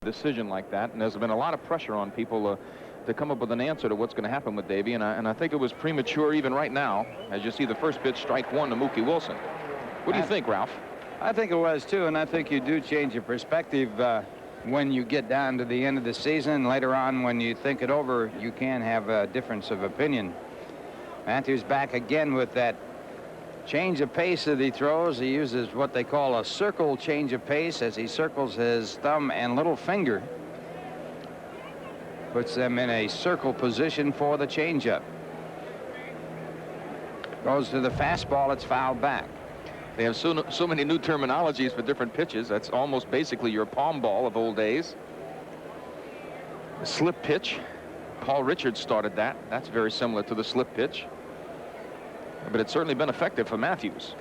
decision like that, and there's been a lot of pressure on people to come up with an answer to what's going to happen with Davey, and I think it was premature even right now, as you see the first pitch, strike one to Mookie Wilson. What do you think, Ralph? I think it was too, and I think you do change your perspective when you get down to the end of the season. Later on, when you think it over, you can have a difference of opinion. Matthews back again with that change of pace that he throws. He uses what they call a circle change of pace as he circles his thumb and little finger. Puts them in a circle position for the changeup. Goes to the fastball. It's fouled back. They have so many new terminologies for different pitches. That's almost basically your palm ball of old days. The slip pitch. Paul Richards started that. That's very similar to the slip pitch. But it's certainly been effective for Matthews.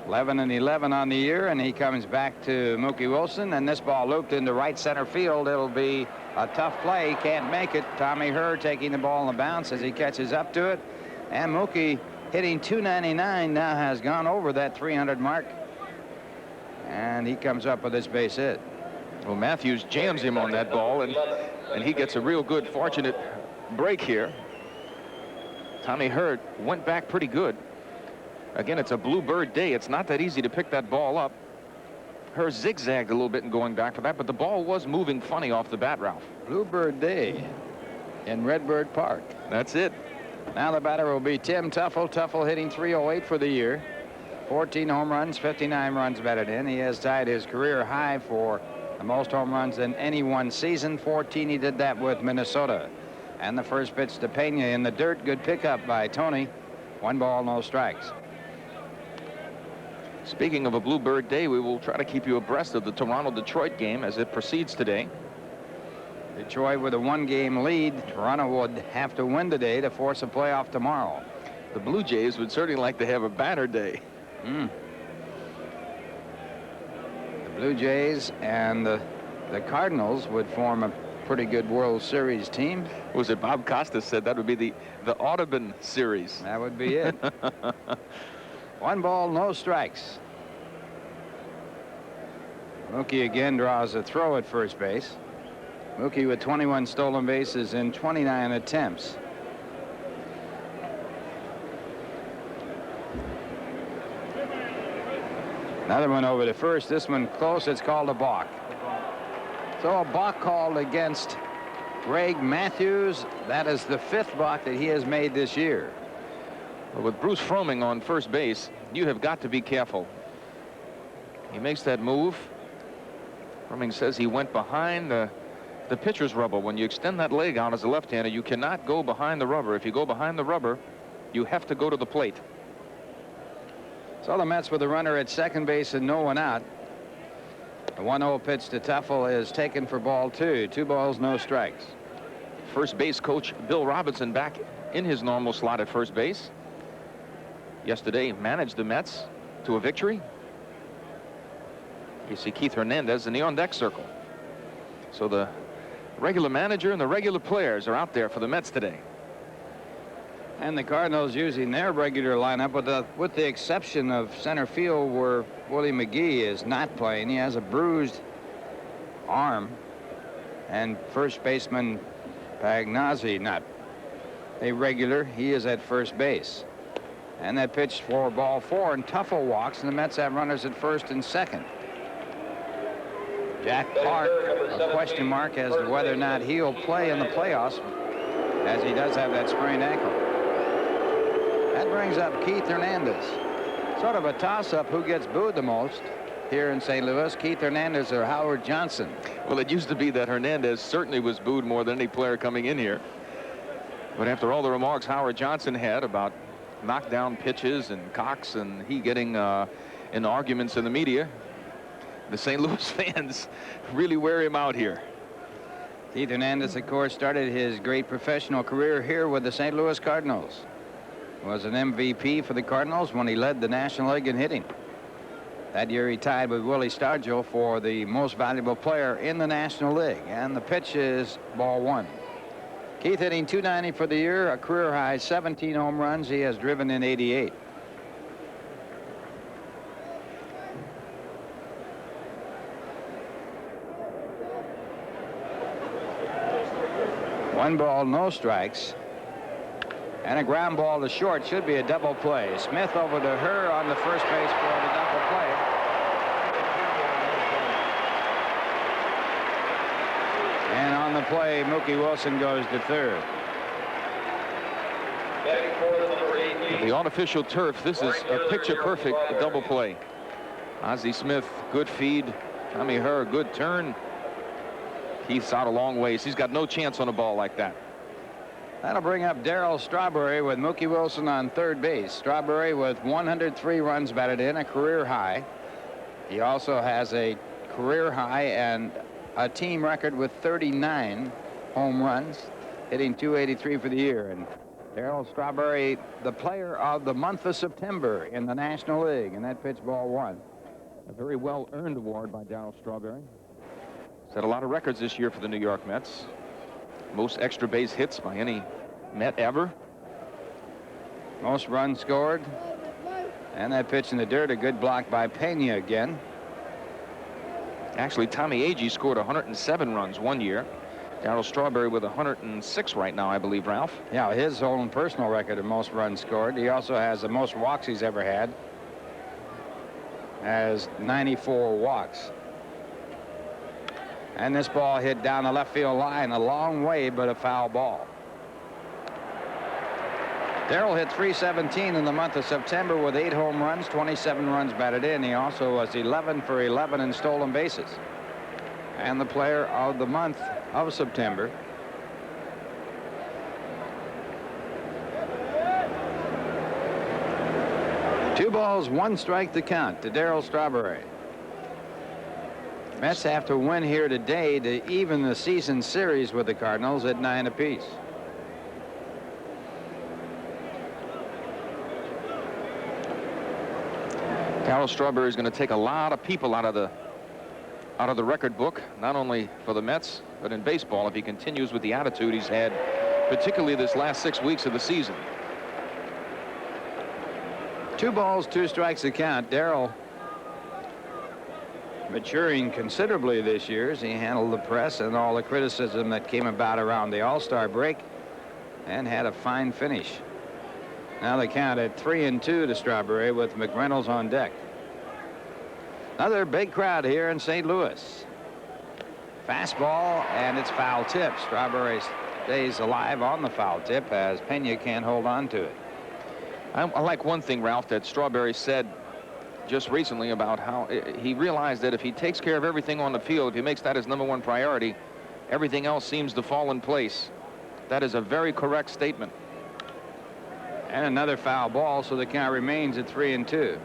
11-11 on the year, and he comes back to Mookie Wilson, and this ball looped into right center field. It'll be a tough play. Can't make it. Tommy Herr taking the ball on the bounce as he catches up to it. And Mookie, hitting .299, now has gone over that 300 mark. And he comes up with this base hit. Well, Matthews jams him on that ball, and he gets a real good, fortunate break here. Tommy Herr went back pretty good. Again, it's a bluebird day. It's not that easy to pick that ball up. Herr zigzagged a little bit in going back for that, but the ball was moving funny off the bat, Ralph. Bluebird day in Redbird Park. That's it. Now the batter will be Tim Tuffle. Tuffle hitting .308 for the year. 14 home runs, 59 runs batted in. He has tied his career high for the most home runs in any one season. 14, he did that with Minnesota. And the first pitch to Pena in the dirt. Good pickup by Tony. 1 ball, no strikes. Speaking of a bluebird day, we will try to keep you abreast of the Toronto-Detroit game as it proceeds today. Detroit with a 1-game lead. Toronto would have to win today to force a playoff tomorrow. The Blue Jays would certainly like to have a banner day. The Blue Jays and the Cardinals would form a pretty good World Series team. Was it Bob Costas said that would be the Audubon series? That would be it. 1 ball, no strikes. Mookie again draws a throw at first base. Mookie with 21 stolen bases in 29 attempts. Another one over to first. This one close. It's called a balk. So a balk called against Greg Matthews. That is the 5th balk that he has made this year. Well, with Bruce Froemming on first base, you have got to be careful. He makes that move. Froemming says he went behind the pitcher's rubber. When you extend that leg out as a left-hander, you cannot go behind the rubber. If you go behind the rubber, you have to go to the plate. So the Mets with a runner at second base and no one out. The 1-0 pitch to Tuffle is taken for ball 2. 2 balls, no strikes. First base coach Bill Robinson back in his normal slot at first base. Yesterday managed the Mets to a victory. You see Keith Hernandez in the on-deck circle. So the regular manager and the regular players are out there for the Mets today. And the Cardinals using their regular lineup with the exception of center field where Willie McGee is not playing. He has a bruised arm. And first baseman Pagnazzi not a regular. He is at first base. And that pitch for ball 4, and Tuffle walks, and the Mets have runners at first and second. Jack Clark, a question mark as to whether or not he'll play in the playoffs, as he does have that sprained ankle. That brings up Keith Hernandez. Sort of a toss-up who gets booed the most here in St. Louis, Keith Hernandez or Howard Johnson. Well, it used to be that Hernandez certainly was booed more than any player coming in here. But after all the remarks Howard Johnson had about knockdown pitches and Cox and he getting in arguments in the media, the St. Louis fans really wear him out here. Keith Hernandez, of course, started his great professional career here with the St. Louis Cardinals. Was an MVP for the Cardinals when he led the National League in hitting. That year he tied with Willie Stargell for the most valuable player in the National League. And the pitch is ball 1. Keith hitting .290 for the year, a career high 17 home runs. He has driven in 88. 1 ball, no strikes. And a ground ball to short. Should be a double play. Smith over to her on the first base for the double play. And on the play, Mookie Wilson goes to third. The artificial turf, this is a picture-perfect double play. Ozzie Smith, good feed. Tommy Herr, good turn. Keith's out a long ways. He's got no chance on a ball like that. That'll bring up Darryl Strawberry with Mookie Wilson on third base. Strawberry with 103 runs batted in, a career high. He also has a career high and a team record with 39 home runs, hitting .283 for the year. And Darryl Strawberry, the player of the month of September in the National League, and that pitch, ball 1. A very well-earned award by Darryl Strawberry. Set a lot of records this year for the New York Mets. Most extra base hits by any Met ever. Most runs scored. And that pitch in the dirt, a good block by Pena again. Actually, Tommy Agee scored 107 runs one year. Darryl Strawberry with 106 right now, I believe, Ralph. Yeah, his own personal record of most runs scored. He also has the most walks he's ever had. Has 94 walks. And this ball hit down the left field line a long way, but a foul ball. Darryl hit .317 in the month of September with 8 home runs, 27 runs batted in. He also was 11 for 11 in stolen bases. And the player of the month of September. Two balls, 1 strike to count to Darryl Strawberry. Mets have to win here today to even the season series with the Cardinals at 9 apiece. Darryl Strawberry is going to take a lot of people out of the record book, not only for the Mets, but in baseball if he continues with the attitude he's had, particularly this last 6 weeks of the season. 2 balls, 2 strikes to count. Darryl maturing considerably this year as he handled the press and all the criticism that came about around the All-Star break and had a fine finish. Now they count at 3-2 to Strawberry with McReynolds on deck. Another big crowd here in St. Louis. Fastball, and it's foul tip. Strawberry stays alive on the foul tip as Pena can't hold on to it. I like one thing, Ralph, that Strawberry said just recently about how he realized that if he takes care of everything on the field, if he makes that his #1 priority, everything else seems to fall in place. That is a very correct statement. And another foul ball, so the count remains at 3-2.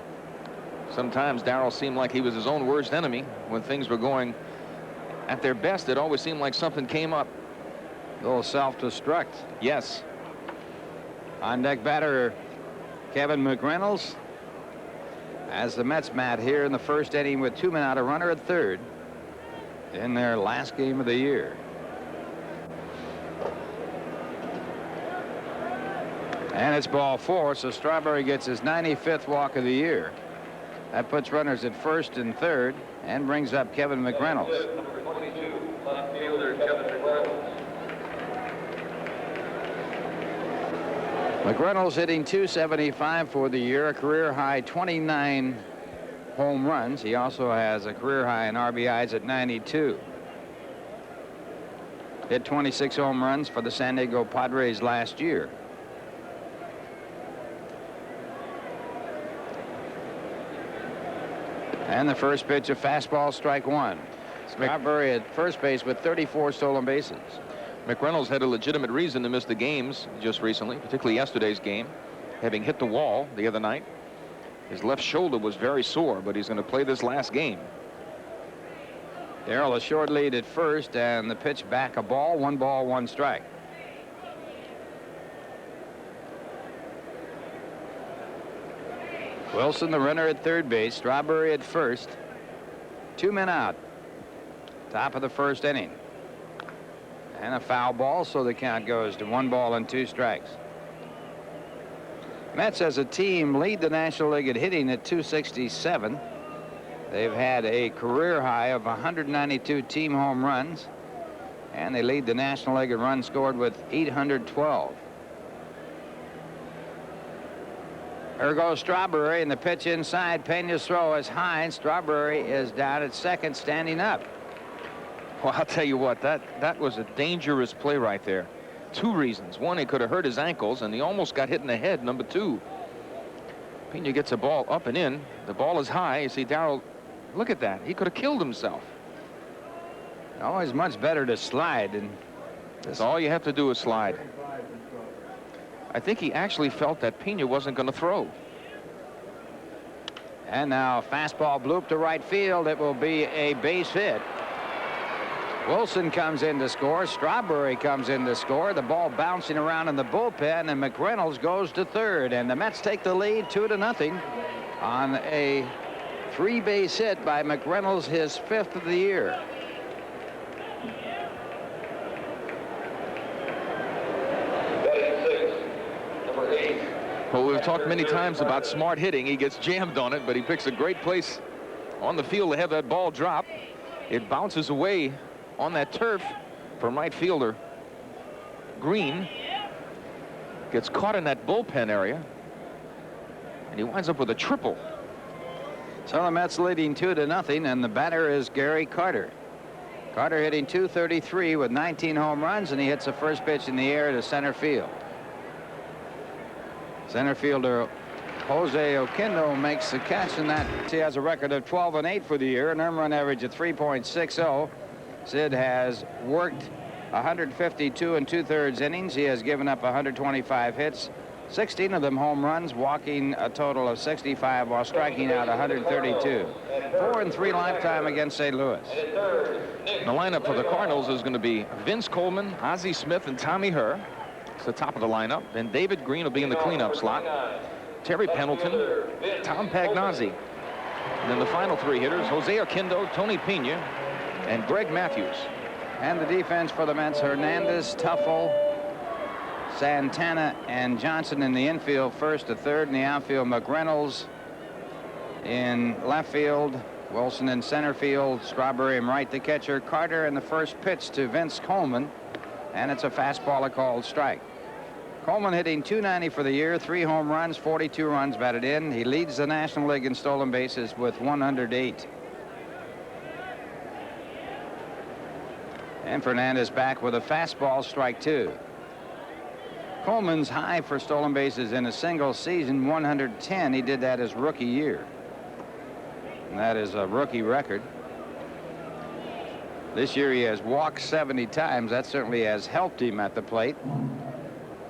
Sometimes Darryl seemed like he was his own worst enemy. When things were going at their best, it always seemed like something came up. A little self-destruct. Yes. On deck batter Kevin McReynolds. As the Mets mat here in the first inning with 2 men out, a runner at third in their last game of the year. And it's ball 4, so Strawberry gets his 95th walk of the year. That puts runners at first and third and brings up Kevin McReynolds. McReynolds hitting .275 for the year, a career high 29 home runs. He also has a career high in RBIs at 92. Hit 26 home runs for the San Diego Padres last year. And the first pitch, a fastball, strike 1. Strawberry at first base with 34 stolen bases. McReynolds had a legitimate reason to miss the games just recently, particularly yesterday's game, having hit the wall the other night. His left shoulder was very sore, but he's going to play this last game. Darryl a short lead at first, and the pitch back a ball, 1 ball, 1 strike. Wilson, the runner at third base. Strawberry at first. 2 men out. Top of the first inning. And a foul ball, so the count goes to 1 ball and 2 strikes. Mets as a team lead the National League at hitting at .267. They've had a career high of 192 team home runs. And they lead the National League in runs scored with 812. Here goes Strawberry, and the pitch inside. Pena's throw is high, and Strawberry is down at second, standing up. Well, I'll tell you what, that was a dangerous play right there. Two reasons. One, he could have hurt his ankles, and he almost got hit in the head. Number two, Pena gets a ball up and in. The ball is high. You see Darrell, look at that. He could have killed himself. Always much better to slide. And that's all you have to do is slide. I think he actually felt that Pena wasn't going to throw. And now fastball bloop to right field. It will be a base hit. Wilson comes in to score. Strawberry comes in to score. The ball bouncing around in the bullpen, and McReynolds goes to third. And the Mets take the lead 2-0 on a 3-base hit by McReynolds, his 5th of the year. Well, we've talked many times about smart hitting. He gets jammed on it, but he picks a great place on the field to have that ball drop. It bounces away on that turf from right fielder Green. Gets caught in that bullpen area, and he winds up with a triple. So the Mets leading 2-0, and the batter is Gary Carter. Carter hitting .233 with 19 home runs, and he hits the first pitch in the air to center field. Center fielder Jose Oquendo makes the catch, and that he has a record of 12-8 for the year, an earned run average of 3.60. Sid has worked 152 2/3 innings. He has given up 125 hits, 16 of them home runs, walking a total of 65 while striking out 132. 4-3 lifetime against St. Louis. The lineup for the Cardinals is going to be Vince Coleman, Ozzie Smith, and Tommy Herr. It's the top of the lineup. Then David Green will be in the cleanup slot. Terry Pendleton, Tom Pagnozzi. And then the final three hitters, Jose Oquendo, Tony Pena, and Greg Matthews. And the defense for the Mets, Hernandez, Tuffle, Santana, and Johnson in the infield, first to third. In the outfield, McReynolds in left field, Wilson in center field, Strawberry and right the catcher, Carter in the first pitch to Vince Coleman, and it's a fastball called strike. Coleman hitting .290 for the year, 3 home runs, 42 runs batted in. He leads the National League in stolen bases with 108. And Fernandez back with a fastball, strike 2. Coleman's high for stolen bases in a single season, 110. He did that his rookie year. And that is a rookie record. This year he has walked 70 times. That certainly has helped him at the plate,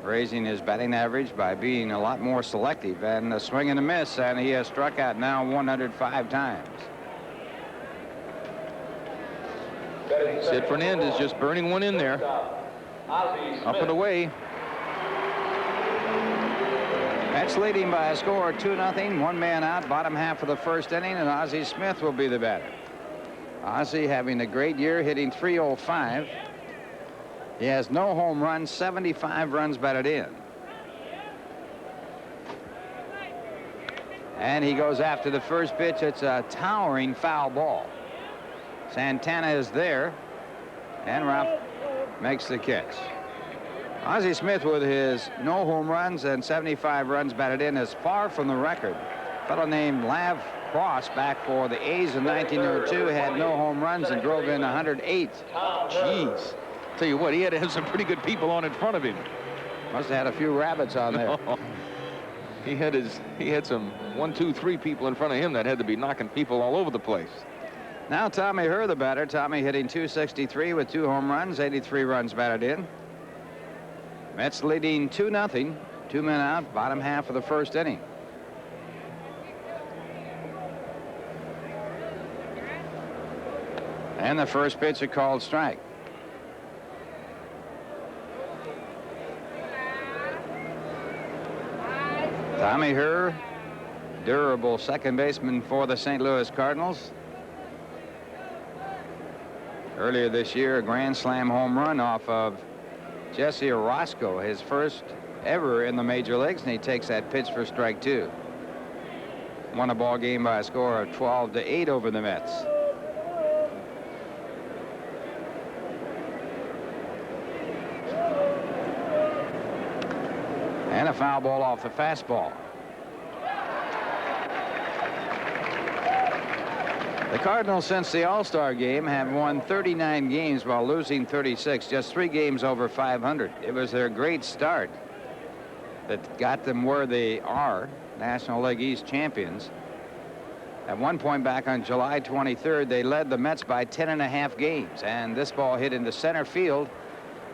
raising his batting average by being a lot more selective, and a swing and a miss, and he has struck out now 105 times. Sid Fernandez just burning one in there. Up and away. Mets leading by a score of 2-0, 1 man out, bottom half of the first inning, and Ozzie Smith will be the batter. Ozzie having a great year, hitting .305. He has no home runs, 75 runs batted in. And he goes after the first pitch. It's a towering foul ball. Santana is there, and Ralph makes the catch. Ozzie Smith, with his no home runs and 75 runs batted in, is far from the record. A fellow named Lav Cross, back for the A's in 1902, had no home runs and drove in 108. Jeez. Tell you what, he had to have some pretty good people on in front of him. Must have had a few rabbits on there. He had some 1, 2, 3 people in front of him that had to be knocking people all over the place. Now Tommy Herr, the batter. Tommy hitting .263 with 2 home runs, 83 runs batted in. Mets leading 2-0, 2 men out, bottom half of the first inning. And the first pitch, a called strike. Tommy Herr, durable second baseman for the St. Louis Cardinals. Earlier this year, a grand slam home run off of Jesse Orozco, his first ever in the major leagues, and he takes that pitch for strike 2. Won a ball game by a score of 12-8 over the Mets. And a foul ball off the fastball. The Cardinals, since the All-Star game, have won 39 games while losing 36, just 3 games over 500. It was their great start that got them where they are, National League East champions. At one point back on July 23rd, they led the Mets by 10.5 games, and this ball hit into center field.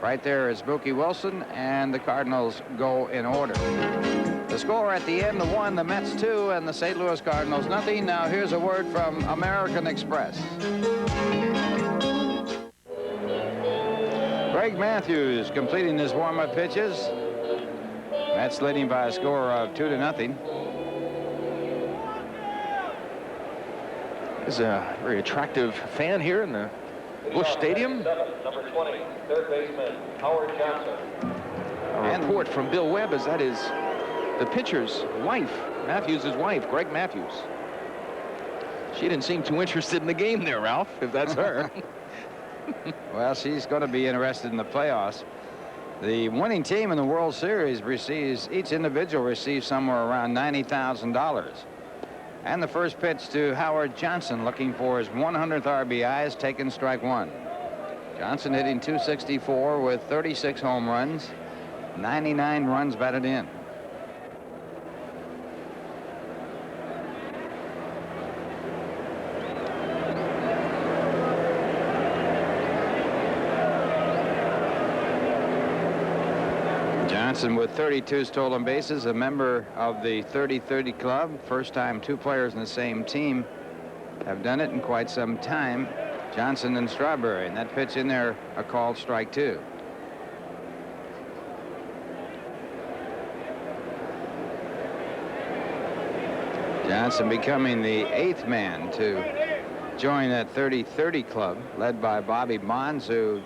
Right there is Mookie Wilson, and the Cardinals go in order. The score at the end, 1, the Mets 2, and the St. Louis Cardinals nothing. Now here's a word from American Express. Greg Matthews completing his warm-up pitches. Mets leading by a score of 2-0. There's a very attractive fan here in the Busch Stadium. Number 20, third baseman, Howard Johnson. A report from Bill Webb is that is the pitcher's wife, Matthews' wife, Greg Matthews. She didn't seem too interested in the game there, Ralph, if that's her. Well, she's going to be interested in the playoffs. The winning team in the World Series receives, each individual receives somewhere around $90,000. And the first pitch to Howard Johnson, looking for his 100th RBI, is taken strike 1. Johnson hitting .264 with 36 home runs, 99 runs batted in. Johnson with 32 stolen bases, a member of the 30-30 club. First time 2 players in the same team have done it in quite some time. Johnson and Strawberry, and that pitch in there, a called strike 2. Johnson becoming the 8th man to join that 30-30 club, led by Bobby Bonds, who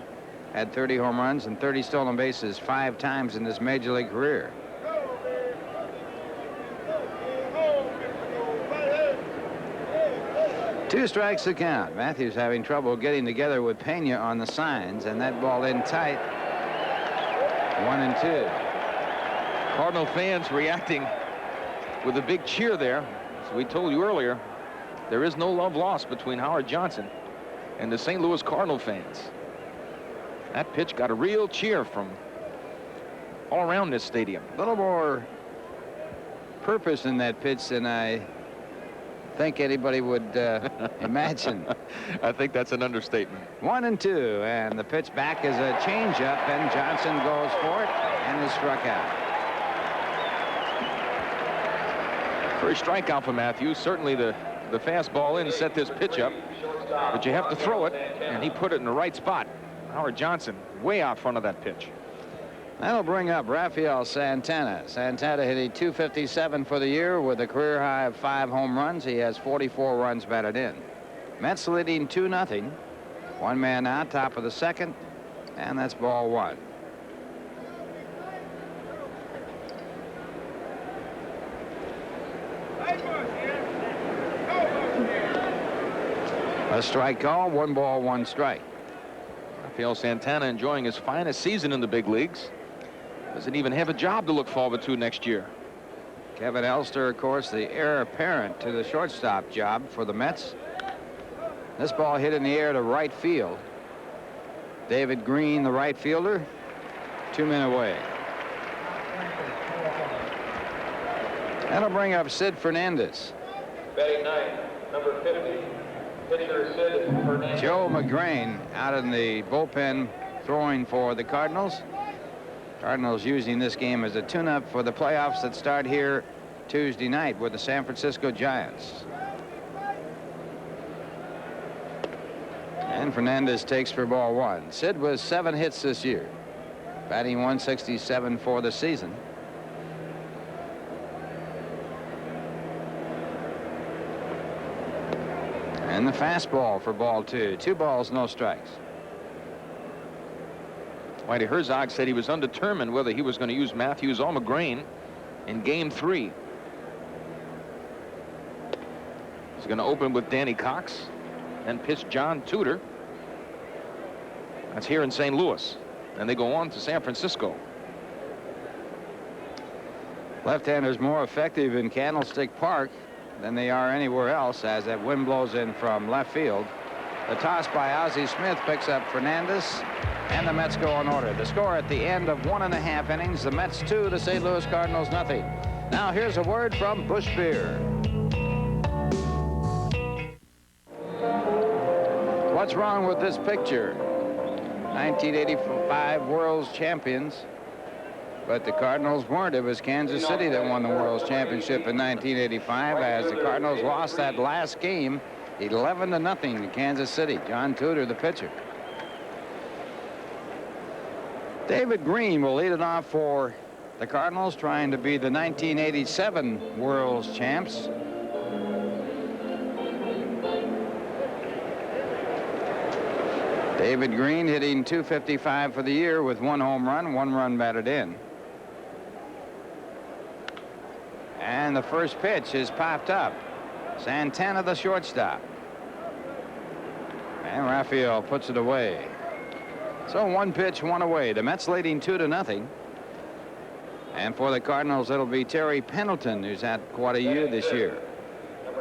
had 30 home runs and 30 stolen bases 5 times in his major league career. Two strikes to count. Matthews having trouble getting together with Pena on the signs, and that ball in tight. 1-2. Cardinal fans reacting with a big cheer there. As we told you earlier, there is no love lost between Howard Johnson and the St. Louis Cardinal fans. That pitch got a real cheer from all around this stadium. A little more purpose in that pitch than I think anybody would imagine. I think that's an understatement. 1-2, and the pitch back is a changeup, and Johnson goes for it and is struck out. For a strikeout for Matthews, certainly the fastball in set this pitch up, but you have to throw it, and he put it in the right spot. Howard Johnson way out front of that pitch. That'll bring up Rafael Santana. Santana hitting .257 for the year with a career high of 5 home runs. He has 44 runs batted in. Mets leading 2-0. 1 man out, top of the 2nd, and that's ball 1. A strike call, 1 ball, 1 strike. Rafael Santana enjoying his finest season in the big leagues. Doesn't even have a job to look forward to next year. Kevin Elster, of course, the heir apparent to the shortstop job for the Mets. This ball hit in the air to right field. David Green, the right fielder, 2 men away. That'll bring up Sid Fernandez. Batting 9, number 50, pitcher Sid Fernandez. Joe McGrain out in the bullpen throwing for the Cardinals. Cardinals using this game as a tune-up for the playoffs that start here Tuesday night with the San Francisco Giants. And Fernandez takes for ball 1. Sid was 7 hits this year, batting .167 for the season. And the fastball for ball 2. 2 balls, no strikes. Whitey Herzog said he was undetermined whether he was going to use Matthews or McGrain in game 3. He's going to open with Danny Cox and pitch John Tudor. That's here in St. Louis. And they go on to San Francisco. Left-handers more effective in Candlestick Park than they are anywhere else as that wind blows in from left field. The toss by Ozzie Smith picks up Fernandez, and the Mets go in order. The score at the end of 1.5 innings, the Mets 2, the St. Louis Cardinals nothing. Now here's a word from Busch Beer. What's wrong with this picture? 1985 World's Champions. But the Cardinals weren't. It was Kansas City that won the World's Championship in 1985 as the Cardinals lost that last game 11-0 to Kansas City. John Tudor, the pitcher. David Green will lead it off for the Cardinals, trying to be the 1987 World's Champs. David Green hitting .255 for the year with 1 home run, 1 run batted in. And the first pitch is popped up. Santana, the shortstop. And Raphael puts it away. So 1 pitch, 1 away. The Mets leading 2-0. And for the Cardinals, it'll be Terry Pendleton, who's had quite a year this year.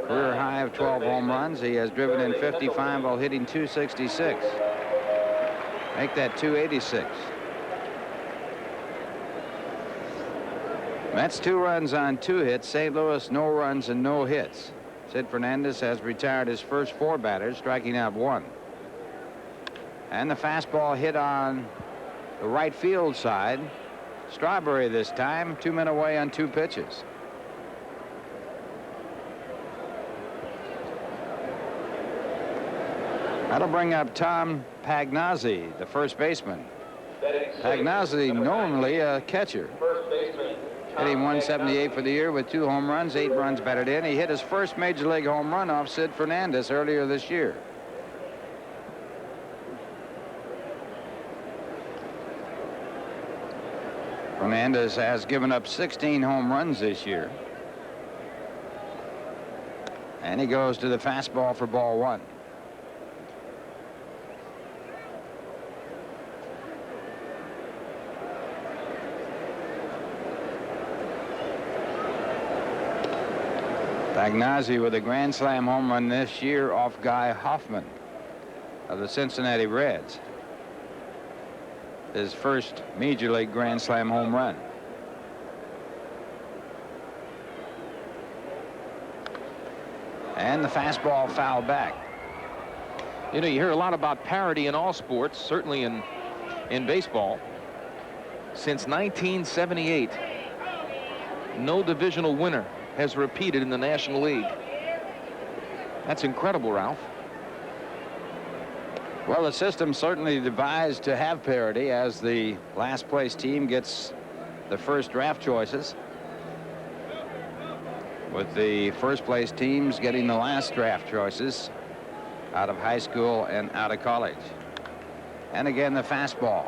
Career high of 12 home runs. He has driven in 55 while hitting .266. Make that .286. Mets 2 runs on 2 hits. St. Louis no runs and no hits. Sid Fernandez has retired his first 4 batters, striking out 1. And the fastball hit on the right field side. Strawberry this time, 2 men away on 2 pitches. That'll bring up Tom Pagnozzi, the first baseman. Pagnozzi normally a catcher. Hitting .178 for the year with 2 home runs, 8 runs batted in. He hit his first major league home run off Sid Fernandez earlier this year. Fernandez has given up 16 home runs this year. And he goes to the fastball for ball 1. Pagnozzi with a grand slam home run this year off Guy Hoffman of the Cincinnati Reds. His first major league grand slam home run. And the fastball fouled back. You know, you hear a lot about parity in all sports, certainly in baseball. Since 1978, no divisional winner has repeated in the National League. That's incredible, Ralph. Well, the system certainly devised to have parity as the last place team gets the first draft choices, with the first place teams getting the last draft choices out of high school and out of college. And again, the fastball.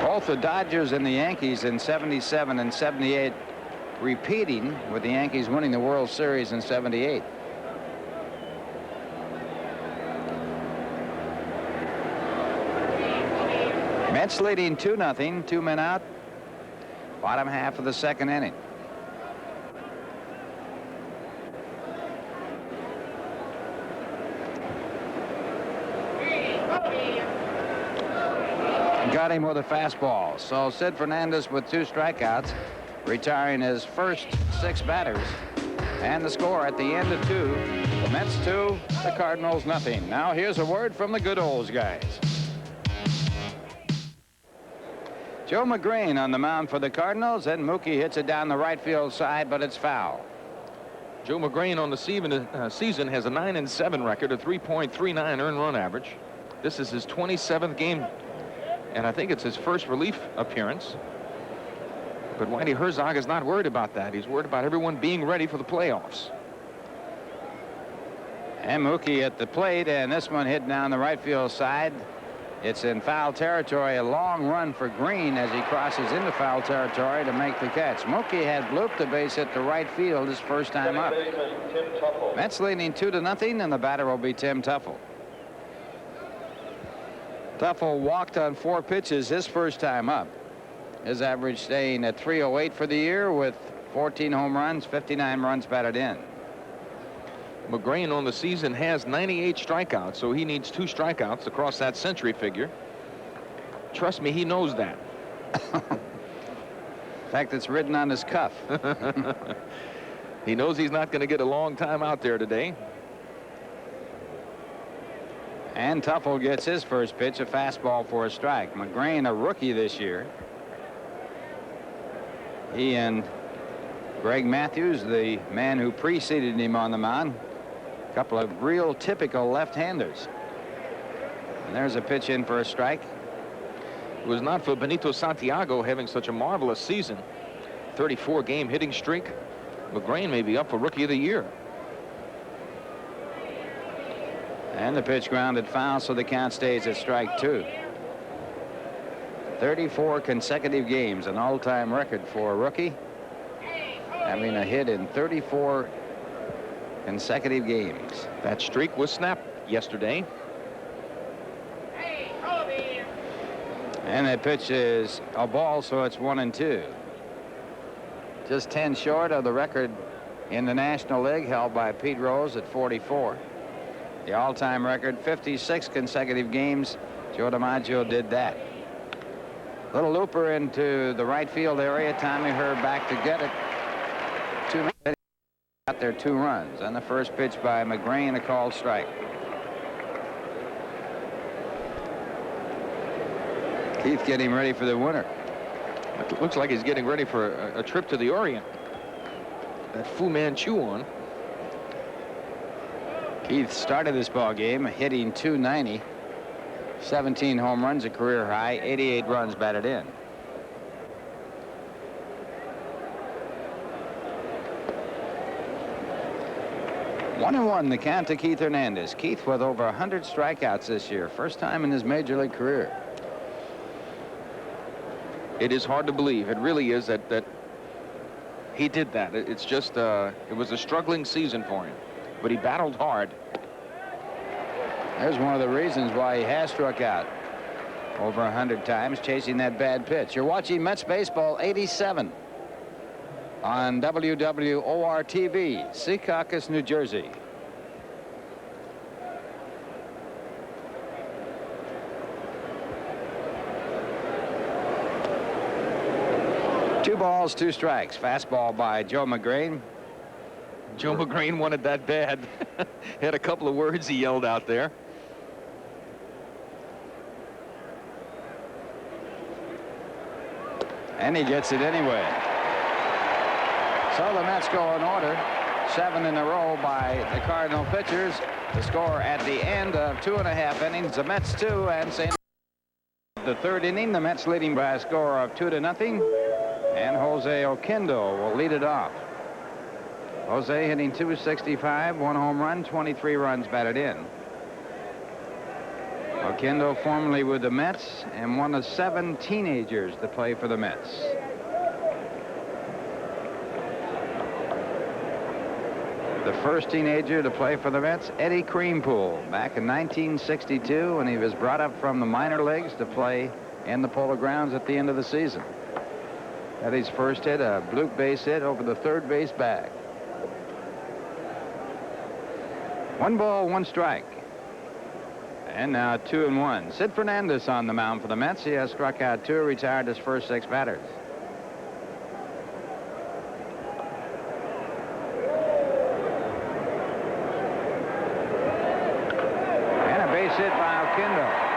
Both the Dodgers and the Yankees in '77 and '78 repeating, with the Yankees winning the World Series in '78. Mets leading 2-0, 2 men out, bottom half of the second inning. Got him with a fastball. So Sid Fernandez with 2 strikeouts, retiring his first 6 batters. And the score at the end of 2, the Mets 2, the Cardinals nothing. Now here's a word from the good old guys. Joe McGrain on the mound for the Cardinals, and Mookie hits it down the right field side, but it's foul. Joe McGrain on the season has a 9-7 record, a 3.39 earned run average. This is his 27th game, and I think it's his first relief appearance. But Whitey Herzog is not worried about that. He's worried about everyone being ready for the playoffs. And Mookie at the plate, and this one hit down the right field side. It's in foul territory. A long run for Green as he crosses into foul territory to make the catch. Mookie had blooped the base hit to right field his first time up. Mets leading 2-0, and the batter will be Tim Tuffle. Tuffle walked on 4 pitches his first time up. His average staying at 308 for the year with 14 home runs, 59 runs batted in. McGrain on the season has 98 strikeouts, so he needs 2 strikeouts across that century figure. Trust me, he knows that. In fact, it's written on his cuff. He knows he's not going to get a long time out there today. And Tuffle gets his first pitch, a fastball for a strike. McGrain, a rookie this year. He and Greg Matthews, the man who preceded him on the mound, a couple of real typical left-handers. And there's a pitch in for a strike. It was not for Benito Santiago having such a marvelous season. 34-game hitting streak. McGrain may be up for Rookie of the Year. And the pitch grounded foul, so the count stays at strike 2. 34 consecutive games, an all-time record for a rookie, having a hit in 34 consecutive games. That streak was snapped yesterday. And that pitch is a ball, so it's 1-2. Just 10 short of the record in the National League held by Pete Rose at 44. The all-time record, 56 consecutive games. Joe DiMaggio did that. Little looper into the right field area. Tommy Herr back to get it. Got there 2 runs. And the first pitch by McGrain, a called strike. Keith getting ready for the winter. It looks like he's getting ready for a trip to the Orient. That Fu Manchu on. Keith started this ball game hitting .290, 17 home runs, a career high, 88 runs batted in. One and one, the count to Keith Hernandez. Keith with over 100 strikeouts this year, first time in his major league career. It is hard to believe. It really is that he did that. It's just it was a struggling season for him, but he battled hard. There's one of the reasons why he has struck out over 100 times, chasing that bad pitch. You're watching Mets Baseball 87 on WWOR-TV, Secaucus, New Jersey. Two balls, 2 strikes. Fastball by Joe McGrain. Joe McGrain wanted that bad. Had a couple of words he yelled out there. And he gets it anyway. So the Mets go in order. 7 in a row by the Cardinal pitchers. The score at the end of 2.5 innings. The Mets 2 and St. The 3rd inning. The Mets leading by a score of 2-0. And Jose Oquendo will lead it off. Jose hitting .265, 1 home run, 23 runs batted in. Oquendo formerly with the Mets and one of 7 teenagers to play for the Mets. The first teenager to play for the Mets, Eddie Creampool, back in 1962 when he was brought up from the minor leagues to play in the Polo Grounds at the end of the season. Eddie's first hit, a bloop base hit over the 3rd base bag. 1 ball, 1 strike. And now 2-1. Sid Fernandez on the mound for the Mets. He has struck out 2, retired his first 6 batters. And a base hit by Oquendo.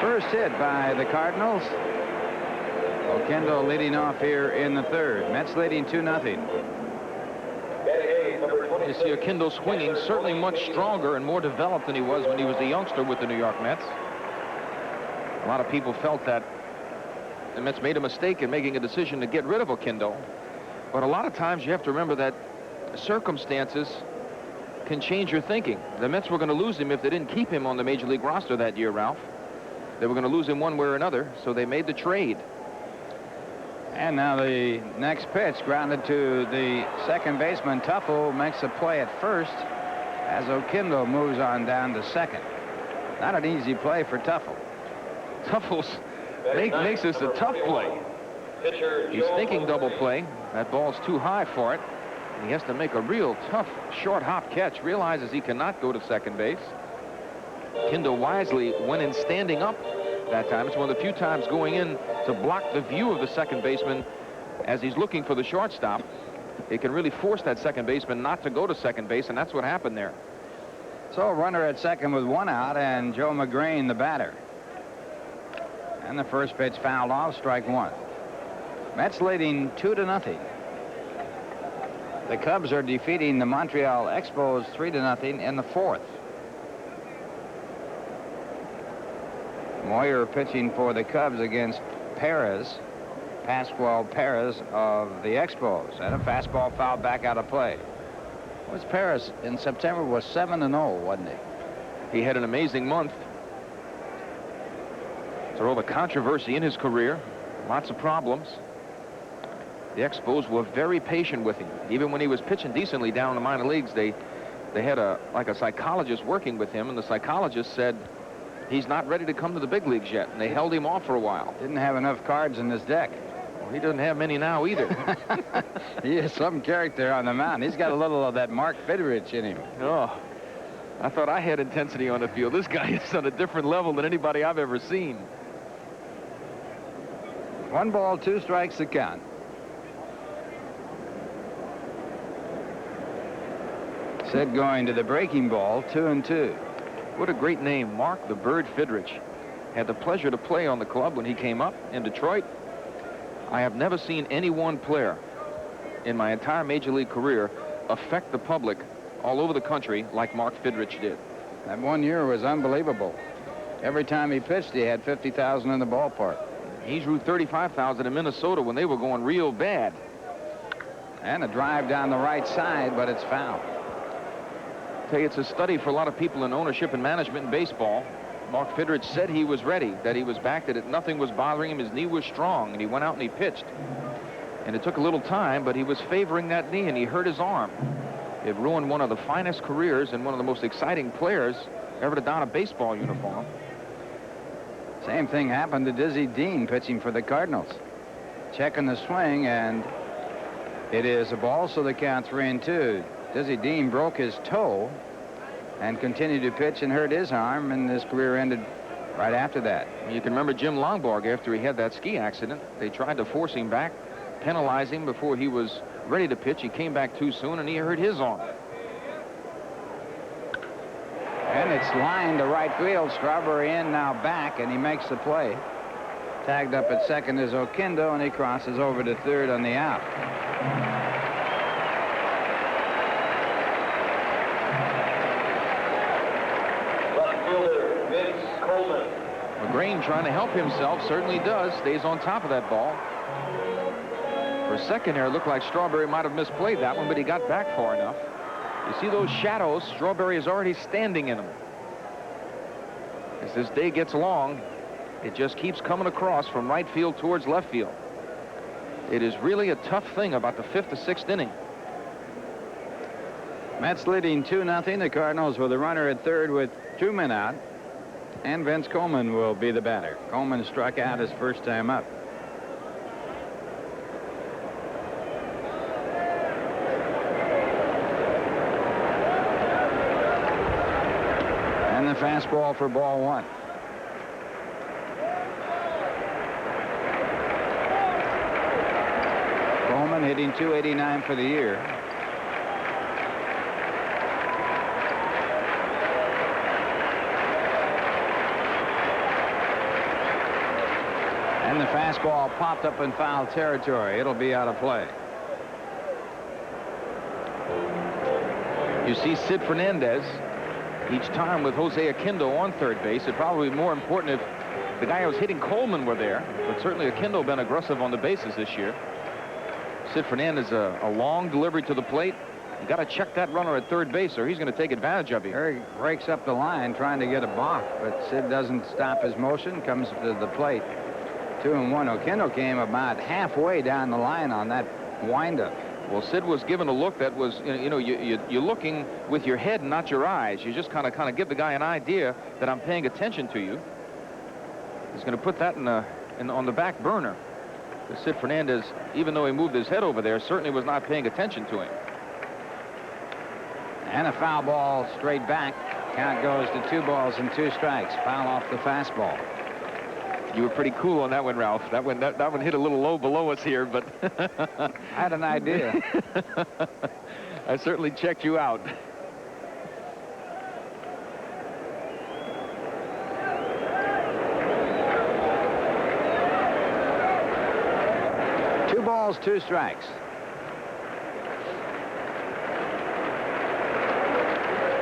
First hit by the Cardinals. Oquendo leading off here in the 3rd. Mets leading 2-0. You see Oquendo swinging, certainly much stronger and more developed than he was when he was a youngster with the New York Mets. A lot of people felt that the Mets made a mistake in making a decision to get rid of Oquendo. But a lot of times you have to remember that circumstances can change your thinking. The Mets were going to lose him if they didn't keep him on the Major League roster that year, Ralph. They were going to lose him one way or another, so they made the trade. And now the next pitch grounded to the second baseman. Tuffle makes a play at first. as Oquendo moves on down to second. Not an easy play for Tuffle. Tuffle's makes this a tough play. He's thinking double play. That ball's too high for it. He has to make a real tough short hop catch. Realizes he cannot go to second base. Oquendo wisely went in standing up that time. It's one of the few times going in to block the view of the second baseman as he's looking for the shortstop. It can really force that second baseman not to go to second base, and that's what happened there. So a runner at second with one out, and Joe McGrain, the batter. And the first pitch fouled off, strike one. Mets leading 2-0. The Cubs are defeating the Montreal Expos 3-0 in the fourth. Moyer pitching for the Cubs against Pascual Perez of the Expos, and a fastball fouled back out of play. Perez in September was 7-0, wasn't he? He had an amazing month. Through all the controversy in his career, lots of problems. The Expos were very patient with him. Even when he was pitching decently down in the minor leagues, they had a psychologist working with him, and the psychologist said he's not ready to come to the big leagues yet, and they held him off for a while. Didn't have enough cards in his deck. Well, he doesn't have many now either. He is some character on the mound. He's got a little of that Mark Fidrich in him. Oh, I thought I had intensity on the field. This guy is on a different level than anybody I've ever seen. 1 ball, 2 strikes to count. Sid going to the breaking ball, 2-2. What a great name, Mark the Bird Fidrich. Had the pleasure to play on the club when he came up in Detroit. I have never seen any one player in my entire major league career affect the public all over the country like Mark Fidrich did. That 1 year was unbelievable. Every time he pitched, he had 50,000 in the ballpark. He drew 35,000 in Minnesota when they were going real bad. And a drive down the right side, but it's foul. Tell you, it's a study for a lot of people in ownership and management in baseball. Mark Fidrich said he was ready, that he was back, that nothing was bothering him. His knee was strong, and he went out and he pitched. And it took a little time, but he was favoring that knee, and he hurt his arm. It ruined one of the finest careers and one of the most exciting players ever to don a baseball uniform. Same thing happened to Dizzy Dean pitching for the Cardinals. Checking the swing, and it is a ball, so the count 3-2. Dizzy Dean broke his toe and continued to pitch and hurt his arm, and his career ended right after that. You can remember Jim Longbarg after he had that ski accident. They tried to force him back, penalize him before he was ready to pitch. He came back too soon, and he hurt his arm. And it's lined to right field. Strawberry in, now back, and he makes the play. Tagged up at second is Oquendo, and he crosses over to third on the out. McGrain trying to help himself, certainly does. Stays on top of that ball. For a second there, it looked like Strawberry might have misplayed that one, but he got back far enough. You see those shadows? Strawberry is already standing in them. As this day gets long, it just keeps coming across from right field towards left field. It is really a tough thing about the 5th to 6th inning. Mets leading 2-0. The Cardinals with a runner at third with 2 men out. And Vince Coleman will be the batter. Coleman struck out his first time up. And the fastball for ball 1. Coleman hitting .289 for the year. And the fastball popped up in foul territory. It'll be out of play. You see Sid Fernandez each time with Jose Oquendo on third base. It'd probably be more important if the guy who was hitting Coleman were there, but certainly Oquendo been aggressive on the bases this year. Sid Fernandez, a long delivery to the plate. You got to check that runner at third base, or he's going to take advantage of you. He breaks up the line trying to get a balk, but Sid doesn't stop his motion, comes to the plate. 2-1. Oquendo came about halfway down the line on that windup. Well, Sid was given a look that was, you're looking with your head, not your eyes. You just kind of give the guy an idea that I'm paying attention to you. He's going to put that on the back burner. Sid Fernandez, even though he moved his head over there, certainly was not paying attention to him. And a foul ball straight back. Count goes to 2 balls and 2 strikes. Foul off the fastball. You were pretty cool on that one, Ralph. That one hit a little low below us here, but I had an idea. I certainly checked you out. Two balls, 2 strikes.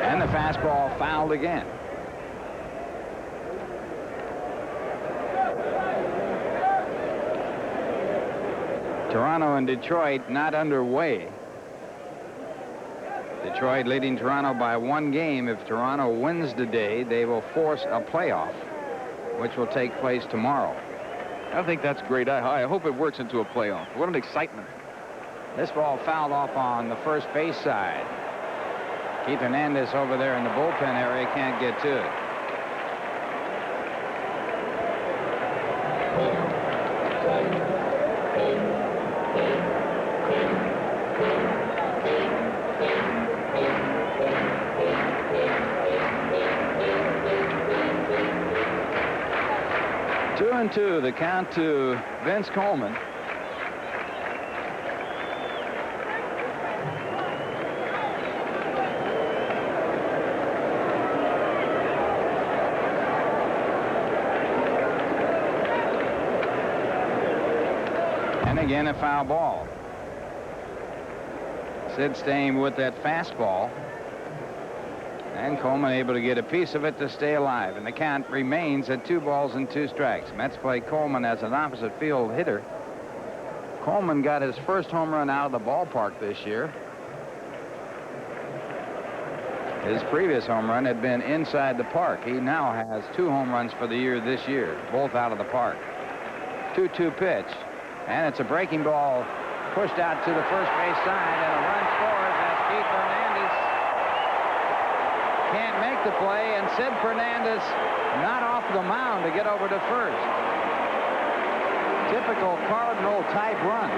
And the fastball fouled again. Toronto and Detroit not underway. Detroit leading Toronto by 1 game. If Toronto wins today, they will force a playoff, which will take place tomorrow. I think that's great. I hope it works into a playoff. What an excitement. This ball fouled off on the first base side. Keith Hernandez over there in the bullpen area can't get to it. Two and 2, the count to Vince Coleman. And again a foul ball. Sid staying with that fastball. And Coleman able to get a piece of it to stay alive. And the count remains at 2 balls and 2 strikes. Mets play Coleman as an opposite field hitter. Coleman got his first home run out of the ballpark this year. His previous home run had been inside the park. He now has 2 home runs for the year this year, both out of the park. 2-2 pitch. And it's a breaking ball pushed out to the first base side, and a run scores as Keith Hernandez can't make the play, and Sid Fernandez not off the mound to get over to first. Typical Cardinal type run.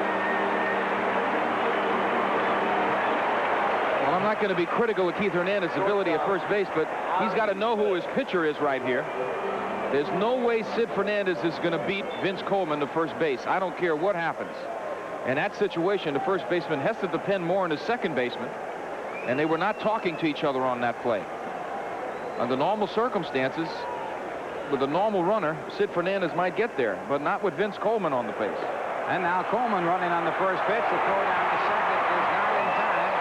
Well, I'm not going to be critical of Keith Hernandez's ability at first base, but he's got to know who his pitcher is right here. There's no way Sid Fernandez is going to beat Vince Coleman to first base. I don't care what happens. In that situation, the first baseman has to depend more on his second baseman, and they were not talking to each other on that play. Under normal circumstances, with a normal runner, Sid Fernandez might get there, but not with Vince Coleman on the base. And now Coleman running on the first pitch. The throw down to second is not in time.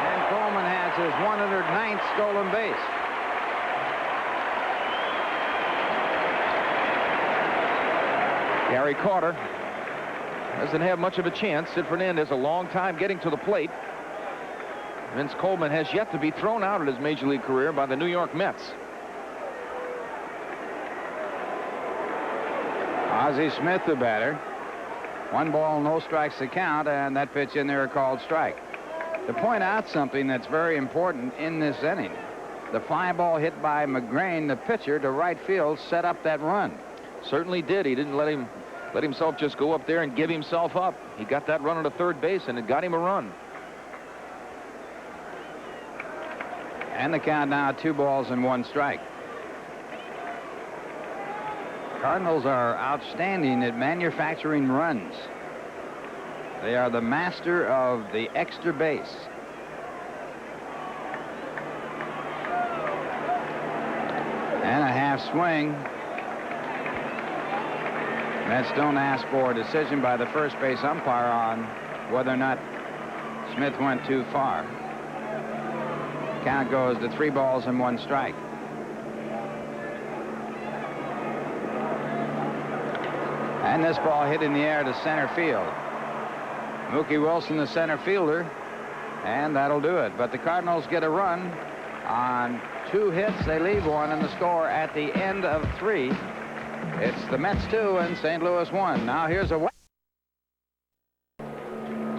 And Coleman has his 109th stolen base. Gary Carter doesn't have much of a chance. Sid Fernandez a long time getting to the plate. Vince Coleman has yet to be thrown out in his major league career by the New York Mets. Ozzie Smith, the batter. 1 ball, no strikes to count, and that pitch in there called strike. To point out something that's very important in this inning, the fly ball hit by McGrain, the pitcher, to right field, set up that run. Certainly did. He didn't let himself just go up there and give himself up. He got that run on to third base, and it got him a run. And the count now 2 balls and 1 strike. Cardinals are outstanding at manufacturing runs. They are the master of the extra base. And a half swing. Mets don't ask for a decision by the first base umpire on whether or not Smith went too far. Count goes to 3 balls and 1 strike. And this ball hit in the air to center field. Mookie Wilson, the center fielder, and that'll do it. But the Cardinals get a run on 2 hits. They leave 1, and the score at the end of 3. It's the Mets 2 and St. Louis 1. Now here's a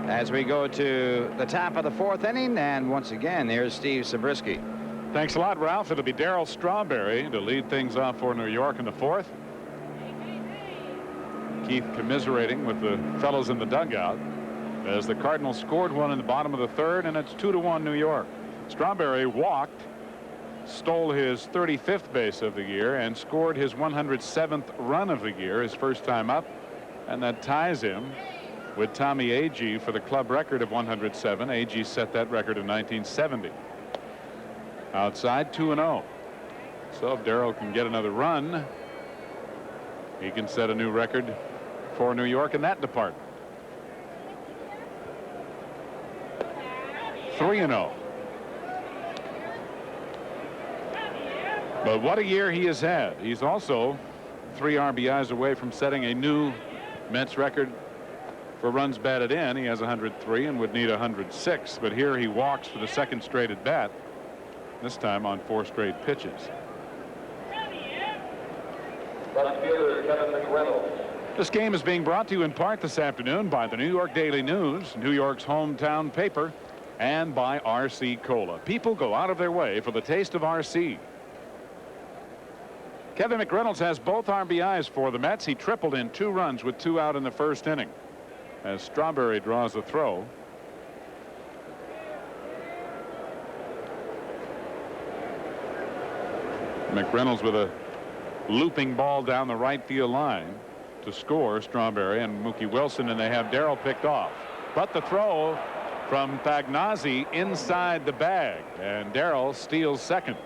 as as we go to the top of the 4th inning. And once again, here's Steve Zabriskie. Thanks a lot, Ralph. It'll be Darryl Strawberry to lead things off for New York in the 4th. Keith commiserating with the fellows in the dugout as the Cardinals scored one in the bottom of the 3rd, and it's 2-1 New York. Strawberry walked, stole his 35th base of the year, and scored his 107th run of the year, his first time up, and that ties him with Tommy Agee for the club record of 107. Agee set that record in 1970. Outside, 2-0. So if Darryl can get another run, he can set a new record for New York in that department. 3-0. But what a year he has had. He's also 3 RBIs away from setting a new Mets record for runs batted in. He has 103 and would need 106, but here he walks for the 2nd straight at bat, this time on 4 straight pitches. Left fielder Kevin McReynolds. This game is being brought to you in part this afternoon by the New York Daily News, New York's hometown paper, and by RC Cola. People go out of their way for the taste of RC. Kevin McReynolds has both RBIs for the Mets. He tripled in 2 runs with 2 out in the 1st inning as Strawberry draws the throw. McReynolds with a looping ball down the right field line to score. Strawberry and Mookie Wilson, and they have Darryl picked off, but the throw from Pagnazzi inside the bag, and Darryl steals second.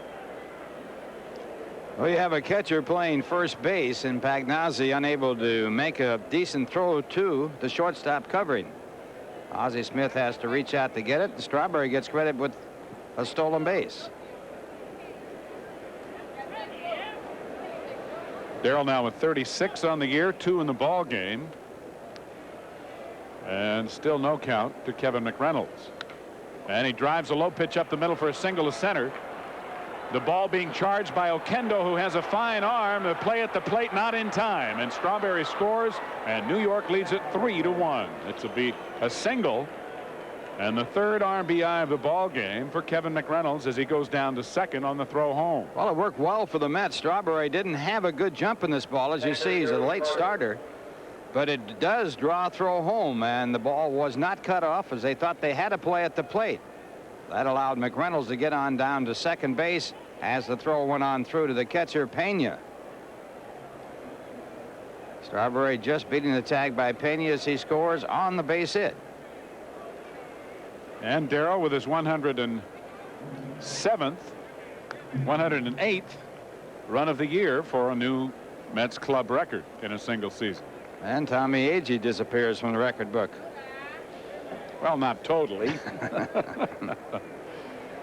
Well, you have a catcher playing first base, and Pagnazzi unable to make a decent throw to the shortstop covering. Ozzie Smith has to reach out to get it, and Strawberry gets credit with a stolen base. Darryl now with 36 on the year, 2 in the ball game, and still no count to Kevin McReynolds. And he drives a low pitch up the middle for a single to center. The ball being charged by Oquendo, who has a fine arm. The play at the plate not in time, and Strawberry scores, and New York leads it 3-1. It's to be a single and the 3rd RBI of the ball game for Kevin McReynolds as he goes down to second on the throw home. Well, it worked well for the Mets. Strawberry didn't have a good jump in this ball. As you see, he's a late starter, but it does draw a throw home, and the ball was not cut off as they thought they had a play at the plate. That allowed McReynolds to get on down to second base as the throw went on through to the catcher, Pena. Strawberry just beating the tag by Pena as he scores on the base hit. And Darryl with his 107th, 108th run of the year for a new Mets club record in a single season. And Tommy Agee disappears from the record book. Well, not totally.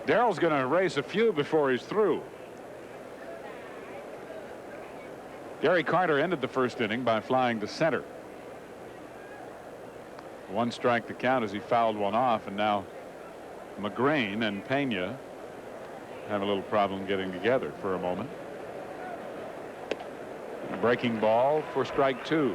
Darryl's going to erase a few before he's through. Gary Carter ended the 1st inning by flying to center. 1 strike to count as he fouled one off, and now McGrain and Pena have a little problem getting together for a moment. A breaking ball for strike 2.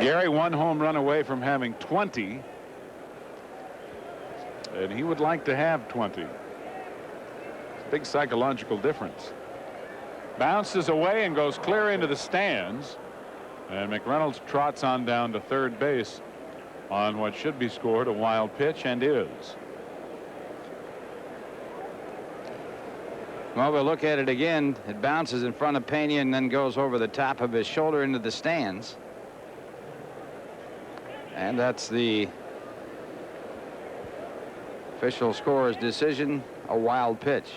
Gary 1 home run away from having 20, and he would like to have 20. Big psychological difference. Bounces away and goes clear into the stands, and McReynolds trots on down to 3rd base on what should be scored a wild pitch, and is. Well, we'll look at it again. It bounces in front of Pena and then goes over the top of his shoulder into the stands, and that's the official scorer's decision, a wild pitch.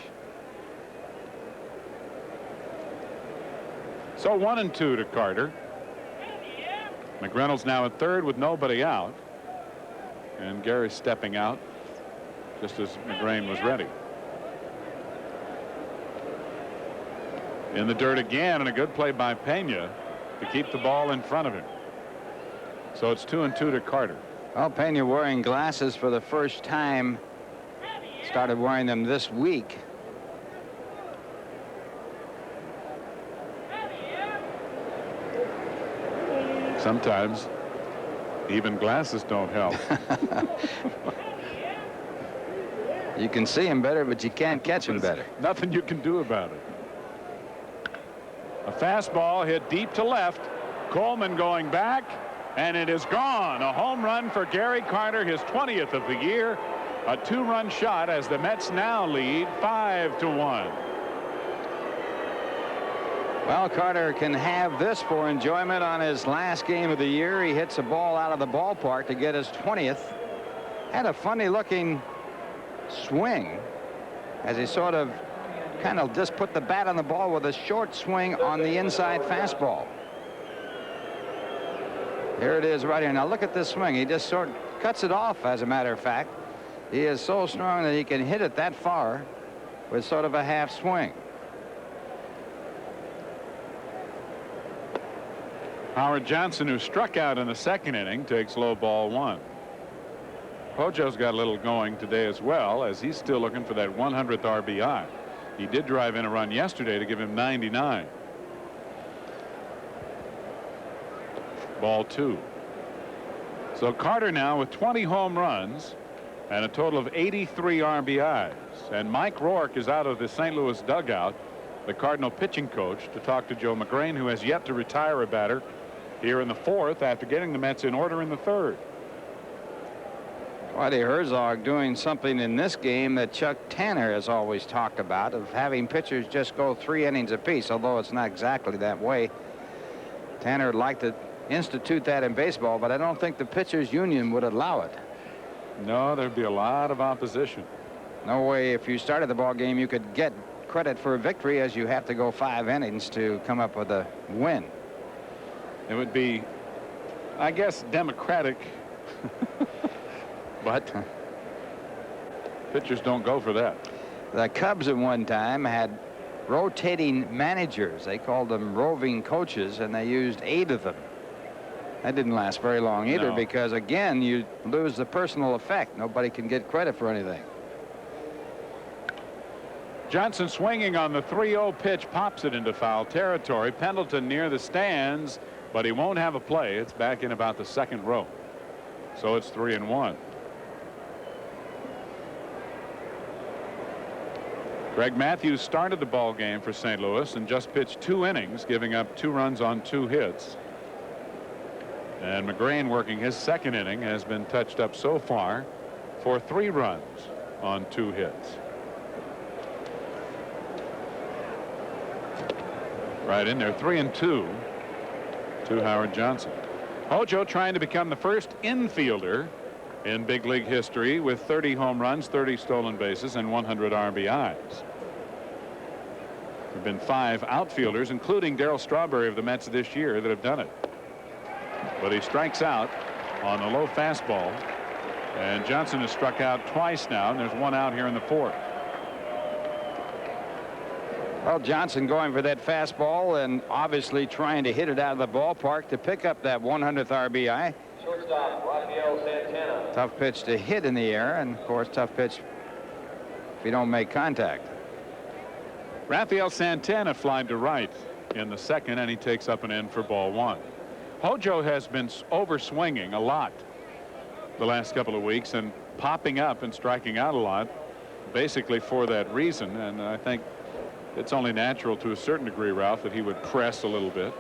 So 1-2 to Carter. McReynolds now at 3rd with nobody out, and Gary stepping out just as McGrain was ready. In the dirt again, and a good play by Pena to keep the ball in front of him. So it's 2-2 to Carter. Well, Pena wearing glasses for the first time. Started wearing them this week. Sometimes even glasses don't help. You can see him better, but you can't catch him better. Nothing you can do about it. A fastball hit deep to left. Coleman going back, and it is gone. A home run for Gary Carter, his 20th of the year. A 2-run shot as the Mets now lead 5-1. Well, Carter can have this for enjoyment on his last game of the year. He hits a ball out of the ballpark to get his 20th. Had a funny looking swing as he sort of kind of just put the bat on the ball with a short swing on the inside fastball. Here it is right here. Now look at this swing. He just sort of cuts it off, as a matter of fact. He is so strong that he can hit it that far with sort of a half swing. Howard Johnson, who struck out in the second inning, takes low ball 1. Hojo's got a little going today as well, as he's still looking for that 100th RBI. He did drive in a run yesterday to give him 99. Ball 2. So Carter now with 20 home runs and a total of 83 RBIs. And Mike Rourke is out of the St. Louis dugout, the Cardinal pitching coach, to talk to Joe McGrain, who has yet to retire a batter here in the 4th after getting the Mets in order in the 3rd. Whitey Herzog doing something in this game that Chuck Tanner has always talked about, of having pitchers just go 3 innings apiece, although it's not exactly that way. Tanner would like to institute that in baseball, but I don't think the pitchers union would allow it. No, there'd be a lot of opposition. No way if you started the ball game you could get credit for a victory, as you have to go 5 innings to come up with a win. It would be, I guess, democratic, but pitchers don't go for that. The Cubs at one time had rotating managers. They called them roving coaches, and they used 8 of them. That didn't last very long either, No. because again you lose the personal effect. Nobody can get credit for anything. Johnson swinging on the 3-0 pitch, pops it into foul territory. Pendleton near the stands, but he won't have a play. It's back in about the 2nd row. So it's 3-1. Greg Matthews started the ball game for St. Louis and just pitched 2 innings, giving up 2 runs on 2 hits. And McGrain, working his 2nd inning, has been touched up so far for 3 runs on 2 hits. Right in there, 3-2 to Howard Johnson. Hojo trying to become the first infielder in big league history with 30 home runs, 30 stolen bases, and 100 RBIs. There have been 5 outfielders, including Darryl Strawberry of the Mets this year, that have done it. But he strikes out on a low fastball, and Johnson has struck out twice now, and there's 1 out here in the 4th. Well, Johnson going for that fastball and obviously trying to hit it out of the ballpark to pick up that 100th RBI. Shortstop, Rafael Santana. Tough pitch to hit in the air, and of course tough pitch if you don't make contact. Rafael Santana flied to right in the 2nd, and he takes up an end for ball 1. Hojo has been overswinging a lot the last couple of weeks and popping up and striking out a lot, basically for that reason. And I think it's only natural to a certain degree, Ralph, that he would press a little bit.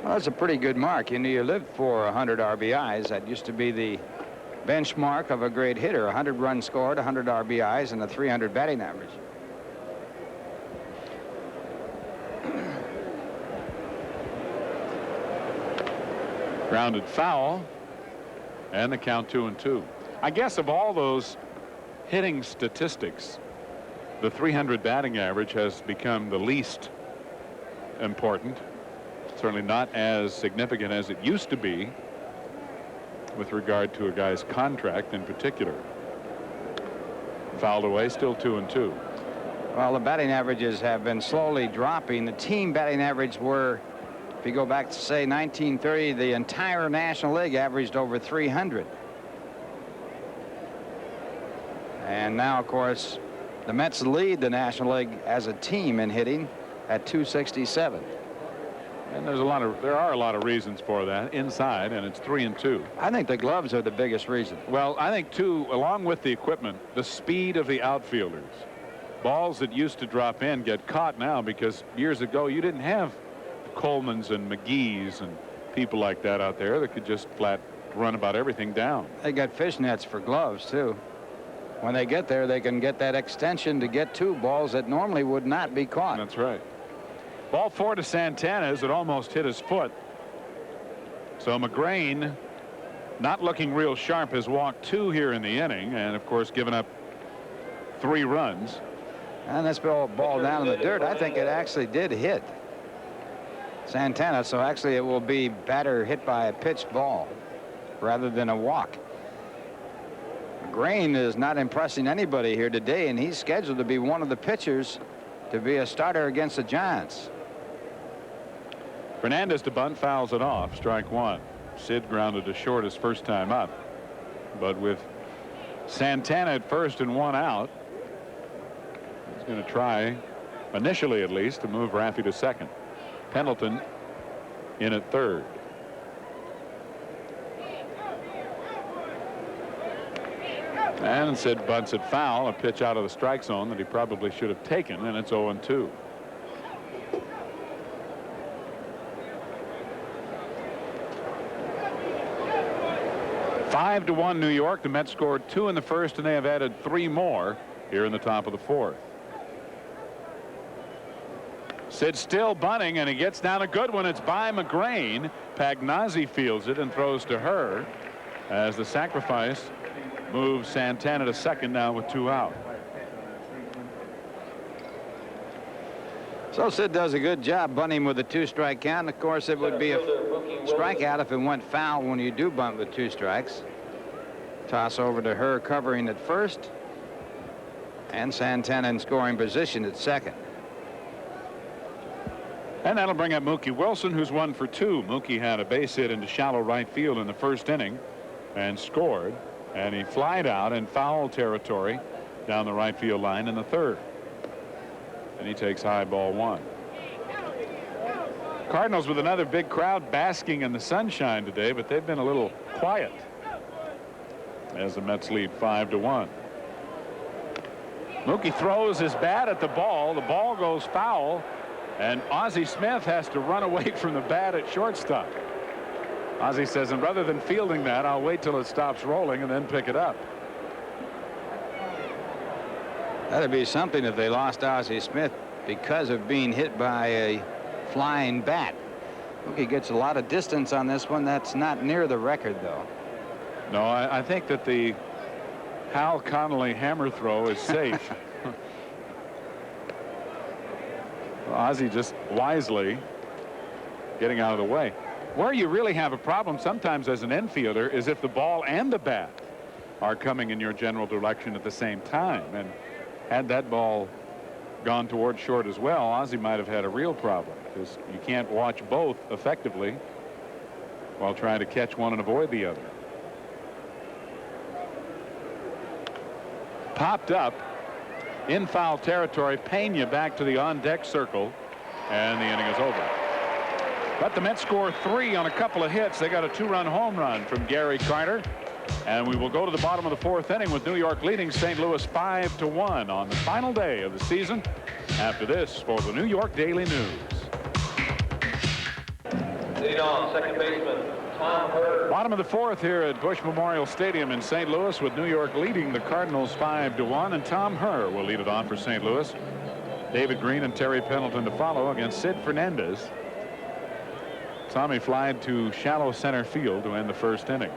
Well, that's a pretty good mark. You know, you lived for 100 RBIs. That used to be the benchmark of a great hitter. 100 runs scored, 100 RBIs, and a 300 batting average. Grounded foul, and the count 2-2. I guess of all those hitting statistics, the 300 batting average has become the least important. Certainly not as significant as it used to be with regard to a guy's contract in particular. Fouled away, still 2-2. Well, the batting averages have been slowly dropping. The team batting average were, if you go back to say 1930, the entire National League averaged over 300. And now, of course, the Mets lead the National League as a team in hitting at 267. And there are a lot of reasons for that inside, and it's 3-2. I think the gloves are the biggest reason. Well, I think too, along with the equipment, the speed of the outfielders. Balls that used to drop in get caught now because years ago you didn't have Colemans and McGee's and people like that out there that could just flat run about everything down. They got fishnets for gloves too. When they get there, they can get that extension to get to balls that normally would not be caught. That's right. Ball 4 to Santana as it almost hit his foot. So McGrain, not looking real sharp, has walked 2 here in the inning and of course given up 3 runs. And this ball down in the dirt, I think it actually did hit Santana, so actually it will be batter hit by a pitched ball rather than a walk. McGrain is not impressing anybody here today, and he's scheduled to be one of the pitchers to be a starter against the Giants. Fernandez to bunt, fouls it off, strike 1. Sid grounded to short his first time up, but with Santana at first and 1 out, he's going to try, initially at least, to move Raffy to second. Pendleton in at third. And Sid bunts it foul, a pitch out of the strike zone that he probably should have taken, and it's 0-2. Five to 1 New York. The Mets scored 2 in the first, and they have added 3 more here in the top of the 4th. Sid still bunting, and he gets down a good one. It's by McGrain. Pagnazzi fields it and throws to her as the sacrifice moves Santana to second now with 2 out. So Sid does a good job bunting with a 2-strike count. Of course, it would be a strikeout if it went foul when you do bunt with 2 strikes. Toss over to her covering at first, and Santana in scoring position at second. And that'll bring up Mookie Wilson, who's 1 for 2. Mookie had a base hit into shallow right field in the first inning and scored, and he flied out in foul territory down the right field line in the 3rd. And he takes high, ball 1. Cardinals with another big crowd basking in the sunshine today, but they've been a little quiet as the Mets lead 5-1. Mookie throws his bat at the ball. The ball goes foul, and Ozzie Smith has to run away from the bat at shortstop. Ozzie says, and rather than fielding that, I'll wait till it stops rolling and then pick it up. That'd be something if they lost Ozzie Smith because of being hit by a flying bat. Mookie gets a lot of distance on this one. That's not near the record, though. No, I think that the Hal Connolly hammer throw is safe. Ozzie just wisely getting out of the way. Where you really have a problem sometimes as an infielder is if the ball and the bat are coming in your general direction at the same time. And had that ball gone toward short as well, Ozzie might have had a real problem, because you can't watch both effectively while trying to catch one and avoid the other. Popped up in foul territory. Pena back to the on-deck circle, and the inning is over. But the Mets score 3 on a couple of hits. They got a 2-run home run from Gary Carter, and we will go to the bottom of the 4th inning with New York leading St. Louis 5-1 on the final day of the season. After this, for the New York Daily News. Leading on, second baseman Tom Hurd. Bottom of the 4th here at Busch Memorial Stadium in St. Louis, with New York leading the Cardinals 5-1, and Tom Hurd will lead it on for St. Louis. David Green and Terry Pendleton to follow against Sid Fernandez. Tommy flied to shallow center field to end the first inning.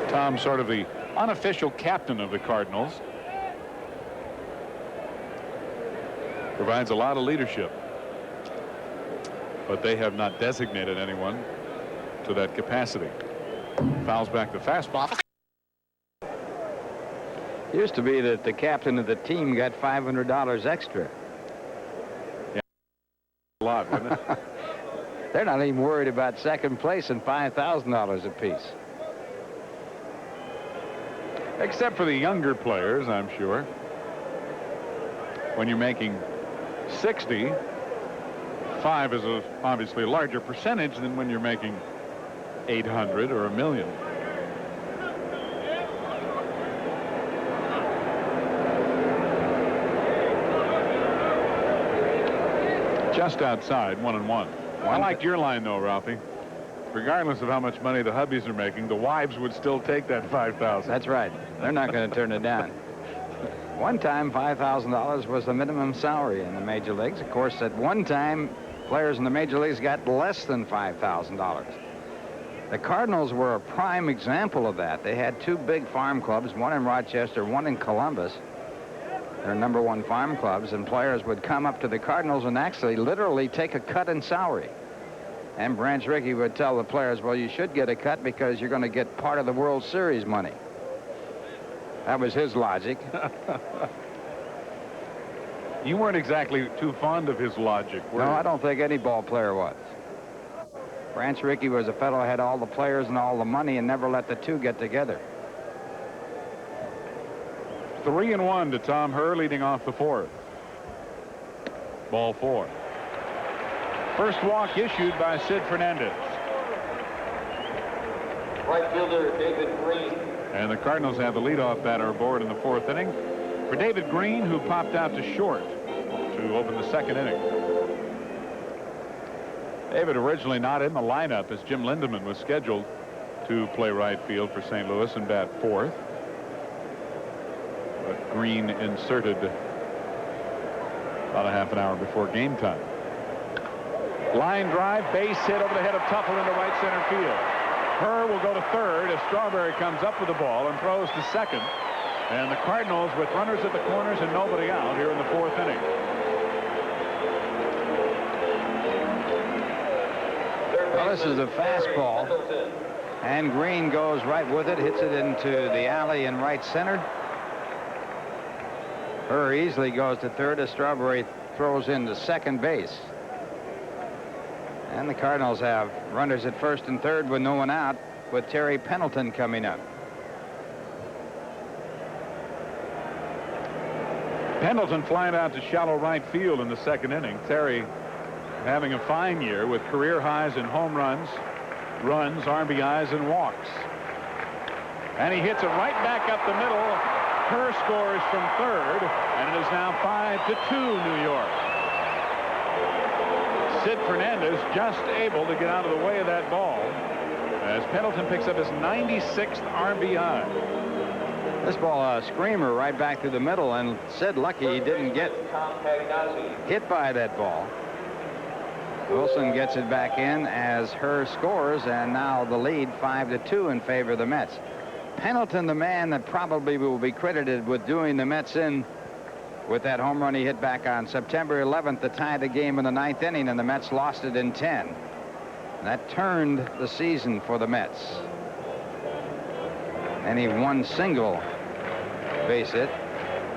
Tom, sort of the unofficial captain of the Cardinals, provides a lot of leadership, but they have not designated anyone to that capacity. Fouls back the fastball. Used to be that the captain of the team got $500 extra. Yeah, a lot, wasn't it? They're not even worried about second place and $5,000 apiece. Except for the younger players, I'm sure. When you're making 60, 5 is obviously a larger percentage than when you're making 800 or $1 million. Just outside, 1-1. I liked your line, though, Ralphie. Regardless of how much money the hubbies are making, the wives would still take that $5,000. That's right. They're not going to turn it down. One time, $5,000 was the minimum salary in the major leagues. Of course, at one time, players in the major leagues got less than $5,000. The Cardinals were a prime example of that. They had 2 big farm clubs, one in Rochester, one in Columbus. Their #1 farm clubs, and players would come up to the Cardinals and actually literally take a cut in salary. And Branch Rickey would tell the players, well, you should get a cut because you're going to get part of the World Series money. That was his logic. You weren't exactly too fond of his logic, were No, you? I don't think any ball player was. Branch Rickey was a fellow who had all the players and all the money and never let the two get together. 3-1 to Tom Herr, leading off the 4th. Ball 4. First walk issued by Sid Fernandez. Right fielder David Green. And the Cardinals have the leadoff batter aboard in the 4th inning for David Green, who popped out to short to open the 2nd inning. David originally not in the lineup, as Jim Lindemann was scheduled to play right field for St. Louis and bat 4th. But Green inserted about a half an hour before game time. Line drive, base hit over the head of Tuffle into right center field. Herr will go to 3rd as Strawberry comes up with the ball and throws to 2nd. And the Cardinals with runners at the corners and nobody out here in the 4th inning. Well, this is a fastball, and Green goes right with it, hits it into the alley in right center. Herr easily goes to 3rd as Strawberry throws into 2nd base. And the Cardinals have runners at 1st and 3rd with no one out, with Terry Pendleton coming up. Pendleton flying out to shallow right field in the 2nd inning. Terry having a fine year with career highs in home runs, RBIs, and walks. And he hits it right back up the middle. Herr scores from 3rd, and it is now 5-2 New York. Sid Fernandez just able to get out of the way of that ball as Pendleton picks up his 96th RBI. This ball, a screamer right back through the middle, and Sid lucky he didn't get hit by that ball. Wilson gets it back in as Herr scores, and now the lead 5-2 in favor of the Mets. Pendleton, the man that probably will be credited with doing the Mets in with that home run he hit back on September 11th to tie the game in the 9th inning, and the Mets lost it in 10. That turned the season for the Mets. And he won single base hit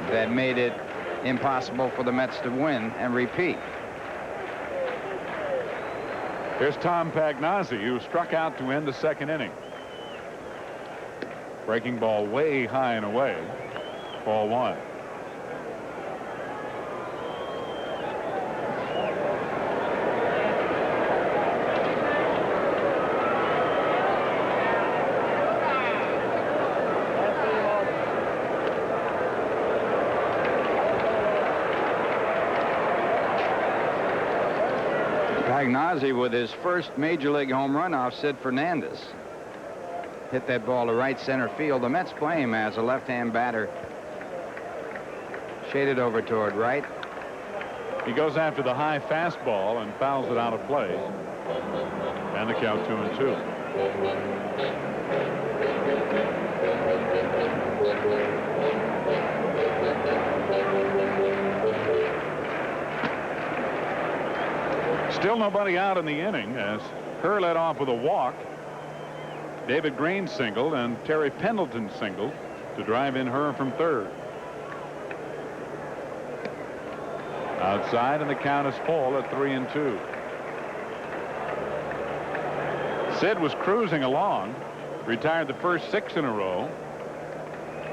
that made it impossible for the Mets to win and repeat. Here's Tom Pagnozzi, who struck out to end the 2nd inning. Breaking ball way high and away. Ball 1. Pagnozzi with his first major league home run off Sid Fernandez. Hit that ball to right center field. The Mets play him as a left-hand batter. Shaded over toward right. He goes after the high fastball and fouls it out of play. And the count 2-2. Still nobody out in the inning as Herr led off with a walk. David Green singled and Terry Pendleton singled to drive in Herr from 3rd. Outside, and the count is full at 3-2. Sid was cruising along, retired the first 6 in a row.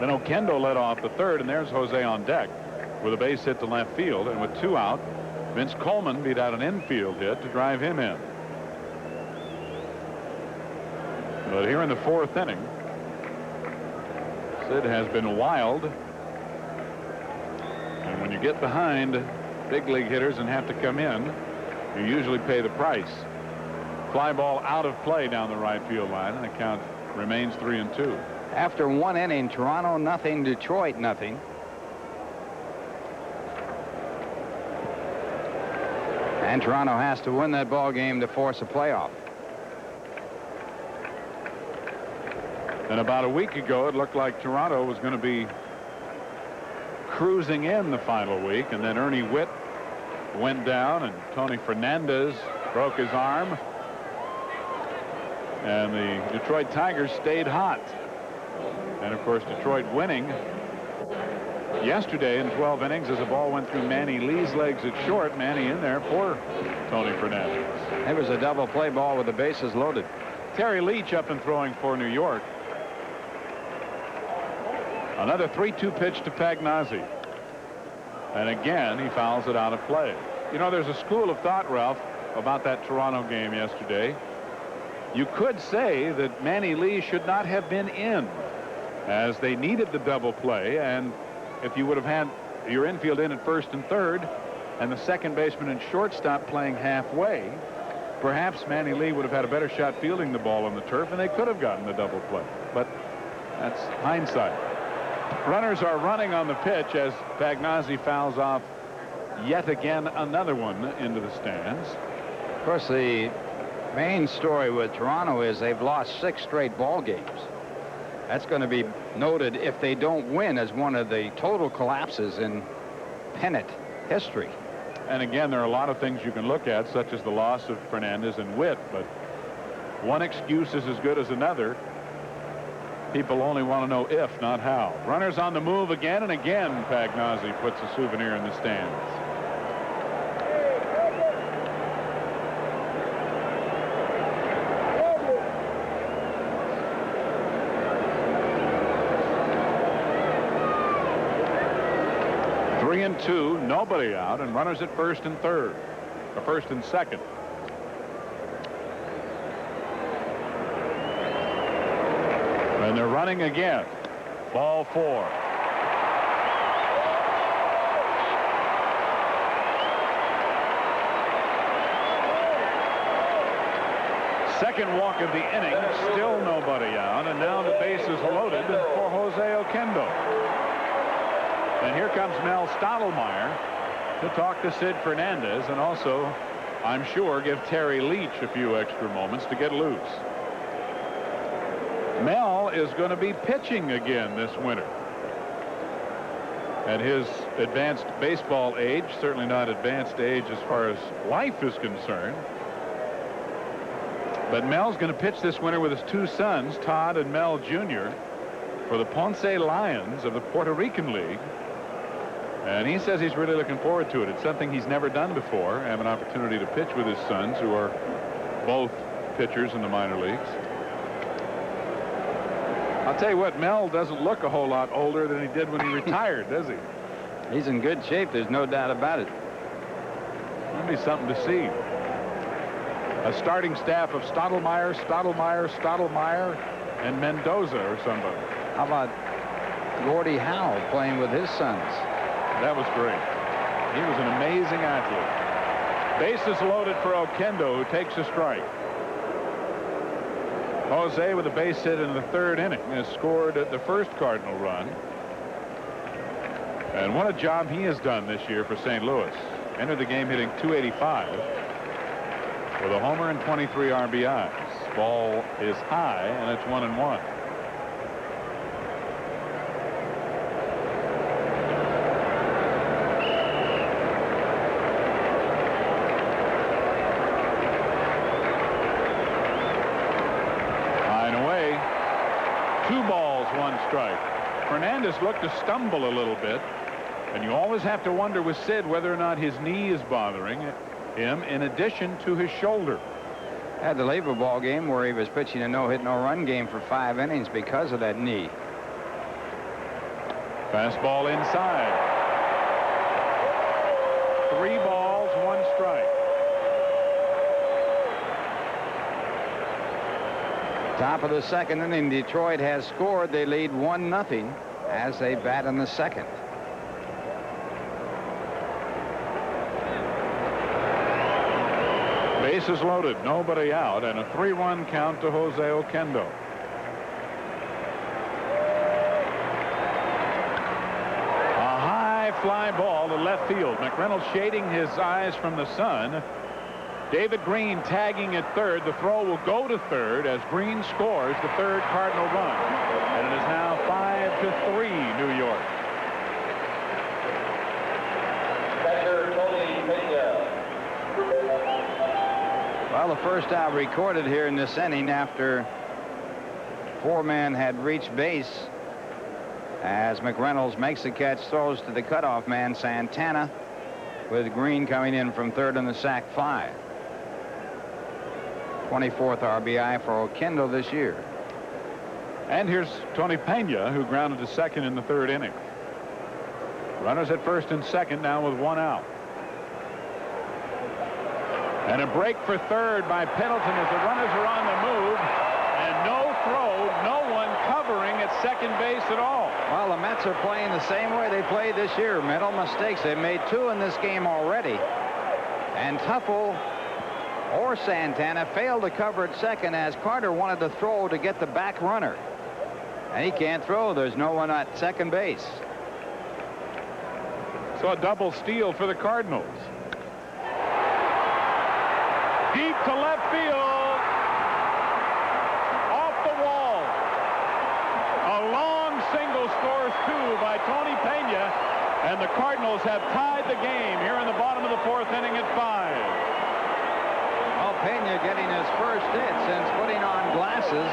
Then Oquendo led off the third, and there's Jose on deck with a base hit to left field. And with 2 out, Vince Coleman beat out an infield hit to drive him in. But here in the 4th inning, Sid has been wild. And when you get behind big league hitters and have to come in, you usually pay the price. Fly ball out of play down the right field line, and the count remains 3-2. After 1 inning, Toronto nothing, Detroit nothing. And Toronto has to win that ball game to force a playoff. And about a week ago, it looked like Toronto was going to be cruising in the final week, and then Ernie Witt went down, and Tony Fernandez broke his arm, and the Detroit Tigers stayed hot. And of course, Detroit winning yesterday in 12 innings as the ball went through Manny Lee's legs at short. Manny in there for Tony Fernandez. It was a double play ball with the bases loaded. Terry Leach up and throwing for New York. Another 3-2 pitch to Pagnazzi. And again, he fouls it out of play. You know, there's a school of thought, Ralph, about that Toronto game yesterday. You could say that Manny Lee should not have been in, as they needed the double play, and if you would have had your infield in at first and third and the second baseman and shortstop playing halfway, perhaps Manny Lee would have had a better shot fielding the ball on the turf, and they could have gotten the double play. But that's hindsight. Runners are running on the pitch as Pagnazzi fouls off yet again another one into the stands. Of course, the main story with Toronto is they've lost 6 straight ball games. That's going to be noted if they don't win as one of the total collapses in pennant history. And again, there are a lot of things you can look at, such as the loss of Fernandez and Witt, but one excuse is as good as another. People only want to know if, not how. Runners on the move again, and again Pagnazzi puts a souvenir in the stands. Three and two, nobody out, and runners at first and third, or first and second. And they're running again. Ball 4. Second walk of the inning, still nobody out, and now the base is loaded for Jose Oquendo. And here comes Mel Stottlemyre to talk to Sid Fernandez, and also, I'm sure, give Terry Leach a few extra moments to get loose. Mel is going to be pitching again this winter. At his advanced baseball age, certainly not advanced age as far as life is concerned. But Mel's going to pitch this winter with his 2 sons, Todd and Mel Jr., for the Ponce Lions of the Puerto Rican League. And he says he's really looking forward to it. It's something he's never done before, have an opportunity to pitch with his sons, who are both pitchers in the minor leagues. I'll tell you what, Mel doesn't look a whole lot older than he did when he retired, does he? He's in good shape, there's no doubt about it. That'd be something to see. A starting staff of Stottlemyre, and Mendoza or somebody. How about Gordie Howe playing with his sons? That was great. He was an amazing athlete. Bases loaded for Oquendo, who takes a strike. Jose, with a base hit in the 3rd inning, has scored the first Cardinal run. And what a job he has done this year for St. Louis. Entered the game hitting .285 with a homer and 23 RBIs. Ball is high, and it's 1-1. Strike. Fernandez looked to stumble a little bit, and you always have to wonder with Sid whether or not his knee is bothering him in addition to his shoulder. Had the labor ball game where he was pitching a no-hit, no-run game for 5 innings because of that knee. Fastball inside. 3 balls, 1 strike. Top of the second inning, Detroit has scored. They lead 1-0 as they bat in the second. Bases loaded, nobody out, and a 3-1 count to Jose Oquendo. A high fly ball to left field. McReynolds shading his eyes from the sun. David Green tagging at third. The throw will go to third as Green scores the 3rd Cardinal run. And it is now 5-3 New York. Well, the first out recorded here in this inning after 4-man had reached base as McReynolds makes the catch, throws to the cutoff man Santana, with Green coming in from third on the sac fly. 24th RBI for Oquendo this year. And here's Tony Pena, who grounded to second in the 3rd inning. Runners at first and second now with 1 out. And a break for third by Pendleton as the runners are on the move. And no throw, no one covering at second base at all. Well, the Mets are playing the same way they played this year. Mental mistakes. They made 2 in this game already. And Tuffle or Santana failed to cover at second as Carter wanted to throw to get the back runner. And he can't throw. There's no one at second base. So a double steal for the Cardinals. Deep to left field. Off the wall. A long single scores 2 by Tony Pena. And the Cardinals have tied the game here in the bottom of the 4th inning at 5. Pena getting his first hit since putting on glasses,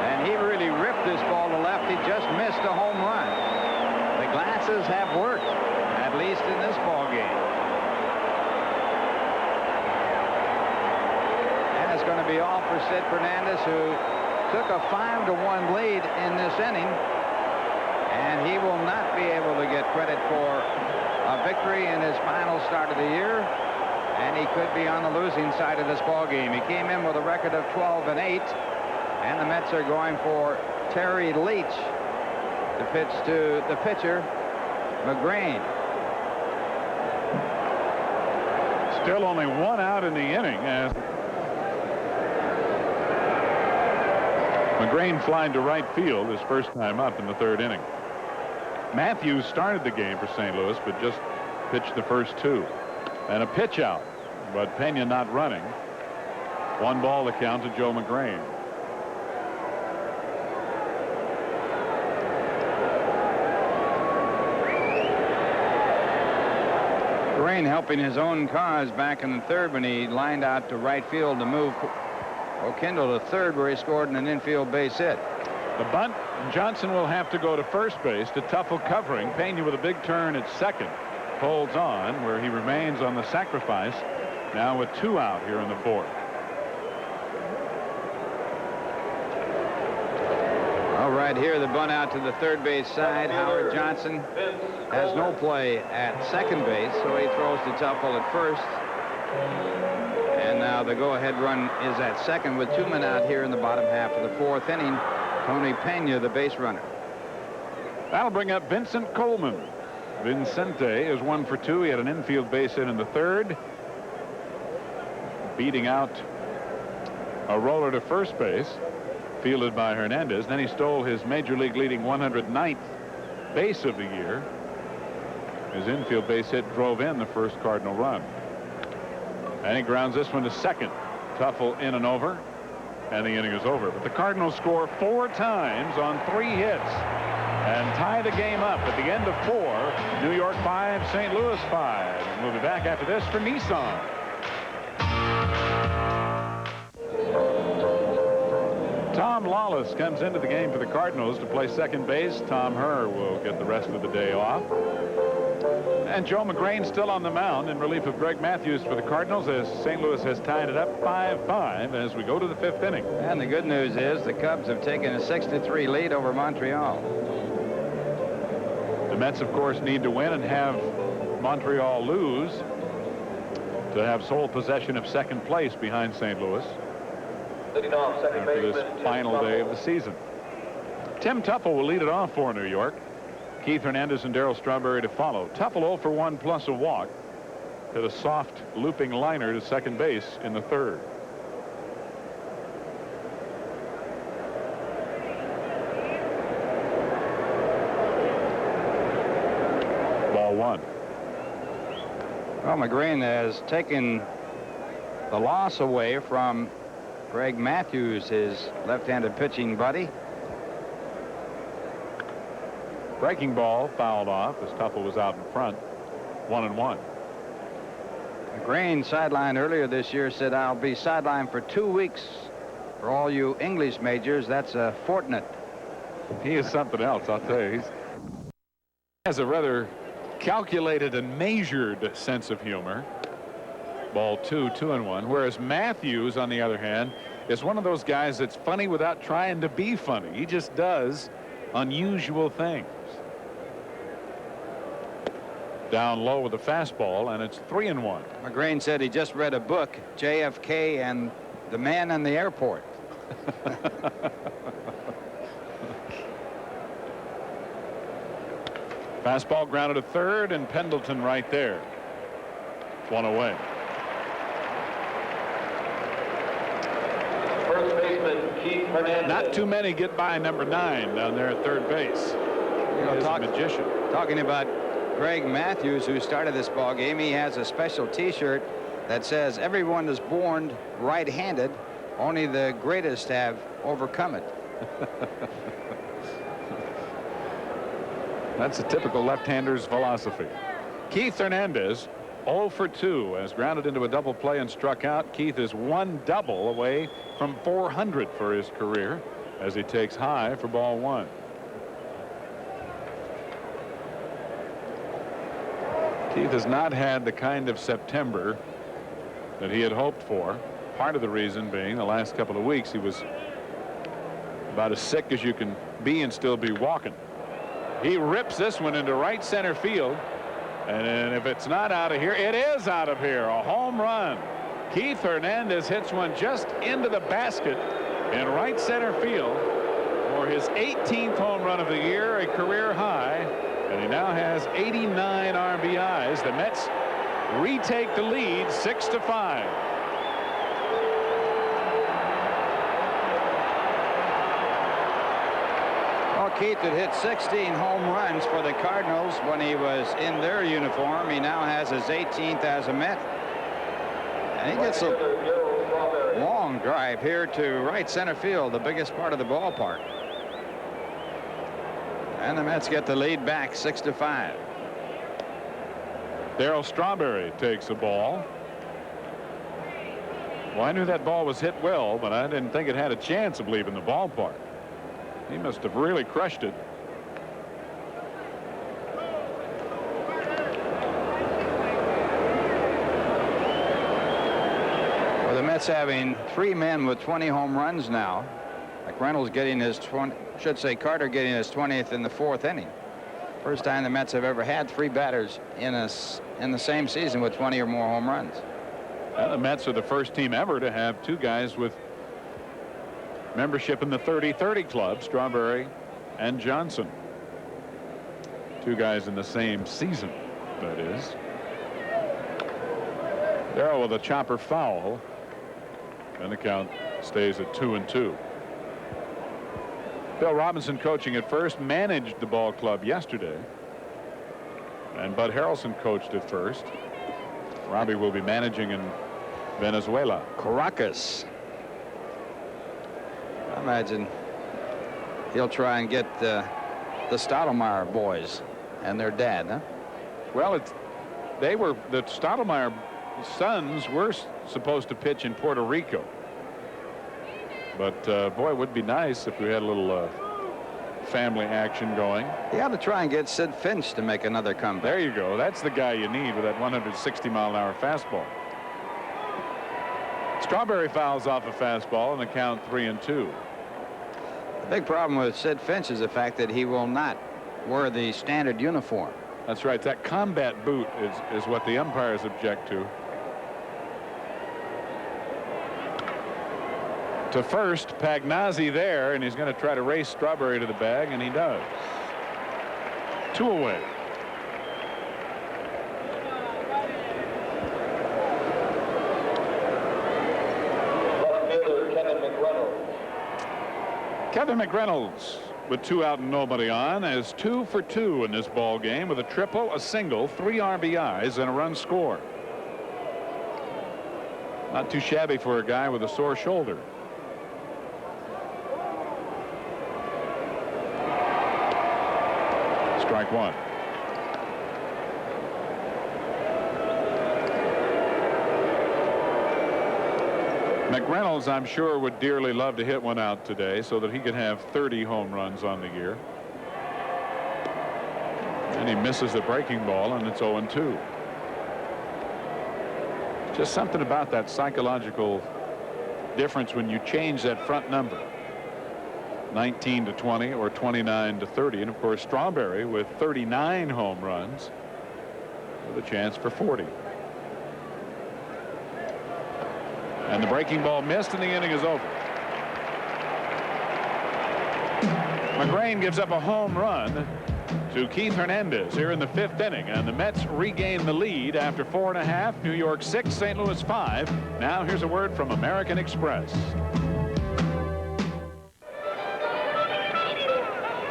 and he really ripped this ball to left. He just missed a home run. The glasses have worked, at least in this ball game. And it's going to be all for Sid Fernandez, who took a 5-1 lead in this inning, and he will not be able to get credit for a victory in his final start of the year. And he could be on the losing side of this ball game. He came in with a record of 12-8, and the Mets are going for Terry Leach to pitch to the pitcher, McGrain. Still only 1 out in the inning as McGrain flying to right field his first time up in the 3rd inning. Matthews started the game for St. Louis, but just pitched the first 2. And a pitch out, but Pena not running. 1 ball to count to Joe McGrain. McGrain helping his own cause back in the 3rd when he lined out to right field to move Oquendo to 3rd, where he scored an infield base hit. The bunt, Johnson will have to go to first base to Tuffle covering. Pena with a big turn at second. Holds on where he remains on the sacrifice, now with 2 out here in the 4th. All right, here the bunt out to the 3rd base side. Howard Johnson has no play at second base, so he throws to Tuffle at first. And now the go-ahead run is at second with 2 men out here in the bottom half of the 4th inning. Tony Pena, the base runner. That'll bring up Vincent Coleman. Vincente is 1 for 2. He had an infield base hit in the 3rd, beating out a roller to first base, fielded by Hernandez. Then he stole his major league leading 109th base of the year. His infield base hit drove in the first Cardinal run, and he grounds this one to second. Tuffle in and over, and the inning is over. But the Cardinals score 4 times on 3 hits and tie the game up at the end of 4. New York 5, St. Louis 5. We'll be back after this for Nissan. Tom Lawless comes into the game for the Cardinals to play second base. Tom Herr will get the rest of the day off. And Joe McGrain still on the mound in relief of Greg Matthews for the Cardinals, as St. Louis has tied it up 5-5 as we go to the 5th inning. And the good news is the Cubs have taken a 6-3 lead over Montreal. Mets, of course, need to win and have Montreal lose to have sole possession of second place behind St. Louis Leading off, second after this baseman, Tim final day of the Tuffle. season. Tim Tuffle will lead it off for New York. Keith Hernandez and Darryl Strawberry to follow. Tuffle 0 for 1 plus a walk. Hit a soft looping liner to second base in the third. Ball 1. Well, McGrain has taken the loss away from Greg Matthews, his left-handed pitching buddy. Breaking ball fouled off as Tuffle was out in front. 1-1. McGrain, sidelined earlier this year, said, "I'll be sidelined for 2 weeks. For all you English majors, that's a fortnight." He is something else, I'll tell you. He has a rather calculated and measured sense of humor. Ball 2, 2-1. Whereas Matthews, on the other hand, is one of those guys that's funny without trying to be funny. He just does unusual things. Down low with a fastball, and it's 3-1. McGrain said he just read a book, JFK and the Man in the Airport. Fastball grounded to third, and Pendleton right there. 1 away. First baseman, Keith Hernandez. Not too many get by number 9 down there at third base. You know, He's a magician. Talking about Greg Matthews, who started this ball game, he has a special T-shirt that says, "Everyone is born right-handed. Only the greatest have overcome it." That's a typical left-hander's philosophy. Keith Hernandez 0 for 2 has grounded into a double play and struck out. Keith is 1 double away from 400 for his career as he takes high for ball 1. Keith has not had the kind of September that he had hoped for. Part of the reason being the last couple of weeks he was about as sick as you can be and still be walking. He rips this one into right center field, and if it's not out of here, it is out of here. A home run. Keith Hernandez hits one just into the basket in right center field for his 18th home run of the year, a career high, and he now has 89 RBIs. The Mets retake the lead 6-5. Well, Keith had hit 16 home runs for the Cardinals when he was in their uniform. He now has his 18th as a Met. And he gets a long drive here to right center field, the biggest part of the ballpark. And the Mets get the lead back 6-5. Darryl Strawberry takes a ball. Well, I knew that ball was hit well, but I didn't think it had a chance of leaving the ballpark. He must have really crushed it. Well, the Mets having 3 men with 20 home runs now. Like Reynolds getting his 20, should say Carter getting his 20th in the 4th inning. First time the Mets have ever had 3 batters in the same season with 20 or more home runs. Well, the Mets are the first team ever to have 2 guys with membership in the 30-30 club, Strawberry and Johnson. 2 guys in the same season, that is. Darryl with a chopper foul, and the count stays at 2-2. Bill Robinson, coaching at first, managed the ball club yesterday, and Bud Harrelson coached at first. Robbie will be managing in Venezuela. Caracas. I imagine he'll try and get the Stottlemyre boys and their dad, huh? Well, the Stottlemyre sons were supposed to pitch in Puerto Rico. But boy, it would be nice if we had a little family action going. He ought to try and get Sid Finch to make another comeback. There you go. That's the guy you need with that 160-mile-an-hour fastball. Strawberry fouls off a fastball, and the count 3-2. The big problem with Sid Finch is the fact that he will not wear the standard uniform. That's right. That combat boot is what the umpires object to. To first, Pagnazzi there, and he's going to try to race Strawberry to the bag, and he does. 2 away. Kevin McReynolds with 2 out and nobody on is 2 for 2 in this ball game with a triple, a single, 3 RBIs, and a run scored. Not too shabby for a guy with a sore shoulder. Strike 1. McReynolds, I'm sure, would dearly love to hit one out today so that he could have 30 home runs on the year. And he misses the breaking ball, and it's 0-2. Just something about that psychological difference when you change that front number. 19 to 20 or 29 to 30. And of course, Strawberry with 39 home runs with a chance for 40. And the breaking ball missed, and the inning is over. McGrain gives up a home run to Keith Hernandez here in the 5th inning, and the Mets regain the lead after 4.5. New York 6, St. Louis 5. Now here's a word from American Express.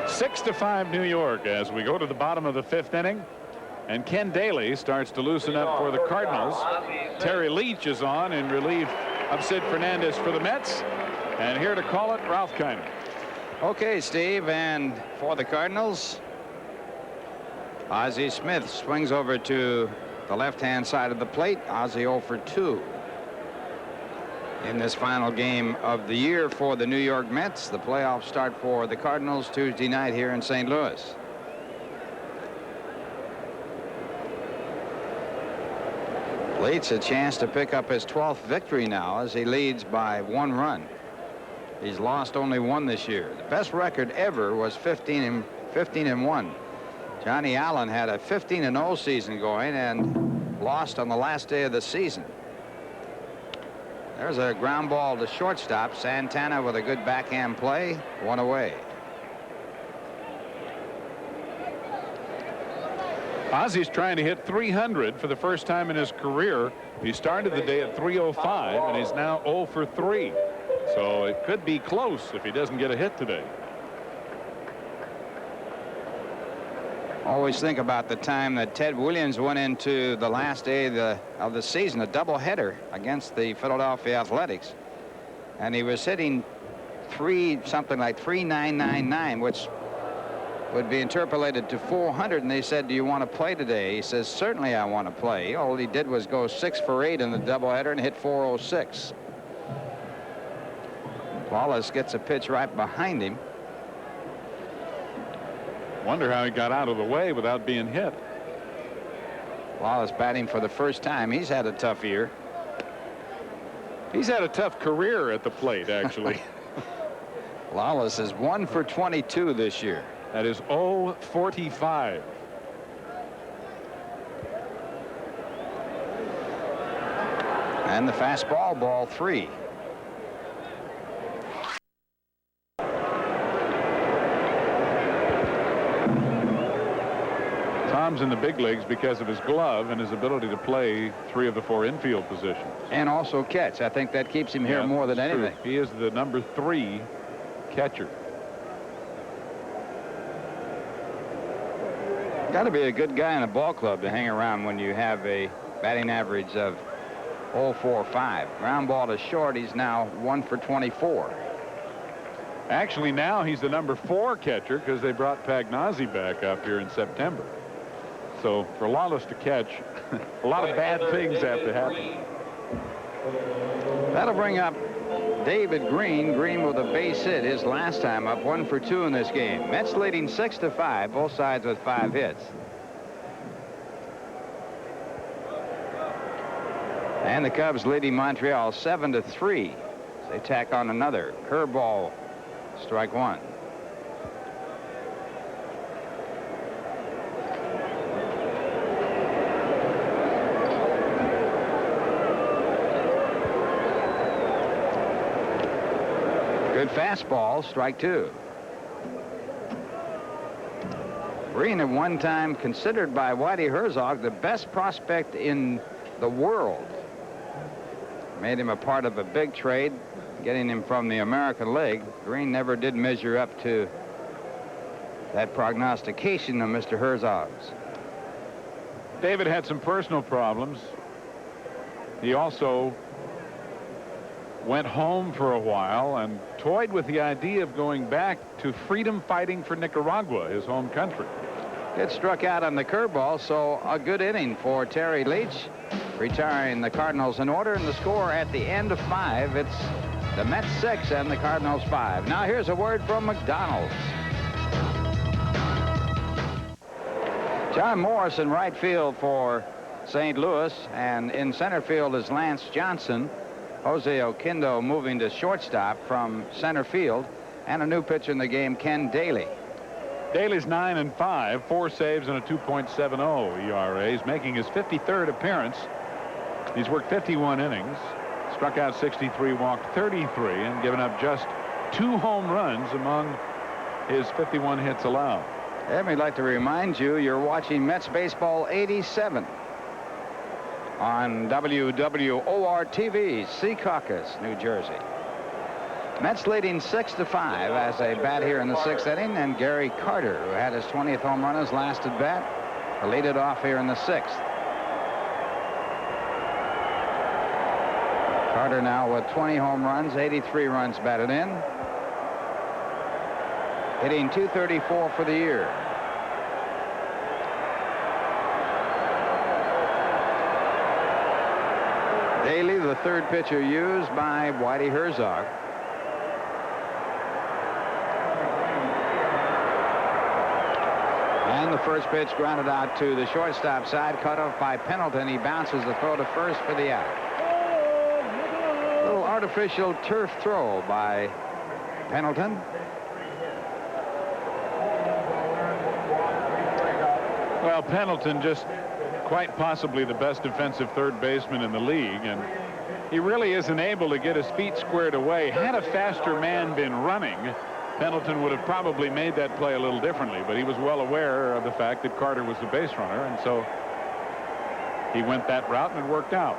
6-5 New York as we go to the bottom of the 5th inning. And Ken Daly starts to loosen up for the Cardinals. Terry Leach is on in relief of Sid Fernandez for the Mets. And here to call it, Ralph Kiner. Okay, Steve, and for the Cardinals, Ozzie Smith swings over to the left-hand side of the plate. Ozzie 0 for 2. In this final game of the year for the New York Mets, the playoffs start for the Cardinals Tuesday night here in St. Louis. Leach a chance to pick up his 12th victory now as he leads by 1 run. He's lost only 1 this year. The best record ever was 15-1. Johnny Allen had a 15-0 season going and lost on the last day of the season. There's a ground ball to shortstop. Santana with a good backhand play. 1 away. Ozzie's trying to hit 300 for the first time in his career. He started the day at 305, and he's now 0 for 3. So it could be close if he doesn't get a hit today. Always think about the time that Ted Williams went into the last day of the season, a doubleheader against the Philadelphia Athletics, and he was hitting something like 3.999, which would be interpolated to 400, and they said, do you want to play today? He says, certainly I want to play. All he did was go 6 for 8 in the doubleheader and hit 406. Wallace gets a pitch right behind him. Wonder how he got out of the way without being hit. Wallace batting for the first time. He's had a tough year. He's had a tough career at the plate, actually. Wallace is 1 for 22 this year. That is 0-45. And the fastball, ball 3. Tom's in the big leagues because of his glove and his ability to play 3 of the 4 infield positions. And also catch. I think that keeps him here more than anything. True. He is the number 3 catcher. Got to be a good guy in a ball club to hang around when you have a batting average of 0.45. Ground ball to short. He's now 1 for 24. Actually, now he's the number 4 catcher because they brought Pagnazzi back up here in September. So for Lawless to catch, a lot of bad things have to happen. That'll bring up David Green. Green with a base hit his last time up, 1 for 2 in this game. Mets leading 6-5, both sides with 5 hits. And the Cubs leading Montreal 7-3. They tack on another curveball, strike 1. Good fastball, strike 2. Green at one time considered by Whitey Herzog the best prospect in the world. Made him a part of a big trade, getting him from the American League. Green never did measure up to that prognostication of Mr. Herzog's. David had some personal problems. He also went home for a while and toyed with the idea of going back to freedom fighting for Nicaragua, his home country. It struck out on the curveball, so a good inning for Terry Leach, retiring the Cardinals in order. And the score at the end of 5, it's the Mets 6 and the Cardinals 5. Now here's a word from McDonald's. John Morris in right field for St. Louis, and in center field is Lance Johnson. Jose Oquendo moving to shortstop from center field, and a new pitcher in the game, Ken Daly. Daly's 9-5, 4 saves and a 2.70 ERA. He's making his 53rd appearance. He's worked 51 innings, struck out 63, walked 33, and given up just 2 home runs among his 51 hits allowed. And we'd like to remind you, you're watching Mets Baseball 87 on WWOR-TV, Secaucus, New Jersey. Mets leading 6-5 as they bat here in the 6th inning, and Gary Carter, who had his 20th home run his last at bat, will lead it off here in the 6th. Carter now with 20 home runs, 83 runs batted in, hitting .234 for the year. Daly, the third pitcher used by Whitey Herzog. And the first pitch grounded out to the shortstop side, cut off by Pendleton. He bounces the throw to first for the out. Little artificial turf throw by Pendleton. Well, Pendleton just quite possibly the best defensive third baseman in the league, and he really isn't able to get his feet squared away. Had a faster man been running, Pendleton would have probably made that play a little differently, but he was well aware of the fact that Carter was the base runner, and so he went that route and it worked out.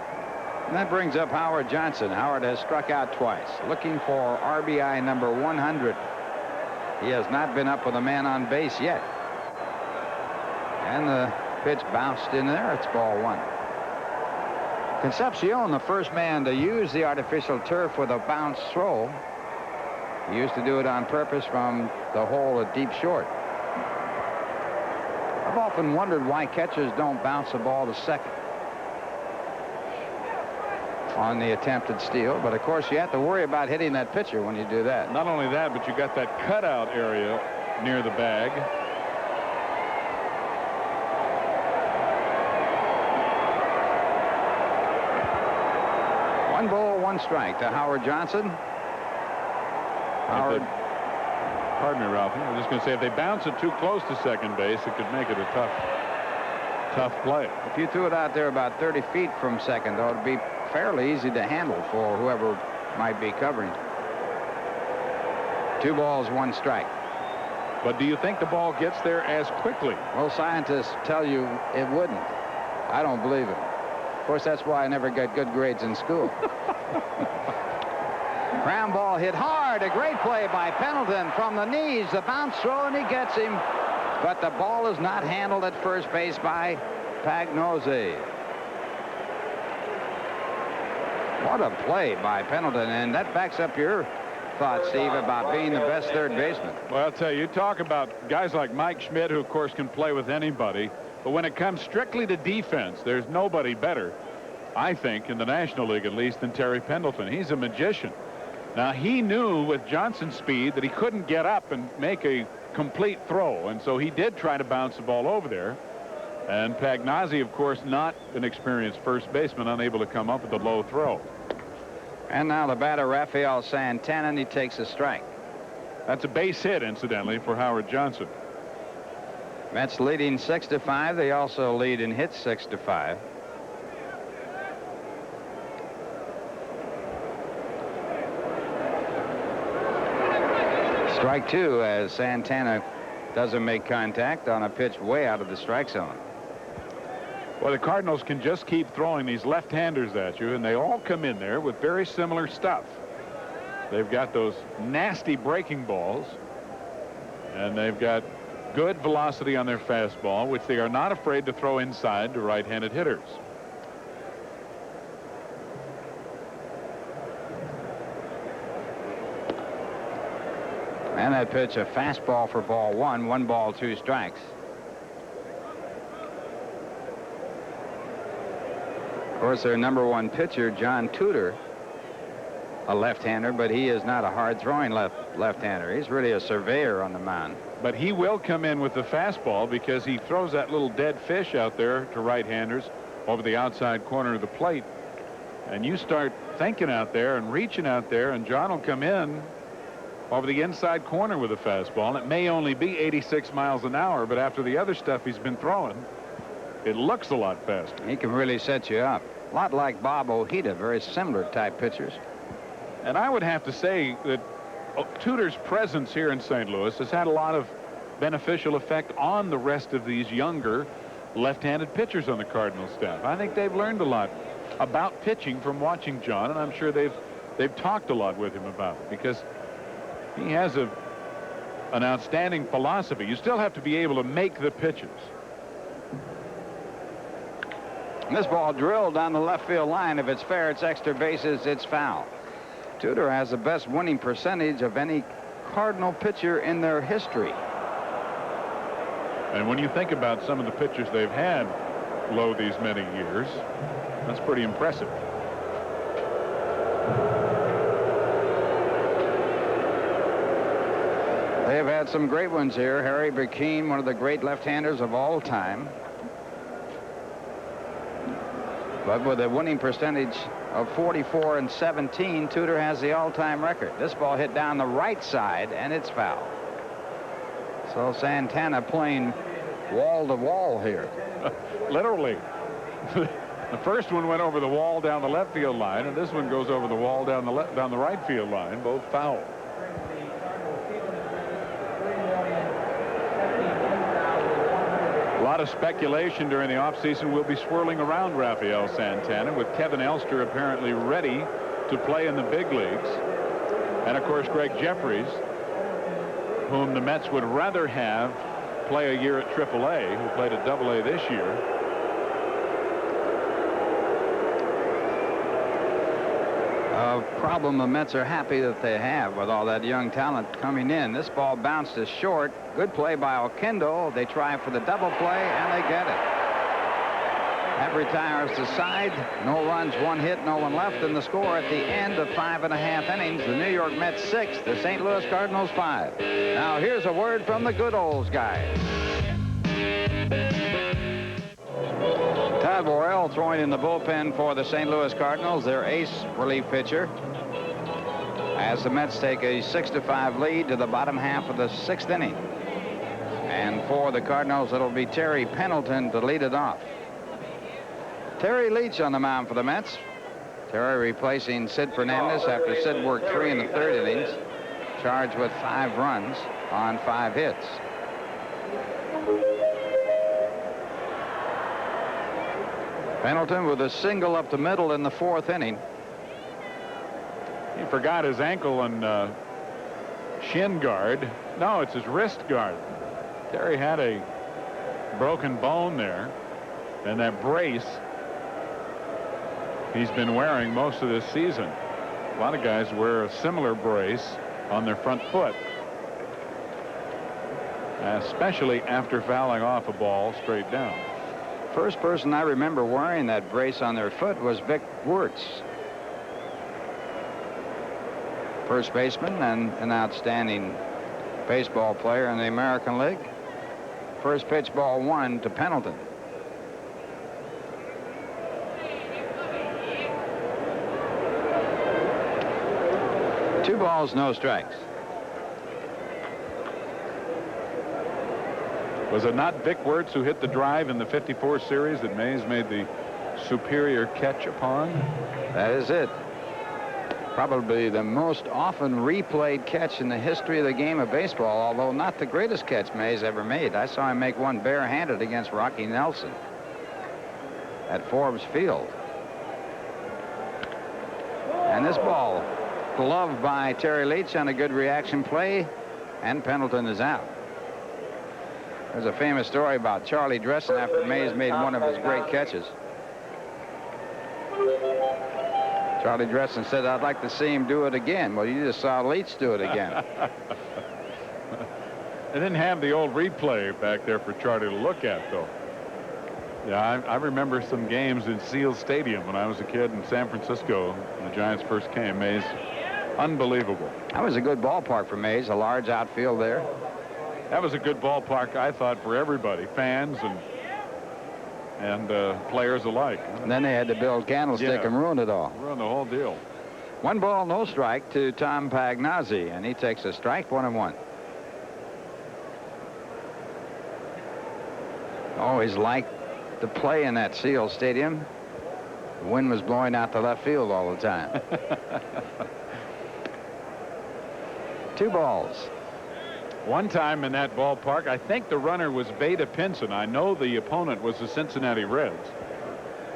And that brings up Howard Johnson. Howard has struck out twice, looking for RBI number 100. He has not been up with a man on base yet. And the pitch bounced in there. It's ball 1. Concepcion, the first man to use the artificial turf with a bounce throw. He used to do it on purpose from the hole at deep short. I've often wondered why catchers don't bounce the ball to second on the attempted steal, but of course you have to worry about hitting that pitcher when you do that. Not only that, but you got that cutout area near the bag. One ball, 1 strike to Howard Johnson. Howard. Pardon me, Ralphie. I was just going to say, if they bounce it too close to second base, it could make it a tough play. If you threw it out there about 30 feet from second, though, it'd be fairly easy to handle for whoever might be covering. 2 balls, 1 strike. But do you think the ball gets there as quickly? Well, scientists tell you it wouldn't. I don't believe it. Of course, that's why I never got good grades in school. Ground ball hit hard. A great play by Pendleton from the knees. The bounce throw, and he gets him. But the ball is not handled at first base by Pagnozzi. What a play by Pendleton, and that backs up your thought, Steve, about being the best third baseman. Well, I'll tell you, talk about guys like Mike Schmidt, who of course can play with anybody, but when it comes strictly to defense, there's nobody better, I think, in the National League at least, than Terry Pendleton. He's a magician. Now, he knew with Johnson's speed that he couldn't get up and make a complete throw, and so he did try to bounce the ball over there. And Pagnozzi, of course, not an experienced first baseman, unable to come up with a low throw. And now the batter, Rafael Santana, and he takes a strike. That's a base hit, incidentally, for Howard Johnson. Mets leading 6-5. They also lead in hits 6-5. Strike two as Santana doesn't make contact on a pitch way out of the strike zone. Well, the Cardinals can just keep throwing these left-handers at you, and they all come in there with very similar stuff. They've got those nasty breaking balls, and they've got good velocity on their fastball, which they are not afraid to throw inside to right-handed hitters. And that pitch, a fastball for ball one. 1 ball, 2 strikes. Of course, their #1 pitcher, John Tudor, a left-hander, but he is not a hard-throwing left-hander. He's really a surveyor on the mound. But he will come in with the fastball because he throws that little dead fish out there to right-handers over the outside corner of the plate. And you start thinking out there and reaching out there, and John will come in over the inside corner with a fastball. And it may only be 86 miles an hour, but after the other stuff he's been throwing, it looks a lot faster. He can really set you up. A lot like Bob Ojeda, very similar type pitchers. And I would have to say that Tudor's presence here in St. Louis has had a lot of beneficial effect on the rest of these younger left-handed pitchers on the Cardinals staff. I think they've learned a lot about pitching from watching John, and I'm sure they've talked a lot with him about it because he has an outstanding philosophy. You still have to be able to make the pitches. And this ball drilled down the left field line. If it's fair, it's extra bases, it's foul. Tudor has the best winning percentage of any Cardinal pitcher in their history. And when you think about some of the pitchers they've had low these many years, that's pretty impressive. They have had some great ones here. Harry Burkeen, one of the great left-handers of all time. But with a winning percentage of 44-17, Tudor has the all-time record. This ball hit down the right side, and it's foul. So Santana playing wall-to-wall here. Literally. The first one went over the wall down the left field line, and this one goes over the wall down the right field line, both foul. A lot of speculation during the offseason will be swirling around Rafael Santana, with Kevin Elster apparently ready to play in the big leagues. And of course, Greg Jeffries, whom the Mets would rather have play a year at AAA, who played at AA this year. A problem the Mets are happy that they have with all that young talent coming in. This ball bounced to short. Good play by Oquendo. They try for the double play, and they get it. That retires the side. No runs, 1 hit, no one left. And the score at the end of 5.5 innings, the New York Mets 6, the St. Louis Cardinals 5. Now here's a word from the good old guys. Todd Worrell throwing in the bullpen for the St. Louis Cardinals, their ace relief pitcher, as the Mets take a 6-5 lead to the bottom half of the 6th inning. And for the Cardinals, it'll be Terry Pendleton to lead it off. Terry Leach on the mound for the Mets. Terry replacing Sid Fernandez after Sid worked 3 in the 3rd innings, charged with 5 runs on 5 hits. Pendleton with a single up the middle in the 4th inning. He forgot his ankle and shin guard. No, it's his wrist guard. Terry had a broken bone there, and that brace he's been wearing most of this season. A lot of guys wear a similar brace on their front foot, especially after fouling off a ball straight down. First person I remember wearing that brace on their foot was Vic Wertz, first baseman and an outstanding baseball player in the American League. First pitch, ball 1 to Pendleton. Two balls, no strikes. Was it not Vic Wertz who hit the drive in the '54 series that Mays made the superior catch upon? That is it. Probably the most often replayed catch in the history of the game of baseball, although not the greatest catch Mays ever made. I saw him make one barehanded against Rocky Nelson at Forbes Field. And this ball gloved by Terry Leach on a good reaction play, and Pendleton is out. There's a famous story about Charlie Dressen after Mays made one of his great catches. Charlie Dressen said, "I'd like to see him do it again." Well, you just saw Leach do it again. They didn't have the old replay back there for Charlie to look at, though. Yeah, I remember some games in Seal Stadium when I was a kid in San Francisco when the Giants first came. Mays, unbelievable. That was a good ballpark for Mays, a large outfield there. That was a good ballpark, I thought, for everybody, fans and players alike. And then they had to build Candlestick and ruin it all. Ruin the whole deal. 1 ball, no strike to Tom Pagnozzi, and he takes a strike, 1-1. Always liked to play in that Seal Stadium. The wind was blowing out to left field all the time. 2 balls. One time in that ballpark, I think the runner was Veda Pinson. I know the opponent was the Cincinnati Reds.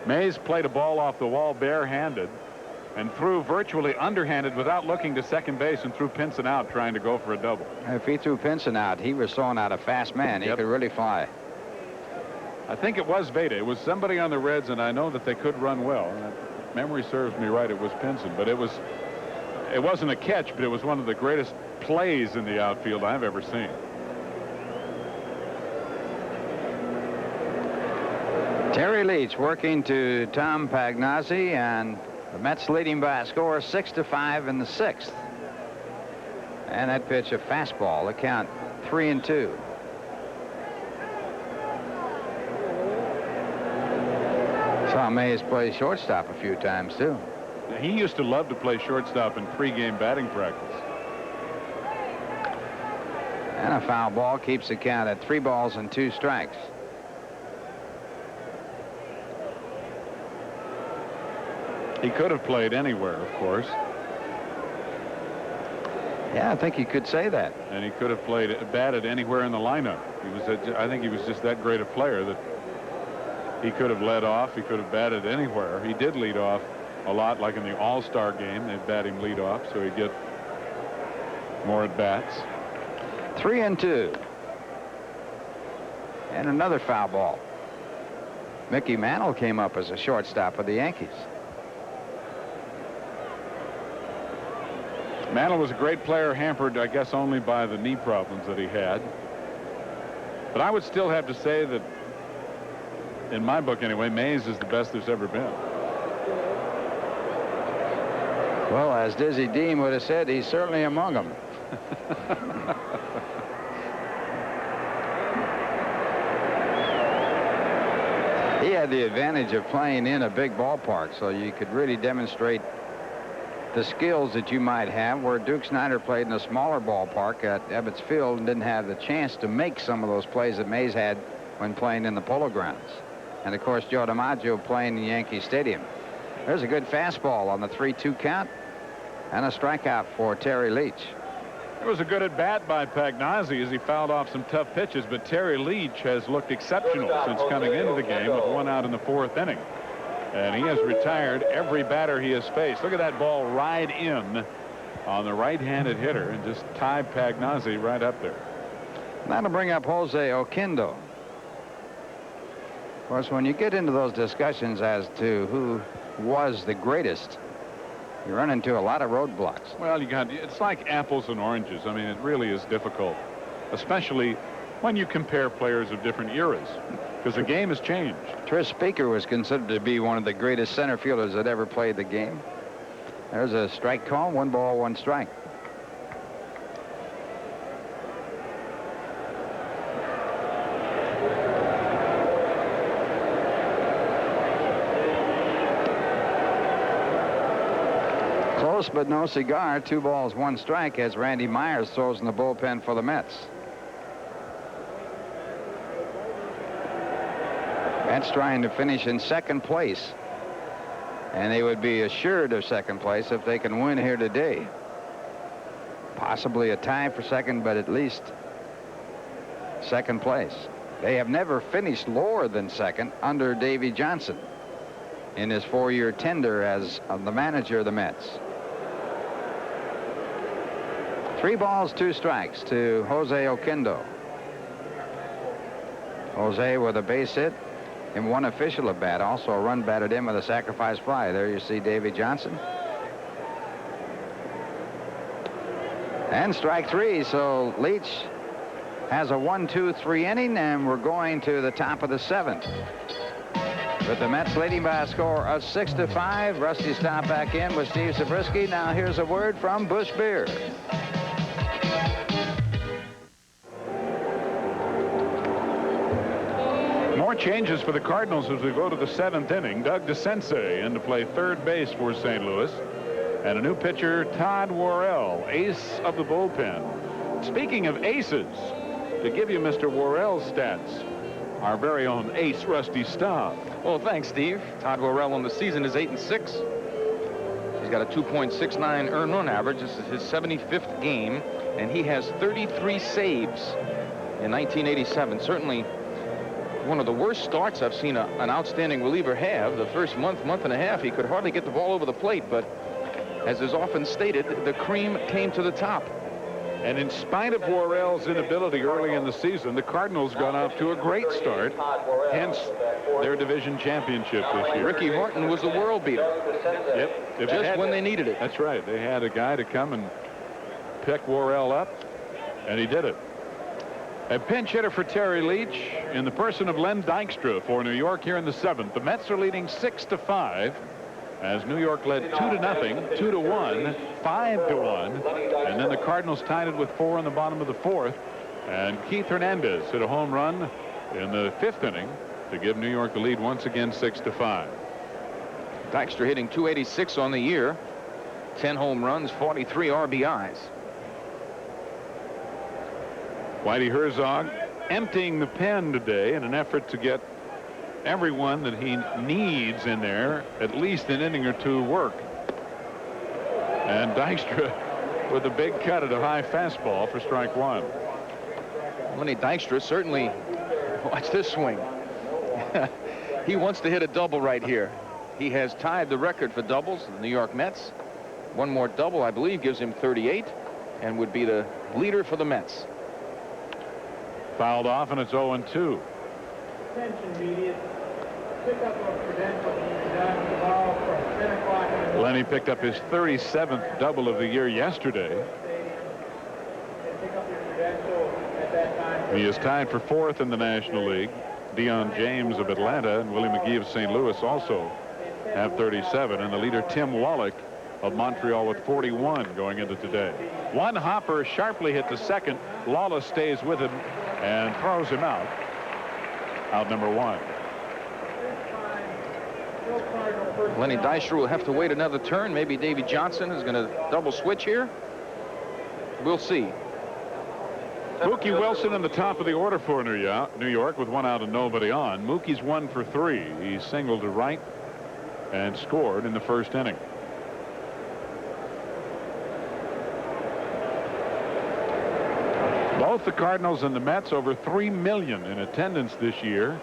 Mays played a ball off the wall barehanded and threw virtually underhanded without looking to second base and threw Pinson out trying to go for a double. If he threw Pinson out, he was throwing out a fast man. He could really fly. I think it was Veda. It was somebody on the Reds, and I know that they could run well. Memory serves me right, it was Pinson, but it wasn't a catch, but it was one of the greatest plays in the outfield I've ever seen. Terry Leach working to Tom Pagnozzi, and the Mets leading by a score of 6-5 in the 6th. And that pitch, a fastball. The count 3-2. Saw Mays play shortstop a few times too. He used to love to play shortstop in pregame batting practice. And a foul ball keeps the count at 3 balls and 2 strikes. He could have played anywhere, of course. Yeah, I think you could say that. And he could have batted anywhere in the lineup. I think he was just that great a player that he could have led off. He could have batted anywhere. He did lead off a lot, like in the All-Star game. They'd bat him lead off, so he'd get more at bats. 3-2. And another foul ball. Mickey Mantle came up as a shortstop for the Yankees. Mantle was a great player, hampered, I guess, only by the knee problems that he had. But I would still have to say that, in my book anyway, Mays is the best there's ever been. Well, as Dizzy Dean would have said, he's certainly among them. He had the advantage of playing in a big ballpark, so you could really demonstrate the skills that you might have, where Duke Snider played in a smaller ballpark at Ebbets Field and didn't have the chance to make some of those plays that Mays had when playing in the Polo Grounds. And, of course, Joe DiMaggio playing in Yankee Stadium. There's a good fastball on the 3-2 count and a strikeout for Terry Leach. It was a good at-bat by Pagnozzi as he fouled off some tough pitches, but Terry Leach has looked exceptional since coming into the game with 1 out in the 4th inning. And he has retired every batter he has faced. Look at that ball ride in on the right-handed hitter and just tie Pagnozzi right up there. That'll bring up Jose Oquendo. Of course, when you get into those discussions as to who was the greatest, you run into a lot of roadblocks. Well, it's like apples and oranges. I mean, it really is difficult, especially when you compare players of different eras, because the game has changed. Tris Speaker was considered to be one of the greatest center fielders that ever played the game. There's a strike call, 1 ball, 1 strike. Close but no cigar. 2 balls, 1 strike as Randy Myers throws in the bullpen for the Mets. Mets trying to finish in 2nd place And they would be assured of second place if they can win here today. Possibly a tie for second, but at least second place. They have never finished lower than second under Davy Johnson in his 4-year tender as the manager of the Mets. 3 balls, 2 strikes to Jose Oquendo. Jose with a base hit and 1 official at bat. Also a run batted in with a sacrifice fly. There you see Davy Johnson. And strike 3. So Leach has a 1-2-3 inning, and we're going to the top of the 7th. With the Mets leading by a score of 6-5. Rusty Staub back in with Steve Zabriskie. Now here's a word from Busch Beer. More changes for the Cardinals as we go to the 7th inning. Doug DeCense in to play third base for St. Louis. And a new pitcher, Todd Worrell, ace of the bullpen. Speaking of aces, to give you Mr. Worrell's stats, our very own ace, Rusty Staub. Well, thanks, Steve. Todd Worrell on the season is 8-6. He's got a 2.69 earned run average. This is his 75th game, and he has 33 saves in 1987. Certainly one of the worst starts I've seen an outstanding reliever have. The first month and a half, he could hardly get the ball over the plate, but as is often stated, the cream came to the top. And in spite of Worrell's inability early in the season, the Cardinals got off to a great start, hence their division championship this year. Ricky Horton was the world beater. Yep. Just when they needed it. That's right. They had a guy to come and pick Worrell up, and he did it. A pinch hitter for Terry Leach in the person of Len Dykstra for New York here in the 7th. The Mets are leading 6-5 as New York led 2-0, 2-1, 5-1, and then the Cardinals tied it with 4 in the bottom of the 4th, and Keith Hernandez hit a home run in the 5th inning to give New York the lead once again, 6-5. Dykstra hitting .286 on the year, 10 home runs, 43 RBIs. Whitey Herzog emptying the pen today in an effort to get everyone that he needs in there at least an inning or 2 work. And Dykstra with a big cut at a high fastball for strike 1. Lenny Dykstra certainly, watch this swing. He wants to hit a double right here. He has tied the record for doubles in the New York Mets. One more double, I believe, gives him 38 and would be the leader for the Mets. Fouled off, and it's 0-2. Attention, media. Pick up a credential down the ball from 10 o'clock in the Lenny picked up his 37th double of the year yesterday. pick up your credential at that time. He is tied for 4th in the National League. Deion James of Atlanta and Willie McGee of St. Louis also have 37, and the leader Tim Wallach of Montreal with 41 going into today. One hopper sharply hit the second. Lawless stays with him and throws him out. Out number 1. Lenny Dykstra will have to wait another turn. Maybe Davy Johnson is going to double switch here. We'll see. Mookie Wilson in the top of the order for New York with 1 out and nobody on. Mookie's 1 for 3. He singled to right and scored in the 1st inning. Both the Cardinals and the Mets over 3 million in attendance this year.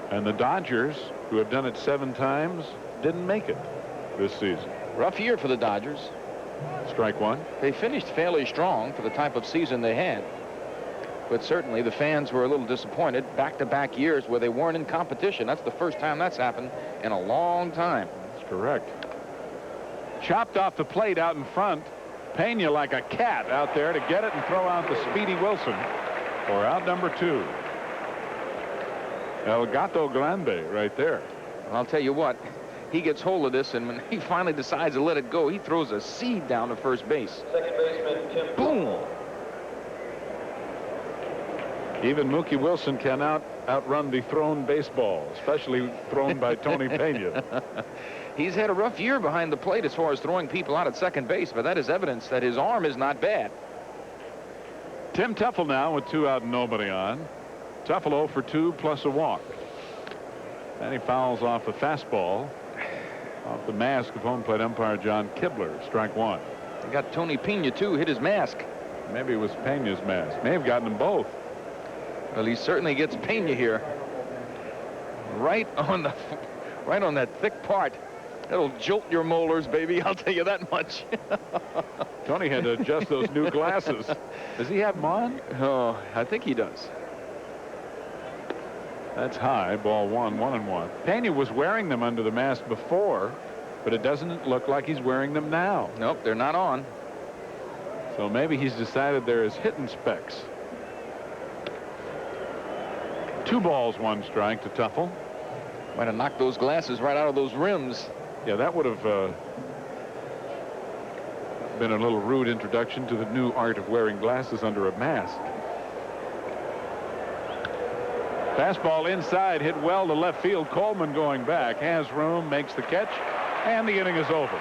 And the Dodgers, who have done it 7 times, didn't make it this season. Rough year for the Dodgers. Strike 1. They finished fairly strong for the type of season they had. But certainly the fans were a little disappointed. Back-to-back years where they weren't in competition. That's the first time that's happened in a long time. That's correct. Chopped off the plate out in front. Pena like a cat out there to get it and throw out the speedy Wilson for out number 2. El Gato Grande right there. I'll tell you what, he gets hold of this, and when he finally decides to let it go, he throws a seed down to first base. Second baseman Tim. Boom! Even Mookie Wilson can outrun the thrown baseball, especially thrown by Tony Pena. He's had a rough year behind the plate as far as throwing people out at second base, but that is evidence that his arm is not bad. Tim Teufel now with 2 out and nobody on. Teufel 0 for 2 plus a walk. Then he fouls off a fastball. off the mask of home plate umpire John Kibler. Strike one. They got Tony Pena too. Hit his mask. Maybe it was Pena's mask. May have gotten them both. Well, he certainly gets Pena here. Right on that thick part. That'll jolt your molars, baby. I'll tell you that much. Tony had to adjust those new glasses. Does he have them on? Oh, I think he does. That's high. Ball one, 1-1. Pena was wearing them under the mask before, but it doesn't look like he's wearing them now. Nope, they're not on. So maybe he's decided they're his hitting specs. 2 balls, 1 strike to Tuffle. Might have knocked those glasses right out of those rims. Yeah, that would have been a little rude introduction to the new art of wearing glasses under a mask. Fastball inside, hit well to left field. Coleman going back, has room, makes the catch, and the inning is over.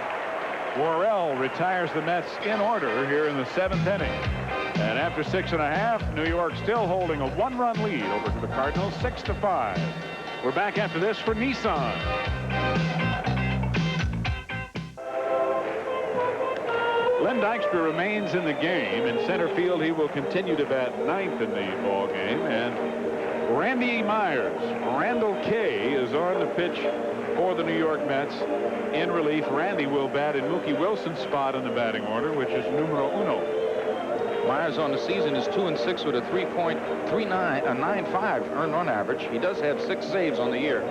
Worrell retires the Mets in order here in the 7th inning. And after 6.5, New York still holding a 1-run lead over to the Cardinals, 6-5. We're back after this for Nissan. Len Dykstra remains in the game. In center field, he will continue to bat 9th in the ball game. And Randy Myers, Randall Kay, is on the pitch for the New York Mets. In relief, Randy will bat in Mookie Wilson's spot in the batting order, which is numero uno. Myers on the season is 2-6 with a 3.95 earned run average. He does have 6 saves on the year.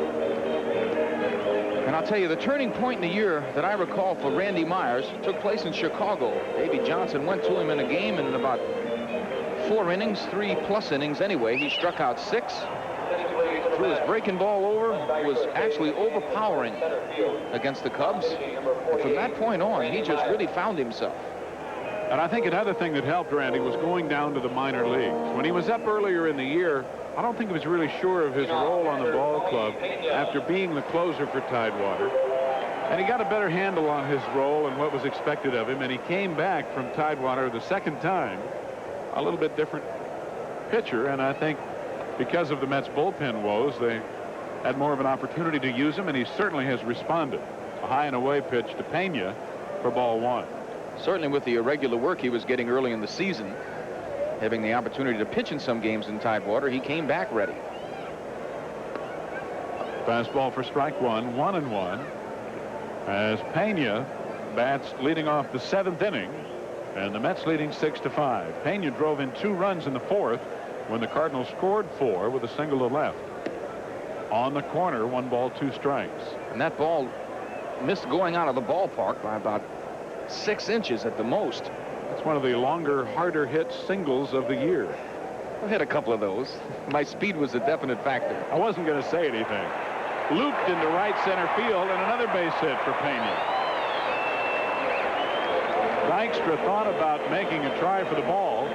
And I'll tell you, the turning point in the year that I recall for Randy Myers took place in Chicago. Davey Johnson went to him in a game, and in about 4 innings, 3+ innings anyway, he struck out 6. Threw his breaking ball over, was actually overpowering against the Cubs. And from that point on, he just really found himself. And I think another thing that helped Randy was going down to the minor leagues. When he was up earlier in the year, I don't think he was really sure of his role on the ball club after being the closer for Tidewater. And he got a better handle on his role and what was expected of him. And he came back from Tidewater the second time, a little bit different pitcher. And I think because of the Mets bullpen woes, they had more of an opportunity to use him, and he certainly has responded. A high and away pitch to Pena for ball 1. Certainly with the irregular work he was getting early in the season, having the opportunity to pitch in some games in Tidewater, he came back ready. Fastball for strike 1, 1-1. As Pena bats leading off the 7th inning, and the Mets leading 6-5. Pena drove in 2 runs in the 4th when the Cardinals scored 4 with a single to left. On the corner, 1 ball, 2 strikes. And that ball missed going out of the ballpark by about 6 inches at the most. That's one of the longer, harder hit singles of the year. I've hit a couple of those. My speed was a definite factor. I wasn't going to say anything. Looped into right center field, and another base hit for Pena. Dykstra thought about making a try for the ball,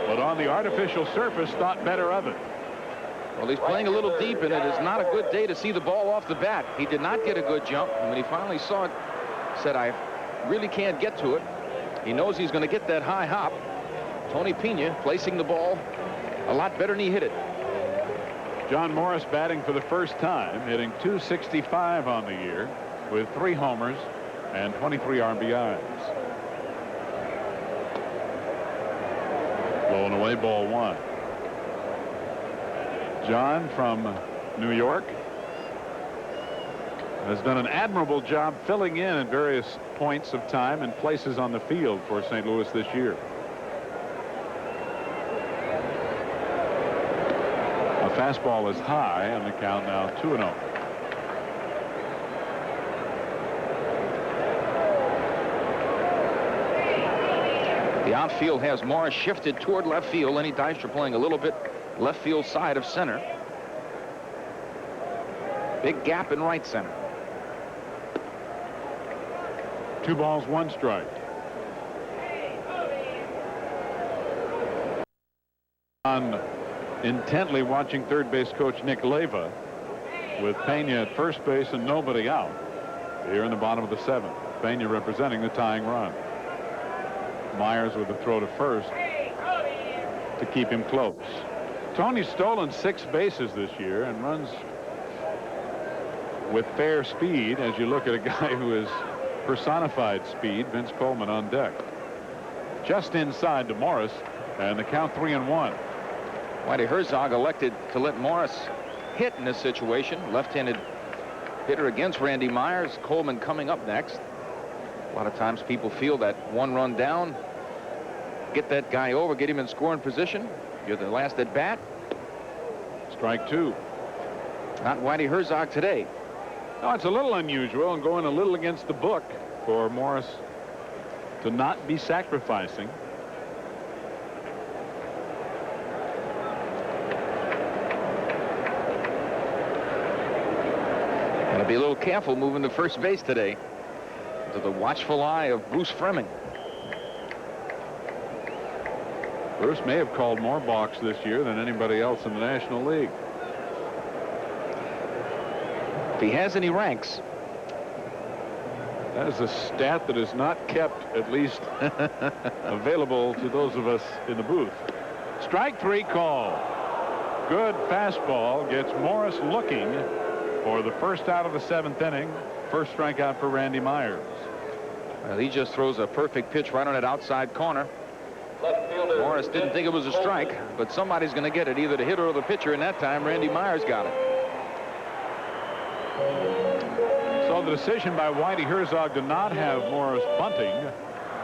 but on the artificial surface thought better of it. Well, he's playing a little deep, and it is not a good day to see the ball off the bat. He did not get a good jump, and when he finally saw it, said, I really can't get to it. He knows he's going to get that high hop. Tony Pena placing the ball a lot better than he hit it. John Morris batting for the first time, hitting .265 on the year with 3 homers and 23 RBIs. Low and away, ball 1. John from New York has done an admirable job filling in at various points of time and places on the field for St. Louis this year. A fastball is high, and the count now 2-0. The outfield has Morris shifted toward left field. Lenny Dykstra playing a little bit left field side of center. Big gap in right center. 2 balls, 1 strike. On intently watching third base coach Nick Leyva, with Pena at first base and nobody out here in the bottom of the 7th. Pena representing the tying run. Myers with a throw to first to keep him close. Tony's stolen 6 bases this year and runs with fair speed as you look at a guy who is personified speed. Vince Coleman on deck. Just inside to Morris, and the count 3-1. Whitey Herzog elected to let Morris hit in this situation. Left-handed hitter against Randy Myers. Coleman coming up next. A lot of times people feel that one run down, get that guy over, get him in scoring position. You're the last at bat. Strike two. Not Whitey Herzog today. No, it's a little unusual and going a little against the book for Morris to not be sacrificing. Gotta be a little careful moving to first base today. To the watchful eye of Bruce Fleming. Bruce may have called more balks this year than anybody else in the National League. If he has any ranks. That is a stat that is not kept, at least available to those of us in the booth. Strike three call. Good fastball gets Morris looking for the first out of the 7th inning. First strikeout for Randy Myers. Well, he just throws a perfect pitch right on that outside corner. Morris didn't think it was a strike, but somebody's going to get it, either the hitter or the pitcher, and that time Randy Myers got it. So the decision by Whitey Herzog to not have Morris bunting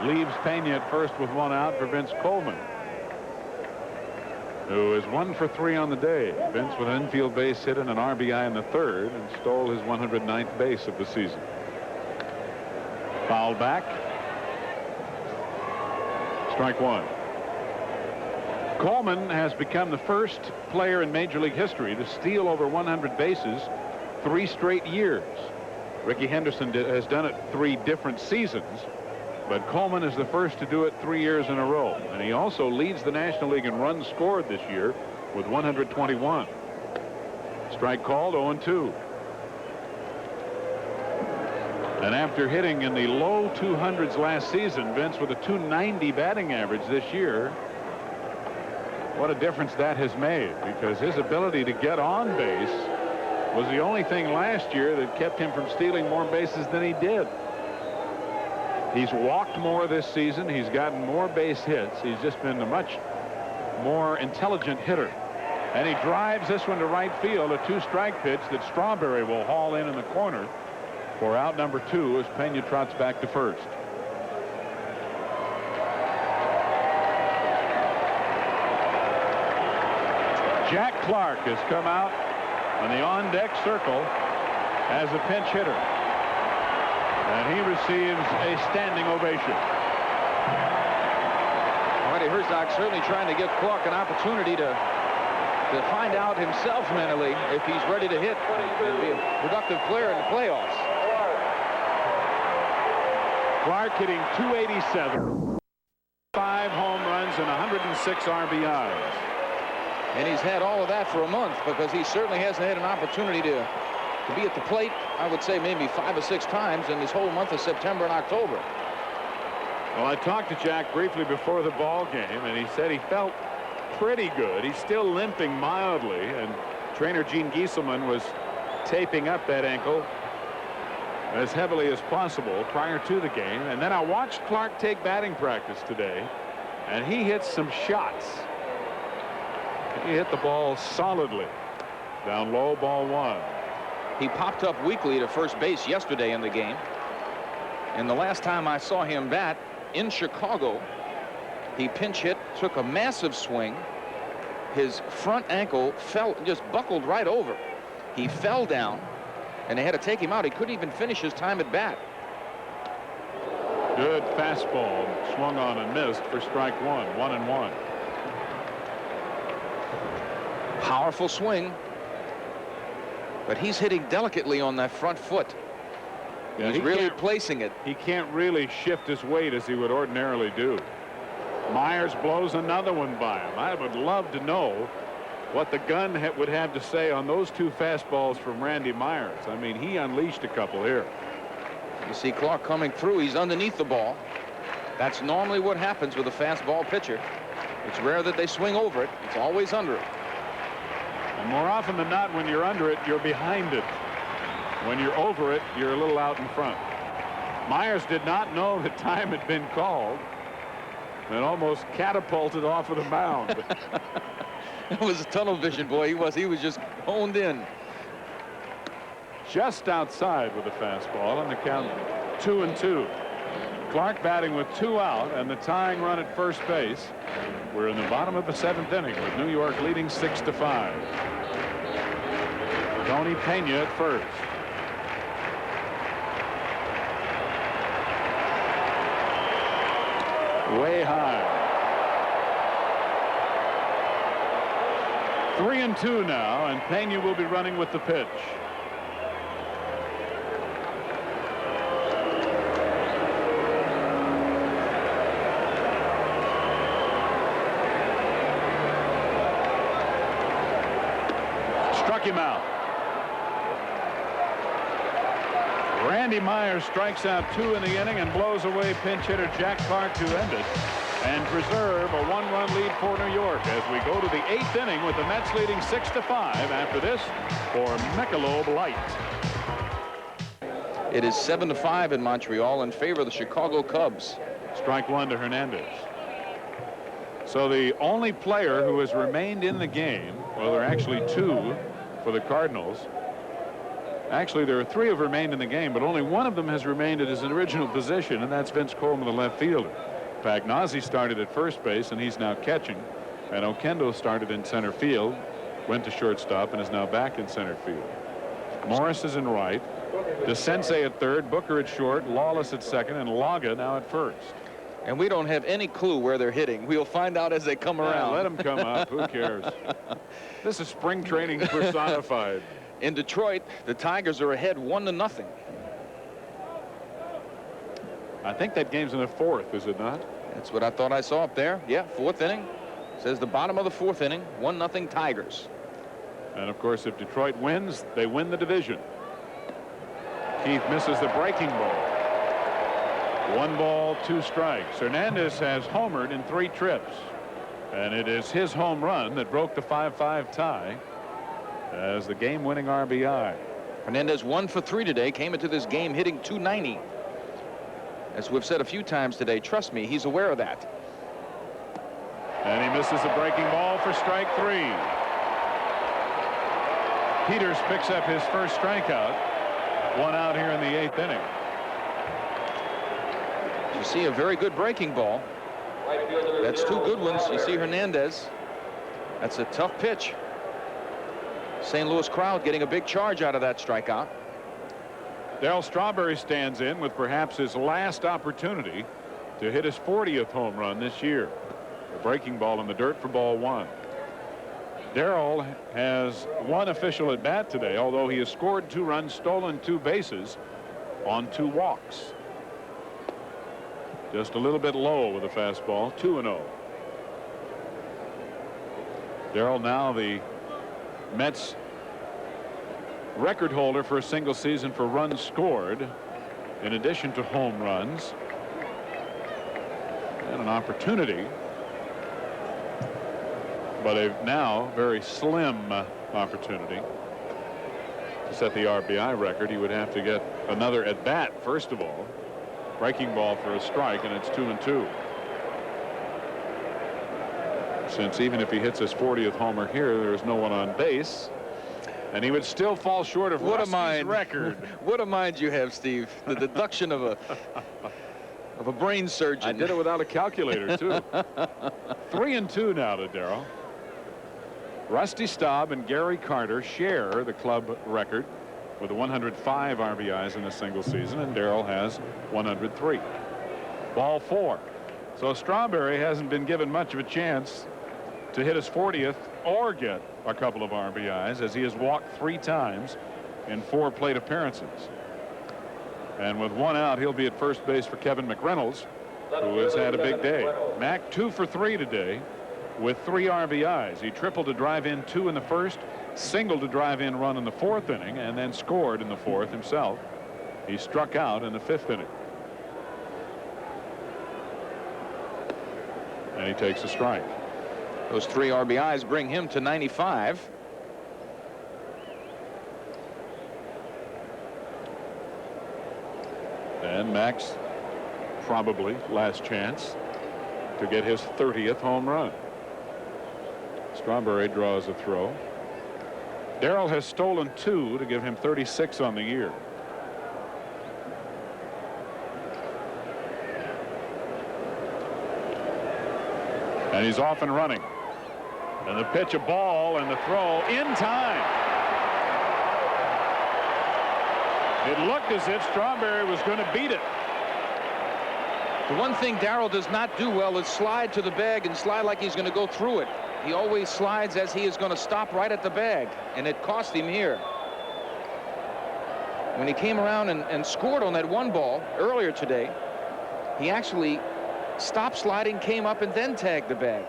leaves Pena at first with 1 out for Vince Coleman, who is 1 for 3 on the day. Vince with an infield base hit and an RBI in the 3rd and stole his 109th base of the season. Foul back. Strike one. Coleman has become the first player in Major League history to steal over 100 bases 3 straight years. Ricky Henderson has done it 3 different seasons, but Coleman is the first to do it 3 years in a row. And he also leads the National League in runs scored this year with 121. Strike called, 0-2. And after hitting in the low 200s last season, Vince with a 290 batting average this year, what a difference that has made, because his ability to get on base was the only thing last year that kept him from stealing more bases than he did. He's walked more this season. He's gotten more base hits. He's just been a much more intelligent hitter. And he drives this one to right field, a 2-strike pitch that Strawberry will haul in the corner for out number 2 as Pena trots back to first. Jack Clark has come out on the on-deck circle as a pinch hitter, and he receives a standing ovation. Whitey Herzog certainly trying to give Clark an opportunity to find out himself mentally if he's ready to hit and be a productive player in the playoffs. Clark hitting .287, 5 home runs and 106 RBIs. And he's had all of that for a month, because he certainly hasn't had an opportunity to be at the plate, I would say maybe 5 or 6 times in this whole month of September and October. Well, I talked to Jack briefly before the ball game, and he said he felt pretty good. He's still limping mildly, and trainer Gene Gieselman was taping up that ankle as heavily as possible prior to the game. And then I watched Clark take batting practice today, and he hit some shots. He hit the ball solidly. Down low, ball 1. He popped up weakly to first base yesterday in the game. And the last time I saw him bat in Chicago, he pinch hit, took a massive swing. His front ankle just buckled right over. He fell down, and they had to take him out. He couldn't even finish his time at bat. Good fastball, swung on and missed for strike 1, 1-1. Powerful swing, but he's hitting delicately on that front foot. Yeah, he's really placing it. He can't really shift his weight as he would ordinarily do. Myers blows another one by him. I would love to know what the gun would have to say on those 2 fastballs from Randy Myers. I mean, he unleashed a couple here. You see Clark coming through. He's underneath the ball. That's normally what happens with a fastball pitcher. It's rare that they swing over it. It's always under it. And more often than not, when you're under it, you're behind it. When you're over it, you're a little out in front. Myers did not know the time had been called and almost catapulted off of the mound. It was tunnel vision, boy. He was just honed in. Just outside with a fastball, and the count 2-2. Clark batting with 2 out and the tying run at first base. We're in the bottom of the 7th inning with New York leading 6-5. Tony Pena at first. Way high. 3-2 now, and Pena will be running with the pitch. Struck him out. Randy Myers strikes out 2 in the inning and blows away pinch hitter Jack Clark to end it and preserve a 1-run lead for New York as we go to the 8th inning with the Mets leading 6-5 after this for Michelob Light. It is 7-5 in Montreal in favor of the Chicago Cubs. Strike 1 to Hernandez. So the only player who has remained in the game, well, there are actually 2 for the Cardinals. Actually, there are 3 who have remained in the game, but only one of them has remained at his original position, and that's Vince Coleman, the left fielder. Pagnozzi started at first base, and he's now catching. And Oquendo started in center field, went to shortstop, and is now back in center field. Morris is in right. DeSensei at third, Booker at short, Lawless at second, and Laga now at first. And we don't have any clue where they're hitting. We'll find out as they come around. Let them come up. Who cares? This is spring training personified. In Detroit, the Tigers are ahead 1-0. I think that game's in the 4th, is it not? That's what I thought I saw up there. Yeah, 4th inning. Says the bottom of the 4th inning, 1-0 Tigers. And of course, if Detroit wins, they win the division. Keith misses the breaking ball. 1 ball, 2 strikes. Hernandez has homered in 3 trips. And it is his home run that broke the 5-5 tie as the game-winning RBI. Hernandez 1 for 3 today, came into this game hitting .290. As we've said a few times today, trust me, he's aware of that. And he misses the breaking ball for strike 3. Peters picks up his first strikeout. 1 out here in the 8th inning. You see a very good breaking ball. That's 2 good ones. You see Hernandez. That's a tough pitch. St. Louis crowd getting a big charge out of that strikeout. Darryl Strawberry stands in with perhaps his last opportunity to hit his 40th home run this year. A breaking ball in the dirt for ball 1. Darryl has 1 official at bat today, although he has scored 2 runs, stolen 2 bases on 2 walks. Just a little bit low with a fastball. 2-0. Darryl now the Mets record holder for a single season for runs scored in addition to home runs, and an opportunity, but a now very slim opportunity to set the RBI record. He would have to get another at bat first of all. Breaking ball for a strike, and it's 2-2. Since even if he hits his 40th homer here, there is no one on base, and he would still fall short of Rusty's record. What a mind you have, Steve. The deduction of a brain surgeon. I did it without a calculator too. 3-2 now to Darryl. Rusty Staub and Gary Carter share the club record with 105 RBIs in a single season, and Darryl has 103. Ball 4. So Strawberry hasn't been given much of a chance to hit his 40th or get a couple of RBIs, as he has walked 3 times in 4 plate appearances. And with 1 out, he'll be at first base for Kevin McReynolds, who has had a big day. Mac 2 for 3 today with 3 RBIs. He tripled to drive in 2 in the first, singled to drive in run in the 4th inning, and then scored in the 4th himself. He struck out in the 5th inning. And he takes a strike. Those 3 RBIs bring him to 95. And Max probably last chance to get his 30th home run. Strawberry draws a throw. Darrell has stolen 2 to give him 36 on the year. And he's off and running. And the pitch, a ball, and the throw in time. It looked as if Strawberry was going to beat it. The one thing Darrell does not do well is slide to the bag and slide like he's going to go through it. He always slides as he is going to stop right at the bag, and it cost him here. When he came around and scored on that 1 ball earlier today, he actually stopped sliding, came up, and then tagged the bag.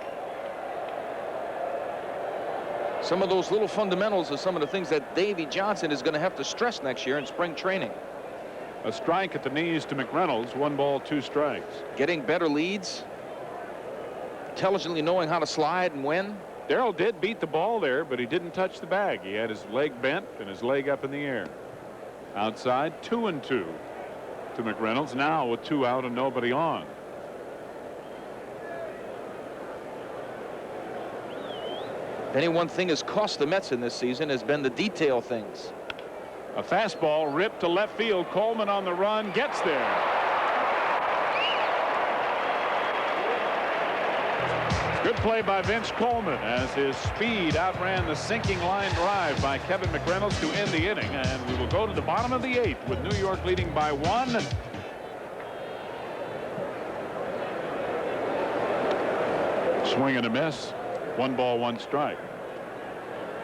Some of those little fundamentals are some of the things that Davey Johnson is going to have to stress next year in spring training. A strike at the knees to McReynolds. 1 ball, 2 strikes. Getting better leads, intelligently knowing how to slide and when. Darrell did beat the ball there, but he didn't touch the bag. He had his leg bent and his leg up in the air. Outside, 2-2 to McReynolds, now with 2 out and nobody on. If any one thing has cost the Mets in this season has been the detail things. A fastball ripped to left field. Coleman on the run, gets there. Good play by Vince Coleman as his speed outran the sinking line drive by Kevin McReynolds to end the inning. And we will go to the bottom of the 8th with New York leading by 1. Swing and a miss. 1 ball, 1 strike.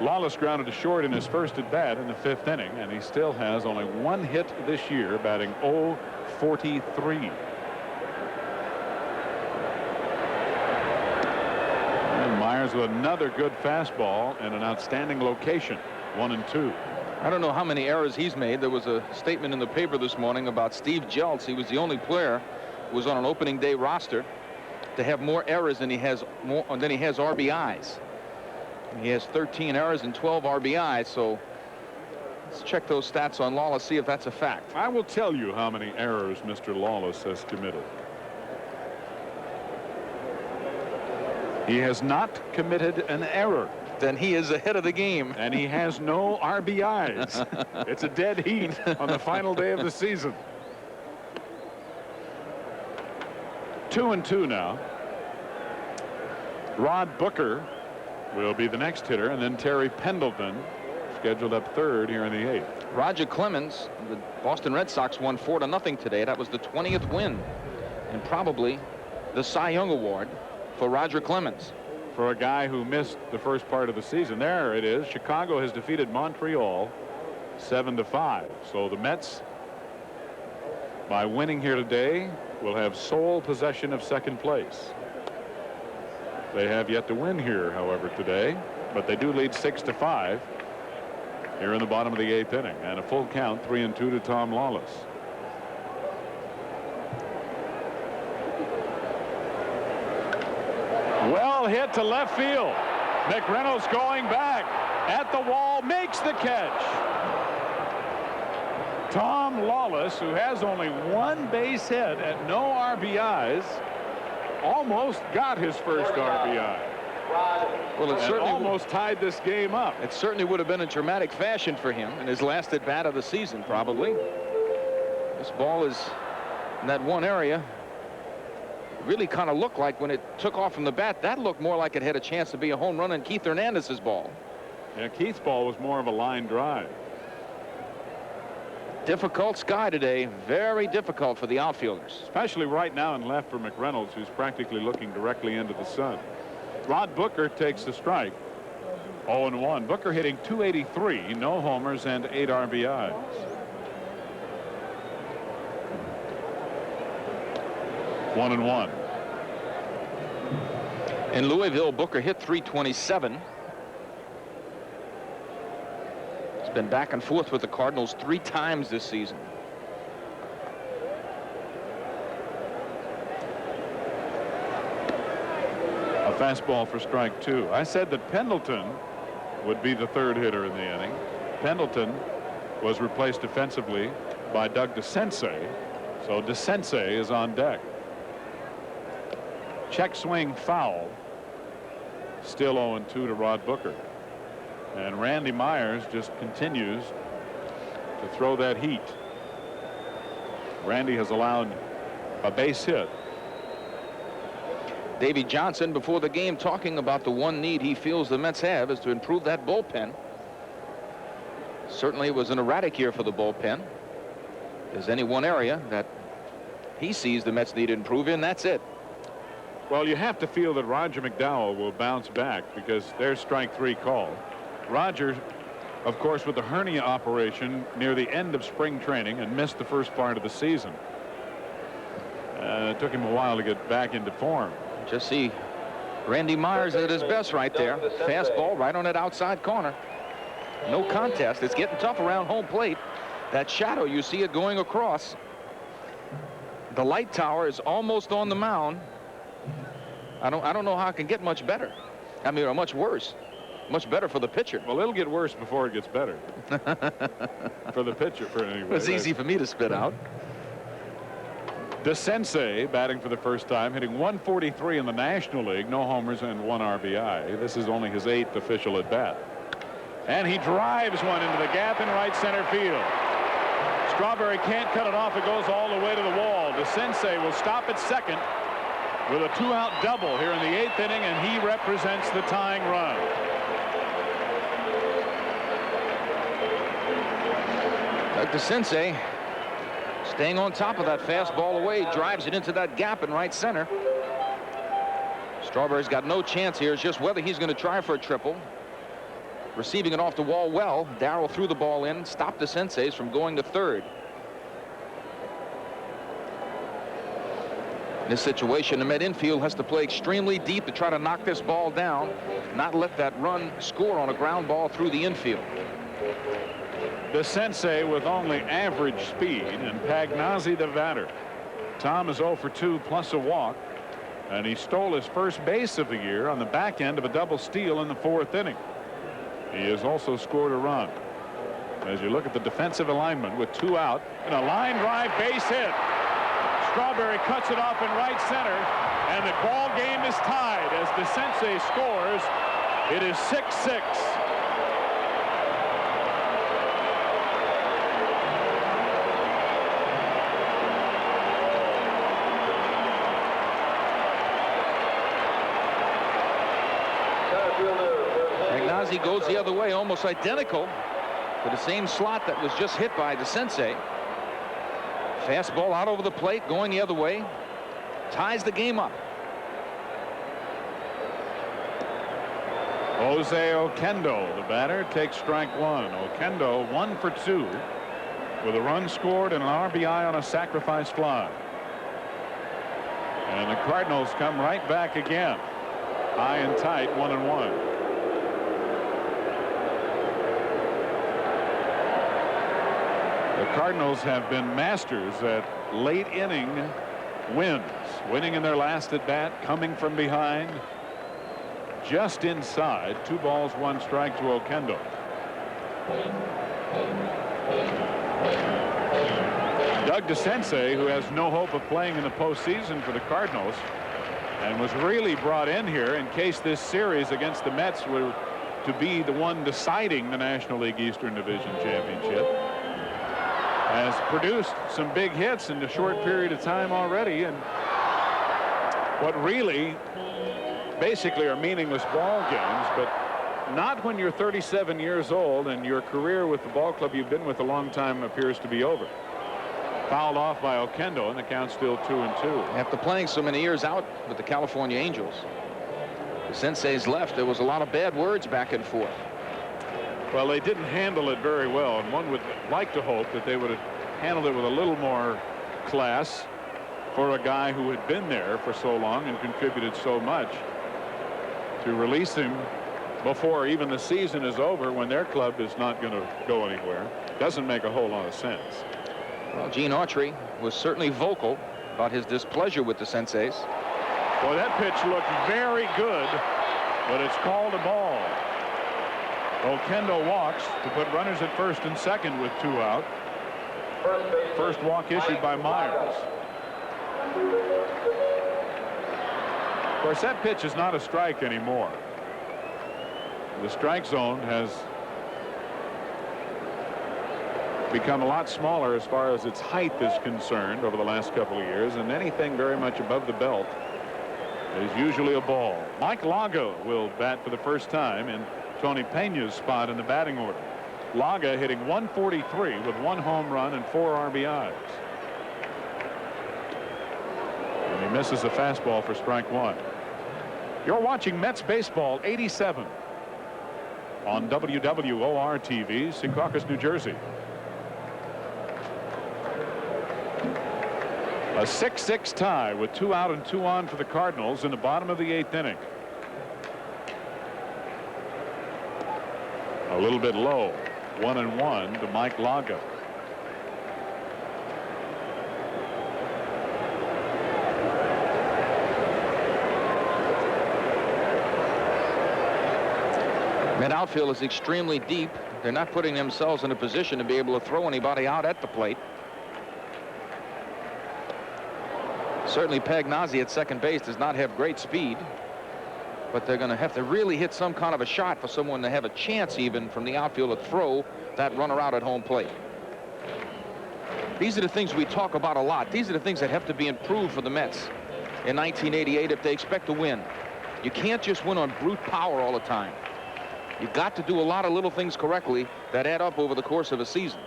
Lawless grounded to short in his first at bat in the 5th inning, and he still has only 1 hit this year, batting .043. And Myers with another good fastball and an outstanding location. 1-2. I don't know how many errors he's made. There was a statement in the paper this morning about Steve Jeltz. He was the only player who was on an opening day roster to have more errors than he has RBIs. He has 13 errors and 12 RBIs, so let's check those stats on Lawless, see if that's a fact. I will tell you how many errors Mr. Lawless has committed. He has not committed an error. Then he is ahead of the game. And he has no RBIs. It's a dead heat on the final day of the season. 2-2 now. Rod Booker will be the next hitter, and then Terry Pendleton scheduled up 3rd here in the 8th. Roger Clemens, the Boston Red Sox won 4-0 today. That was the 20th win, and probably the Cy Young Award for Roger Clemens. For a guy who missed the first part of the season. There it is. Chicago has defeated Montreal 7-5. So the Mets, by winning here today, will have sole possession of 2nd place. They have yet to win here, however, today, but they do lead 6-5 here in the bottom of the 8th inning, and a full count, 3-2 to Tom Lawless. Well hit to left field. McReynolds going back at the wall, makes the catch. Tom Lawless, who has only 1 base hit and no RBIs, almost got his first RBI. Well, it certainly almost tied this game up. It certainly would have been a dramatic fashion for him in his last at bat of the season, probably. This ball is in that one area. Really kind of looked like when it took off from the bat, that looked more like it had a chance to be a home run than Keith Hernandez's ball. Yeah, Keith's ball was more of a line drive. Difficult sky today, very difficult for the outfielders. Especially right now in left for McReynolds, who's practically looking directly into the sun. Rod Booker takes the strike. 0-1. Booker hitting .283, no homers and 8 RBIs. One and one. In Louisville, Booker hit .327. Been back and forth with the Cardinals 3 times this season. A fastball for strike 2. I said that Pendleton would be the 3rd hitter in the inning. Pendleton was replaced defensively by Doug DeCense So DeSensei is on deck. Check swing foul. Still 0-2 to Rod Booker. And Randy Myers just continues to throw that heat. Randy has allowed a base hit. Davey Johnson before the game talking about the one need he feels the Mets have is to improve that bullpen. Certainly it was an erratic year for the bullpen. If there's any one area that he sees the Mets need to improve in, that's it. Well, you have to feel that Roger McDowell will bounce back because there's strike 3 call. Roger, of course, with the hernia operation near the end of spring training and missed the first part of the season. It took him a while to get back into form. Just see Randy Myers at his best right there. Fastball right on that outside corner. No contest. It's getting tough around home plate. That shadow, you see it going across. The light tower is almost on the mound. I don't know how it can get much better. I mean, or much worse. Much better for the pitcher. Well, it'll get worse before it gets better. For the pitcher, for anyway. It's easy for me to spit out. DeSensei batting for the first time, hitting 143 in the National League, no homers and 1 RBI. This is only his 8th official at bat. And he drives one into the gap in right center field. Strawberry can't cut it off. It goes all the way to the wall. DeSensei will stop at second with a 2-out double here in the 8th inning, and he represents the tying run. Doug DeSensei staying on top of that fastball away, drives it into that gap in right center. Strawberry's got no chance here. It's just whether he's going to try for a triple. Receiving it off the wall well. Darrell threw the ball in, stopped DeSensei's from going to third. In this situation, the Met infield has to play extremely deep to try to knock this ball down, not let that run score on a ground ball through the infield. DeSensei with only average speed, and Pagnazzi the batter. Tom is 0 for 2 plus a walk, and he stole his first base of the year on the back end of a double steal in the 4th inning. He has also scored a run. As you look at the defensive alignment with 2 out and a line drive base hit. Strawberry cuts it off in right center, and the ball game is tied as DeSensei scores. It is 6-6. Pagnazzi goes the other way, almost identical to the same slot that was just hit by DeSensei. Fastball out over the plate, going the other way, ties the game up. Jose Oquendo, the batter, takes strike 1. Oquendo 1 for 2 with a run scored and an RBI on a sacrifice fly. And the Cardinals come right back again, high and tight, 1-1. The Cardinals have been masters at late inning wins, winning in their last at bat, coming from behind, just inside. 2 balls, 1 strike to Oquendo. Doug DeSensei, who has no hope of playing in the postseason for the Cardinals, and was really brought in here in case this series against the Mets were to be the one deciding the National League Eastern Division Championship, has produced some big hits in a short period of time already, and what really basically are meaningless ball games, but not when you're 37 years old and your career with the ball club you've been with a long time appears to be over. Fouled off by Oquendo, and the count's still 2-2. After playing so many years out with the California Angels, DeSensei's left. There was a lot of bad words back and forth. Well, they didn't handle it very well, and one would like to hope that they would have handled it with a little more class for a guy who had been there for so long and contributed so much. To release him before even the season is over when their club is not going to go anywhere doesn't make a whole lot of sense. Well, Gene Autry was certainly vocal about his displeasure with DeSensei's. Well, that pitch looked very good, but it's called a ball. Oquendo walks to put runners at first and second with 2 out. First walk issued by Myers. Of course, that pitch is not a strike anymore. The strike zone has become a lot smaller as far as its height is concerned over the last couple of years, and anything very much above the belt is usually a ball. Mike Laga will bat for the first time in Tony Peña's spot in the batting order. Laga hitting 143 with 1 home run and 4 RBIs. And he misses a fastball for strike 1. You're watching Mets baseball 87 on WWOR-TV, Secaucus, New Jersey. A 6-6 tie with 2 out and 2 on for the Cardinals in the bottom of the 8th inning. A little bit low. 1-1 to Mike Laga. That outfield is extremely deep. They're not putting themselves in a position to be able to throw anybody out at the plate. Certainly Pagnozzi at second base does not have great speed, but they're going to have to really hit some kind of a shot for someone to have a chance even from the outfield to throw that runner out at home plate. These are the things we talk about a lot. These are the things that have to be improved for the Mets in 1988 if they expect to win. You can't just win on brute power all the time. You've got to do a lot of little things correctly that add up over the course of a season.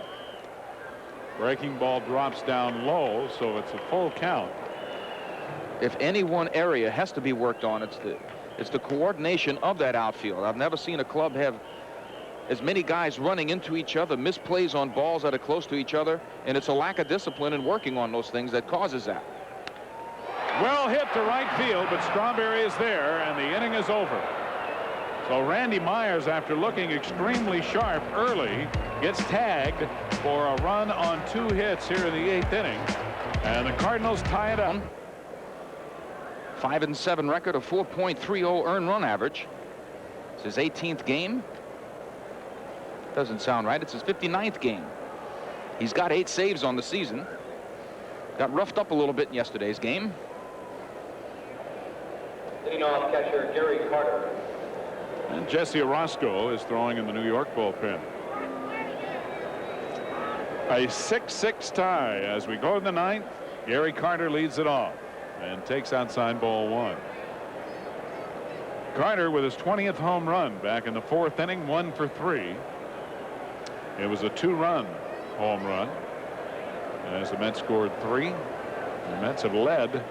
Breaking ball drops down low, so it's a full count. If any one area has to be worked on, it's the coordination of that outfield. I've never seen a club have as many guys running into each other, misplays on balls that are close to each other, and it's a lack of discipline in working on those things that causes that. Well hit to right field, but Strawberry is there, and the inning is over. So Randy Myers, after looking extremely sharp early, gets tagged for a run on 2 hits here in the 8th inning, and the Cardinals tie it up. 5-7 record, a 4.30 earned run average. It's his 18th game. Doesn't sound right. It's his 59th game. He's got 8 saves on the season. Got roughed up a little bit in yesterday's game. Leading off catcher Gary Carter. And Jesse Orozco is throwing in the New York bullpen. A 6-6 tie as we go to the 9th. Gary Carter leads it off and takes outside ball 1. Carter with his 20th home run back in the 4th inning, 1 for 3. It was a 2-run home run as the Mets scored 3. The Mets have led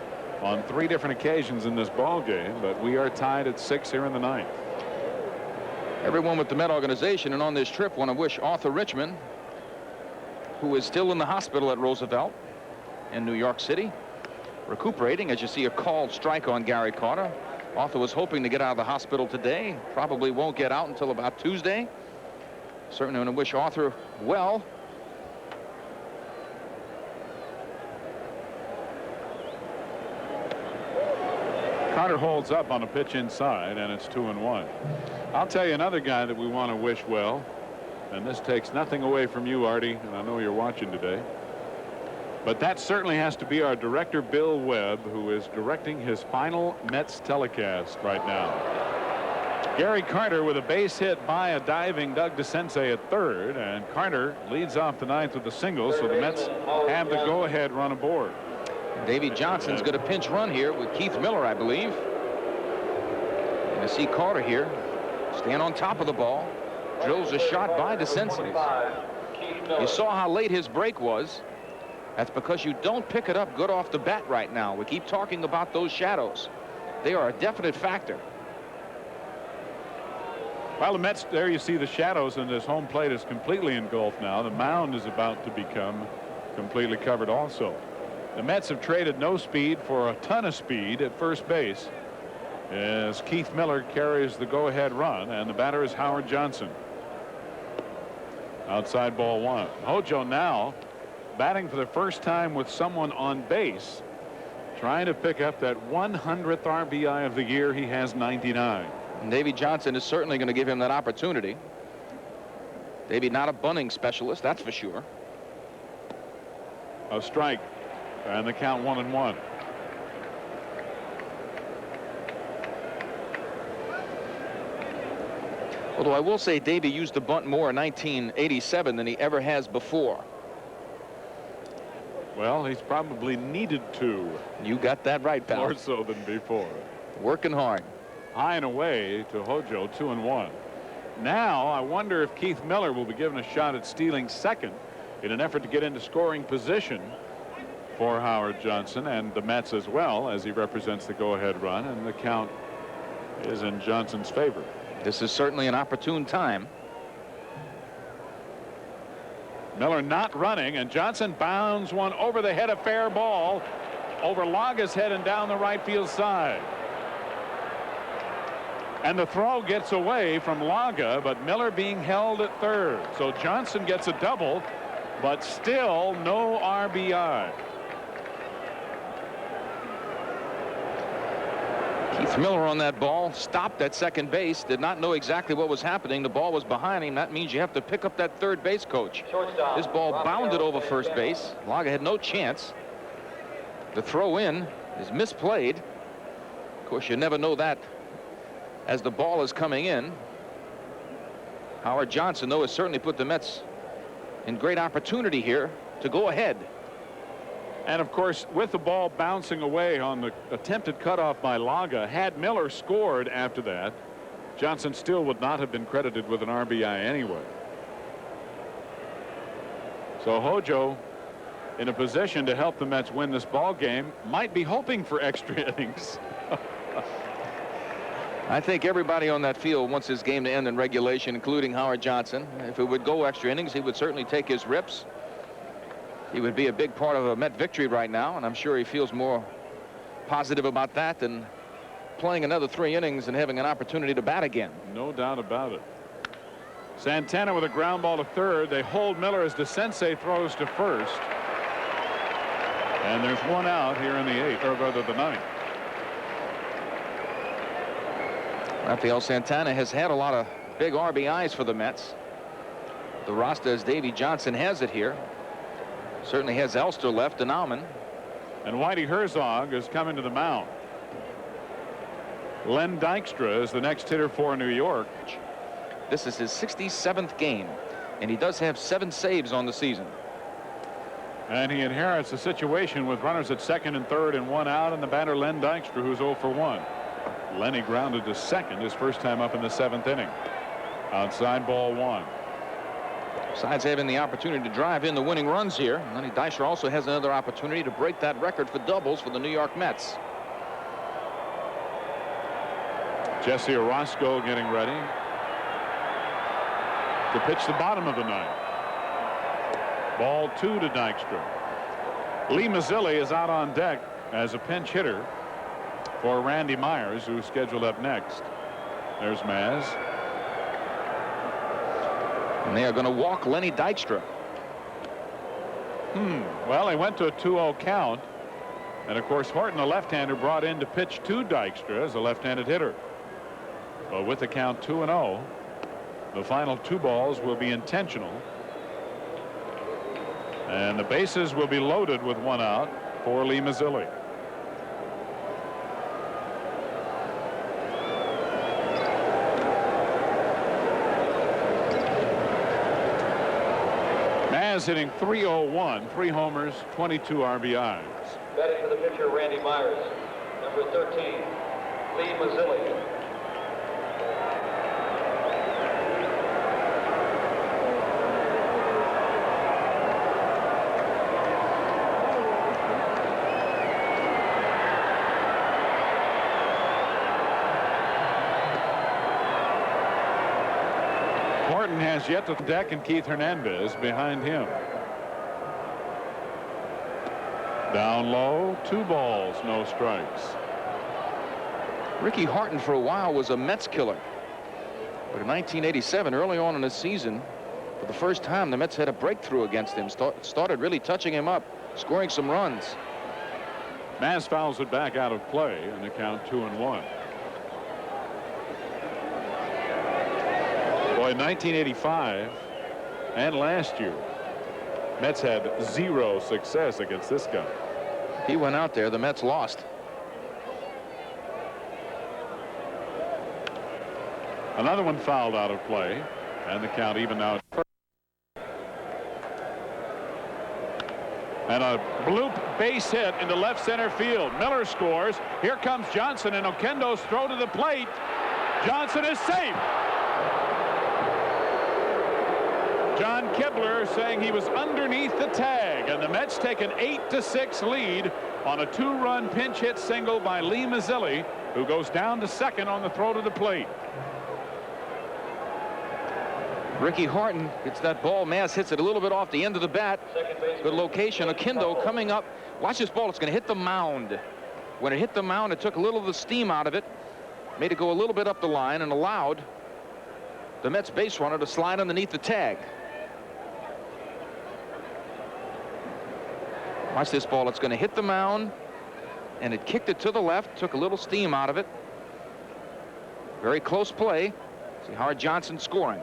on 3 different occasions in this ball game, but we are tied at 6 here in the 9th. Everyone with the Met organization and on this trip want to wish Arthur Richmond, who is still in the hospital at Roosevelt in New York City, recuperating, as you see a called strike on Gary Carter. Arthur was hoping to get out of the hospital today. Probably won't get out until about Tuesday. Certainly want to wish Arthur well. Carter holds up on a pitch inside, and it's 2-1. I'll tell you another guy that we want to wish well, and this takes nothing away from you, Artie, and I know you're watching today. But that certainly has to be our director, Bill Webb, who is directing his final Mets telecast right now. Gary Carter with a base hit by a diving Doug DeCinces at third, and Carter leads off the 9th with a single, so the Mets have the go-ahead run aboard. Davey Johnson's got a pinch run here with Keith Miller, I believe. And you see Carter here stand on top of the ball, drills a shot by DeCinces. You saw how late his break was. That's because you don't pick it up good off the bat right now. We keep talking about those shadows. They are a definite factor. Well, the Mets, there you see the shadows, and this home plate is completely engulfed now. The mound is about to become completely covered also. The Mets have traded no speed for a ton of speed at first base as Keith Miller carries the go-ahead run, and the batter is Howard Johnson. Outside ball 1. Hojo now batting for the first time with someone on base, trying to pick up that 100th RBI of the year. He has 99. And Davey Johnson is certainly going to give him that opportunity. Davey not a bunting specialist, that's for sure. A strike, and the count 1-1. Although I will say Davey used the bunt more in 1987 than he ever has before. Well, he's probably needed to. You got that right, pal. More so than before. Working hard. High and away to Hojo, 2-1. Now I wonder if Keith Miller will be given a shot at stealing second in an effort to get into scoring position for Howard Johnson and the Mets as well, as he represents the go-ahead run, and the count is in Johnson's favor. This is certainly an opportune time. Miller not running, and Johnson bounds one over the head, of fair ball over Laga's head and down the right field side. And the throw gets away from Laga, but Miller being held at third. So Johnson gets a double, but still no RBI. Keith Miller on that ball, stopped at second base, did not know exactly what was happening. The ball was behind him. That means you have to pick up that third base coach. Shortstop. This ball bounded over first base. Laga had no chance. The throw in is misplayed. Of course, you never know that as the ball is coming in. Howard Johnson, though, has certainly put the Mets in great opportunity here to go ahead. And of course, with the ball bouncing away on the attempted cutoff by Laga, had Miller scored after that, Johnson still would not have been credited with an RBI anyway. So Hojo in a position to help the Mets win this ball game, might be hoping for extra innings. I think everybody on that field wants this game to end in regulation, including Howard Johnson. If it would go extra innings, he would certainly take his rips. He would be a big part of a Met victory right now, and I'm sure he feels more positive about that than playing another 3 innings and having an opportunity to bat again. No doubt about it. Santana with a ground ball to third. They hold Miller as DeSensei throws to first. And there's one out here in the 8th, or rather the 9th. Rafael Santana has had a lot of big RBIs for the Mets. The roster as Davey Johnson has it here. Certainly has Elster left and Alman. And Whitey Herzog is coming to the mound. Len Dykstra is the next hitter for New York. This is his 67th game, and he does have 7 saves on the season. And he inherits a situation with runners at second and third and 1 out, and the batter Len Dykstra, who's 0 for 1. Lenny grounded to second his first time up in the 7th inning. Outside, ball 1. Besides having the opportunity to drive in the winning runs here, Lenny Dykstra also has another opportunity to break that record for doubles for the New York Mets. Jesse Orozco getting ready to pitch the bottom of the 9th. Ball 2 to Dykstra. Lee Mazzilli is out on deck as a pinch hitter for Randy Myers, who's scheduled up next. There's Maz. And they are going to walk Lenny Dykstra. Well, they went to a 2-0 count. And of course, Horton, the left-hander, brought in to pitch to Dykstra as a left-handed hitter. But with the count 2-0, the final 2 balls will be intentional. And the bases will be loaded with 1 out for Lee Mazzilli. Maz hitting .301, 3 homers, 22 RBIs. Batting for the pitcher, Randy Myers. Number 13, Lee Mazzilli. Horton has yet to deck, and Keith Hernandez behind him. Down low, 2 balls, no strikes. Ricky Horton for a while was a Mets killer. But in 1987, early on in the season, for the first time, the Mets had a breakthrough against him. Started really touching him up, scoring some runs. Maz fouls it back out of play, and the count 2-1. Boy, 1985 and last year, Mets had 0 success against this guy. He went out there. The Mets lost. Another one fouled out of play, and the count even now. And a bloop base hit into left center field. Miller scores. Here comes Johnson, and Oquendo's throw to the plate. Johnson is safe. John Kibler saying he was underneath the tag, and the Mets take an 8-6 lead on a 2-run pinch hit single by Lee Mazzilli, who goes down to second on the throw to the plate. Ricky Horton gets that ball. Mass hits it a little bit off the end of the bat. Good location. Oquendo coming up. Watch this ball. It's going to hit the mound. When it hit the mound, it took a little of the steam out of it, made it go a little bit up the line, and allowed the Mets base runner to slide underneath the tag. Watch this ball. It's going to hit the mound, and it kicked it to the left, took a little steam out of it. Very close play. See Howard Johnson scoring.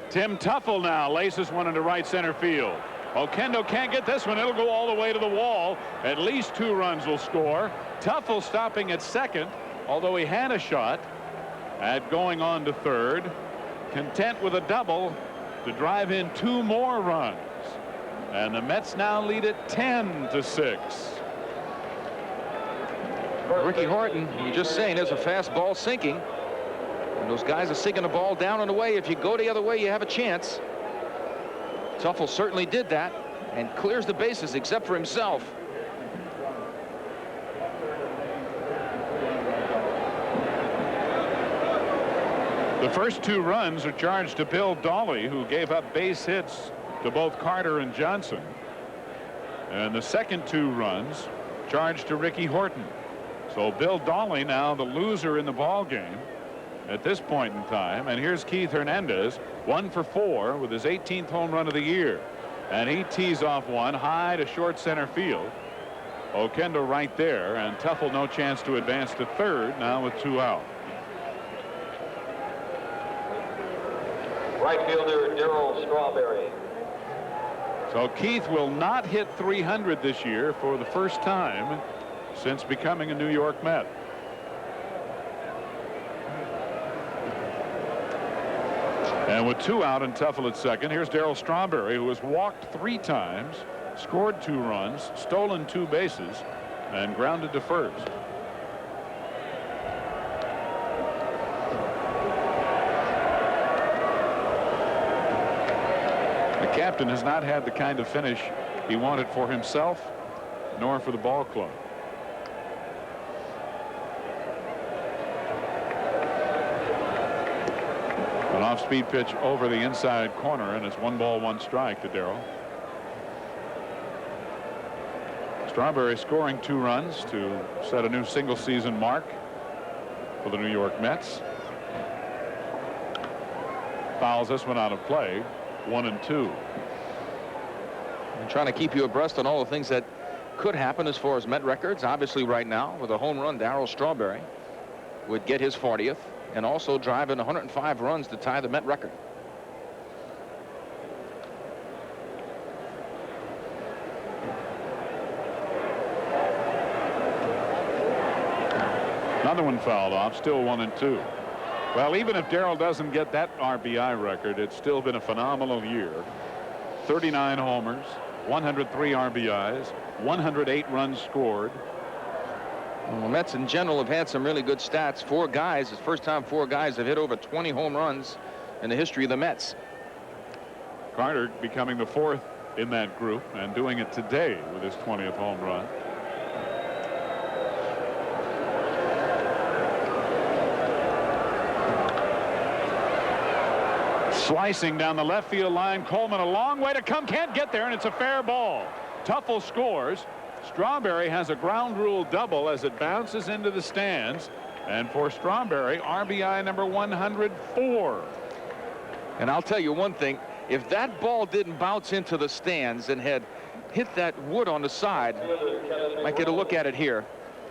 Tim Tuffle now laces one into right center field. Oquendo can't get this one. It'll go all the way to the wall. At least 2 runs will score. Tuffle stopping at second, although he had a shot at going on to third. Content with a double to drive in 2 more runs. And the Mets now lead it 10-6. Ricky Horton, you're just saying, there's a fastball sinking. And those guys are sinking the ball down and away. If you go the other way, you have a chance. Tuffle certainly did that and clears the bases except for himself. The first 2 runs are charged to Bill Dawley, who gave up base hits to both Carter and Johnson. And the second 2 runs charged to Ricky Horton. So Bill Dawley now the loser in the ball game at this point in time. And here's Keith Hernandez, 1 for 4 with his 18th home run of the year. And he tees off one high to short center field. Oquendo right there, and Tuffle no chance to advance to third now with 2 out. Right fielder Darryl Strawberry. So Keith will not hit 300 this year for the first time since becoming a New York Met. And with 2 out and Tuffle at second, here's Darryl Strawberry, who has walked 3 times, scored 2 runs, stolen 2 bases, and grounded to first. The captain has not had the kind of finish he wanted for himself, nor for the ball club. An off-speed pitch over the inside corner, and it's 1 ball, 1 strike to Darryl. Strawberry scoring 2 runs to set a new single-season mark for the New York Mets. Fouls this one out of play, 1-2. I'm trying to keep you abreast on all the things that could happen as far as Met records. Obviously, right now, with a home run, Darryl Strawberry would get his 40th. And also drive in 105 runs to tie the Met record. Another one fouled off, still 1-2. Well, even if Darryl doesn't get that RBI record, it's still been a phenomenal year. 39 homers, 103 RBIs, 108 runs scored. Well, the Mets in general have had some really good stats. 4 guys, it's the first time 4 guys have hit over 20 home runs in the history of the Mets. Carter becoming the 4th in that group and doing it today with his 20th home run. Slicing down the left field line, Coleman a long way to come, can't get there, and it's a fair ball. Tuffle scores. Strawberry has a ground rule double as it bounces into the stands, and for Strawberry, RBI number 104. And I'll tell you one thing, if that ball didn't bounce into the stands and had hit that wood on the side, might get a look at it here.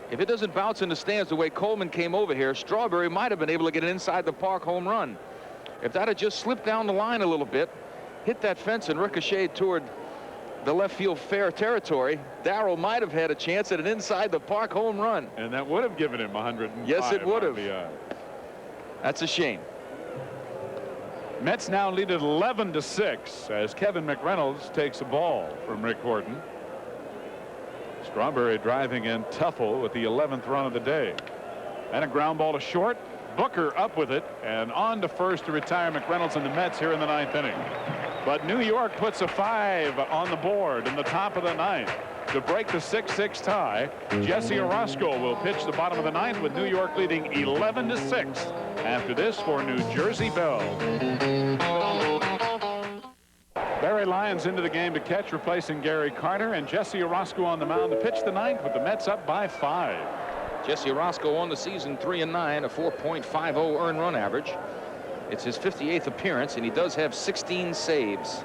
If it doesn't bounce in the stands the way Coleman came over here, Strawberry might have been able to get an inside the park home run. If that had just slipped down the line a little bit hit that fence and ricocheted toward the left field fair territory, Darrell might have had a chance at an inside the park home run. And that would have given him 105. Yes, it would have. RBI. That's a shame. Mets now lead at 11-6 as Kevin McReynolds takes a ball from Rick Horton. Strawberry driving in Tuffle with the 11th run of the day. And a ground ball to short. Booker up with it and on to first to retire McReynolds and the Mets here in the 9th inning. But New York puts a 5 on the board in the top of the 9th to break the 6-6 tie. Jesse Orozco will pitch the bottom of the 9th with New York leading 11-6 after this for New Jersey Bell. Barry Lyons into the game to catch, replacing Gary Carter, and Jesse Orozco on the mound to pitch the 9th with the Mets up by 5. Jesse Orozco on the season 3-9, a 4.50 earned run average. It's his 58th appearance, and he does have 16 saves.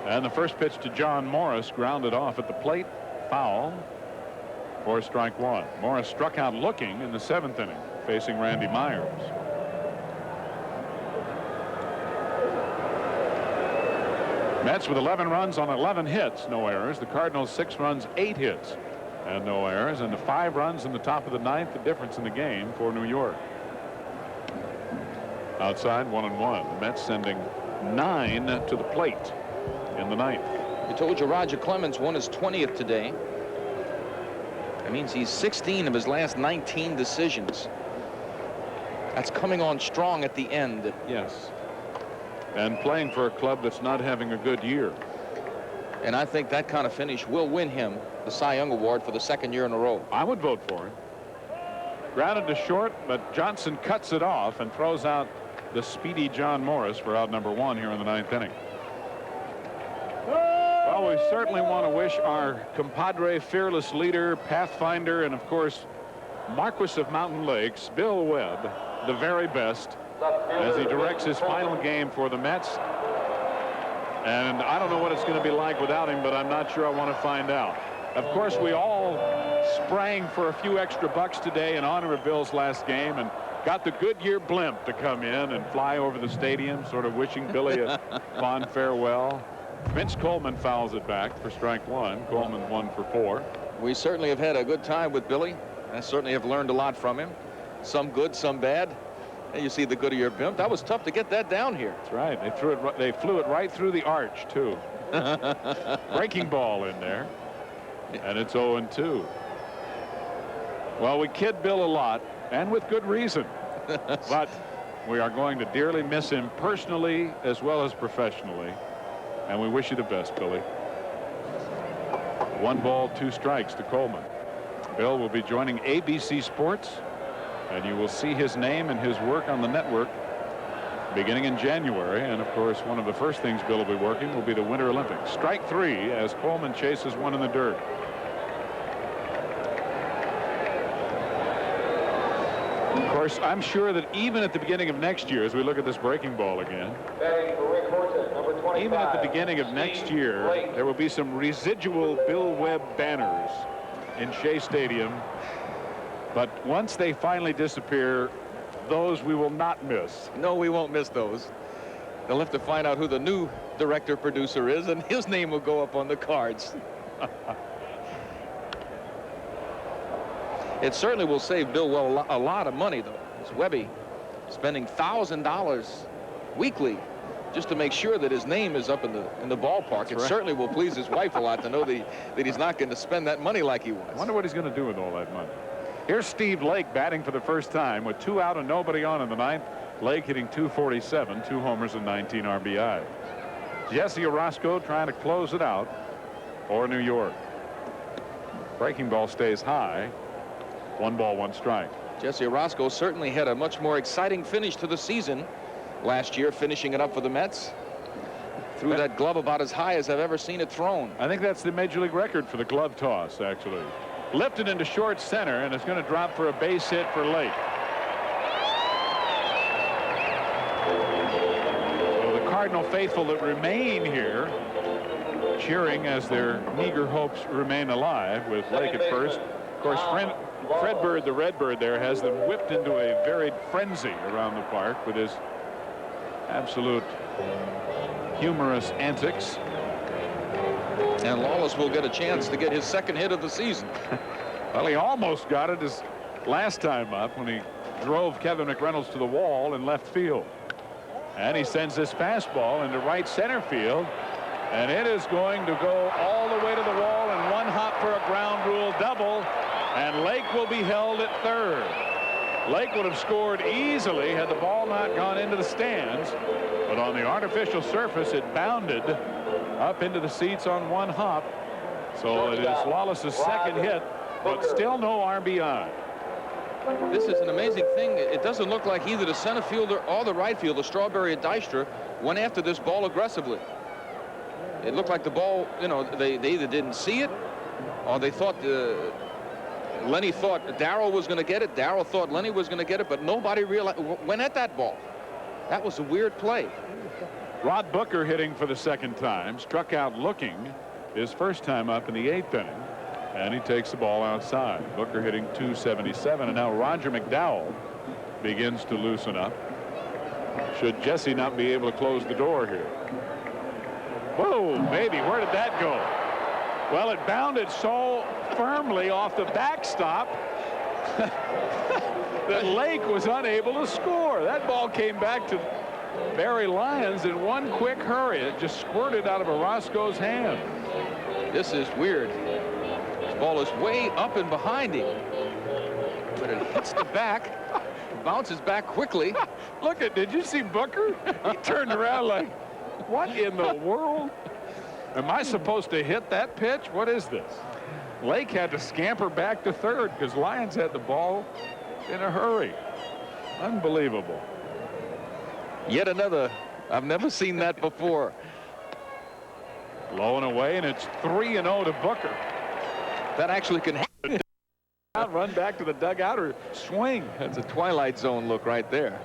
And the first pitch to John Morris, grounded off at the plate, foul for strike 1. Morris struck out looking in the 7th inning, facing Randy Myers. Mets with 11 runs on 11 hits, no errors. The Cardinals 6 runs, 8 hits, and no errors. And the 5 runs in the top of the 9th, the difference in the game for New York. Outside 1-1. The Mets sending 9 to the plate in the 9th. I told you Roger Clemens won his 20th today. That means he's 16 of his last 19 decisions. That's coming on strong at the end. Yes. And playing for a club that's not having a good year. And I think that kind of finish will win him the Cy Young Award for the 2nd year in a row. I would vote for him. Grounded to short, but Johnson cuts it off and throws out the speedy John Morris for out number 1 here in the 9th inning. Well, we certainly want to wish our compadre, fearless leader, pathfinder, and of course Marquis of Mountain Lakes, Bill Webb, the very best as he directs his final game for the Mets. And I don't know what it's going to be like without him, but I'm not sure I want to find out. Of course, we all sprang for a few extra bucks today in honor of Bill's last game and got the Goodyear blimp to come in and fly over the stadium, sort of wishing Billy a fond farewell. Vince Coleman fouls it back for strike 1. Coleman 1 for 4. We certainly have had a good time with Billy. I certainly have learned a lot from him. Some good, some bad. And you see the Goodyear blimp. That was tough to get that down here. That's right. They flew it right through the arch, too. Breaking ball in there. And it's 0-2. Well, we kid Bill a lot, and with good reason. But we are going to dearly miss him personally as well as professionally. And we wish you the best, Billy. 1 ball, 2 strikes to Coleman. Bill will be joining ABC Sports, and you will see his name and his work on the network beginning in January. And of course, one of the first things Bill will be working will be the Winter Olympics. Strike 3 as Coleman chases one in the dirt. Of course, I'm sure that even at the beginning of next year, as we look at this breaking ball again, even at the beginning of next year, there will be some residual Bill Webb banners in Shea Stadium. But once they finally disappear, those we will not miss. No, we won't miss those. They'll have to find out who the new director producer is, and his name will go up on the cards. It certainly will save Bill Well a lot of money, though. It's Webby spending $1,000 weekly just to make sure that his name is up in the ballpark. It certainly will please his wife a lot to know that he's not going to spend that money like he was. I wonder what he's going to do with all that money. Here's Steve Lake batting for the first time with 2 out and nobody on in the 9th. Lake hitting .247, 2 homers and 19 RBI. Jesse Orozco trying to close it out for New York. Breaking ball stays high. 1 ball, 1 strike. Jesse Orozco certainly had a much more exciting finish to the season last year, finishing it up for the Mets. Threw that glove about as high as I've ever seen it thrown. I think that's the major league record for the glove toss, actually. Lifted into short center, and it's going to drop for a base hit for Lake. So the Cardinal faithful that remain here cheering as their meager hopes remain alive with Lake at first. Of course, Fred Bird, the Redbird there, has them whipped into a varied frenzy around the park with his absolute humorous antics. And Lawless will get a chance to get his second hit of the season. Well, he almost got it his last time up when he drove Kevin McReynolds to the wall in left field. And he sends this fastball into right center field. And it is going to go all the way to the wall and one hop for a ground rule double. And Lake will be held at third. Lake would have scored easily had the ball not gone into the stands. But on the artificial surface, it bounded up into the seats on one hop. So it is Lawless's second hit, but still no RBI. This is an amazing thing. It doesn't look like either the center fielder or the right fielder, Strawberry or Dijkstra, went after this ball aggressively. It looked like the ball, you know, they either didn't see it or they thought Lenny thought Darrell was going to get it. Darrell thought Lenny was going to get it, but nobody went at that ball. That was a weird play. Rod Booker hitting for the second time, struck out looking his first time up in the 8th inning, and he takes the ball outside. Booker hitting .277, and now Roger McDowell begins to loosen up. Should Jesse not be able to close the door here? Whoa, baby, where did that go? Well, it bounded so firmly off the backstop that Lake was unable to score. That ball came back to Barry Lyons in one quick hurry. It just squirted out of Orozco's hand. This is weird. This ball is way up and behind him, but it hits the back, bounces back quickly. Look at, did you see Booker? He turned around like, what in the world? Am I supposed to hit that pitch? What is this? Lake had to scamper back to third because Lyons had the ball in a hurry. Unbelievable. Yet another. I've never seen that before. Low and away, and it's 3-0 to Booker. That actually can happen. Run back to the dugout or swing. That's a Twilight Zone look right there.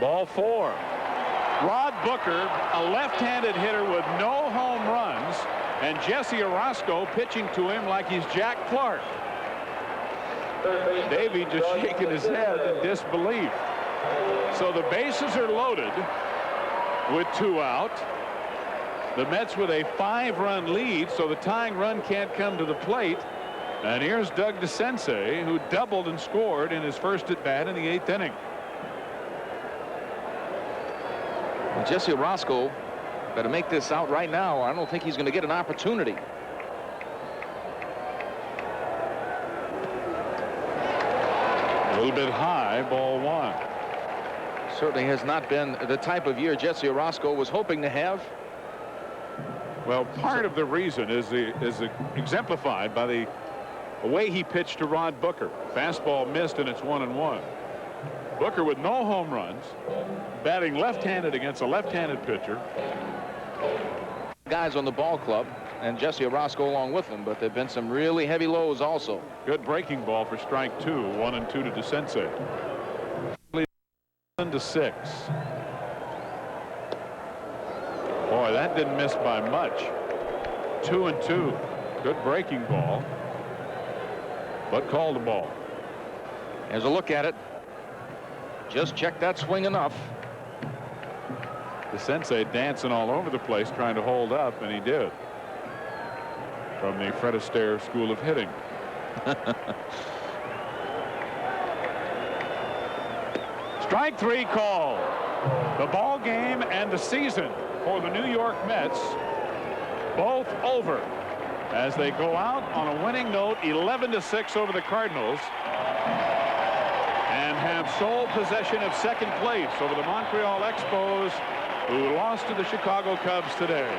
Ball 4. Rod Booker, a left-handed hitter with no home runs, and Jesse Orozco pitching to him like he's Jack Clark. Davey just shaking his head in disbelief. So the bases are loaded with 2 out. The Mets with a 5-run lead, so the tying run can't come to the plate. And here's Doug DeCense, who doubled and scored in his first at bat in the 8th inning. Well, Jesse Orozco better make this out right now. I don't think he's going to get an opportunity. A little bit high, ball 1. Certainly has not been the type of year Jesse Orozco was hoping to have. Well, part of the reason is exemplified by the way he pitched to Rod Booker. Fastball missed, and it's 1-1. Booker with no home runs, batting left-handed against a left-handed pitcher. Guys on the ball club, and Jesse Orozco along with them, but there have been some really heavy lows also. Good breaking ball for strike 2, 1-2 to DeCense. 7-6. Boy, that didn't miss by much. 2-2. Good breaking ball, but called the ball. Here's a look at it. Just check that swing enough. DeCense dancing all over the place trying to hold up, and he did. From the Fred Astaire School of Hitting. Strike 3 call. The ball game and the season for the New York Mets both over as they go out on a winning note, 11-6 over the Cardinals, and have sole possession of second place over the Montreal Expos, who lost to the Chicago Cubs today.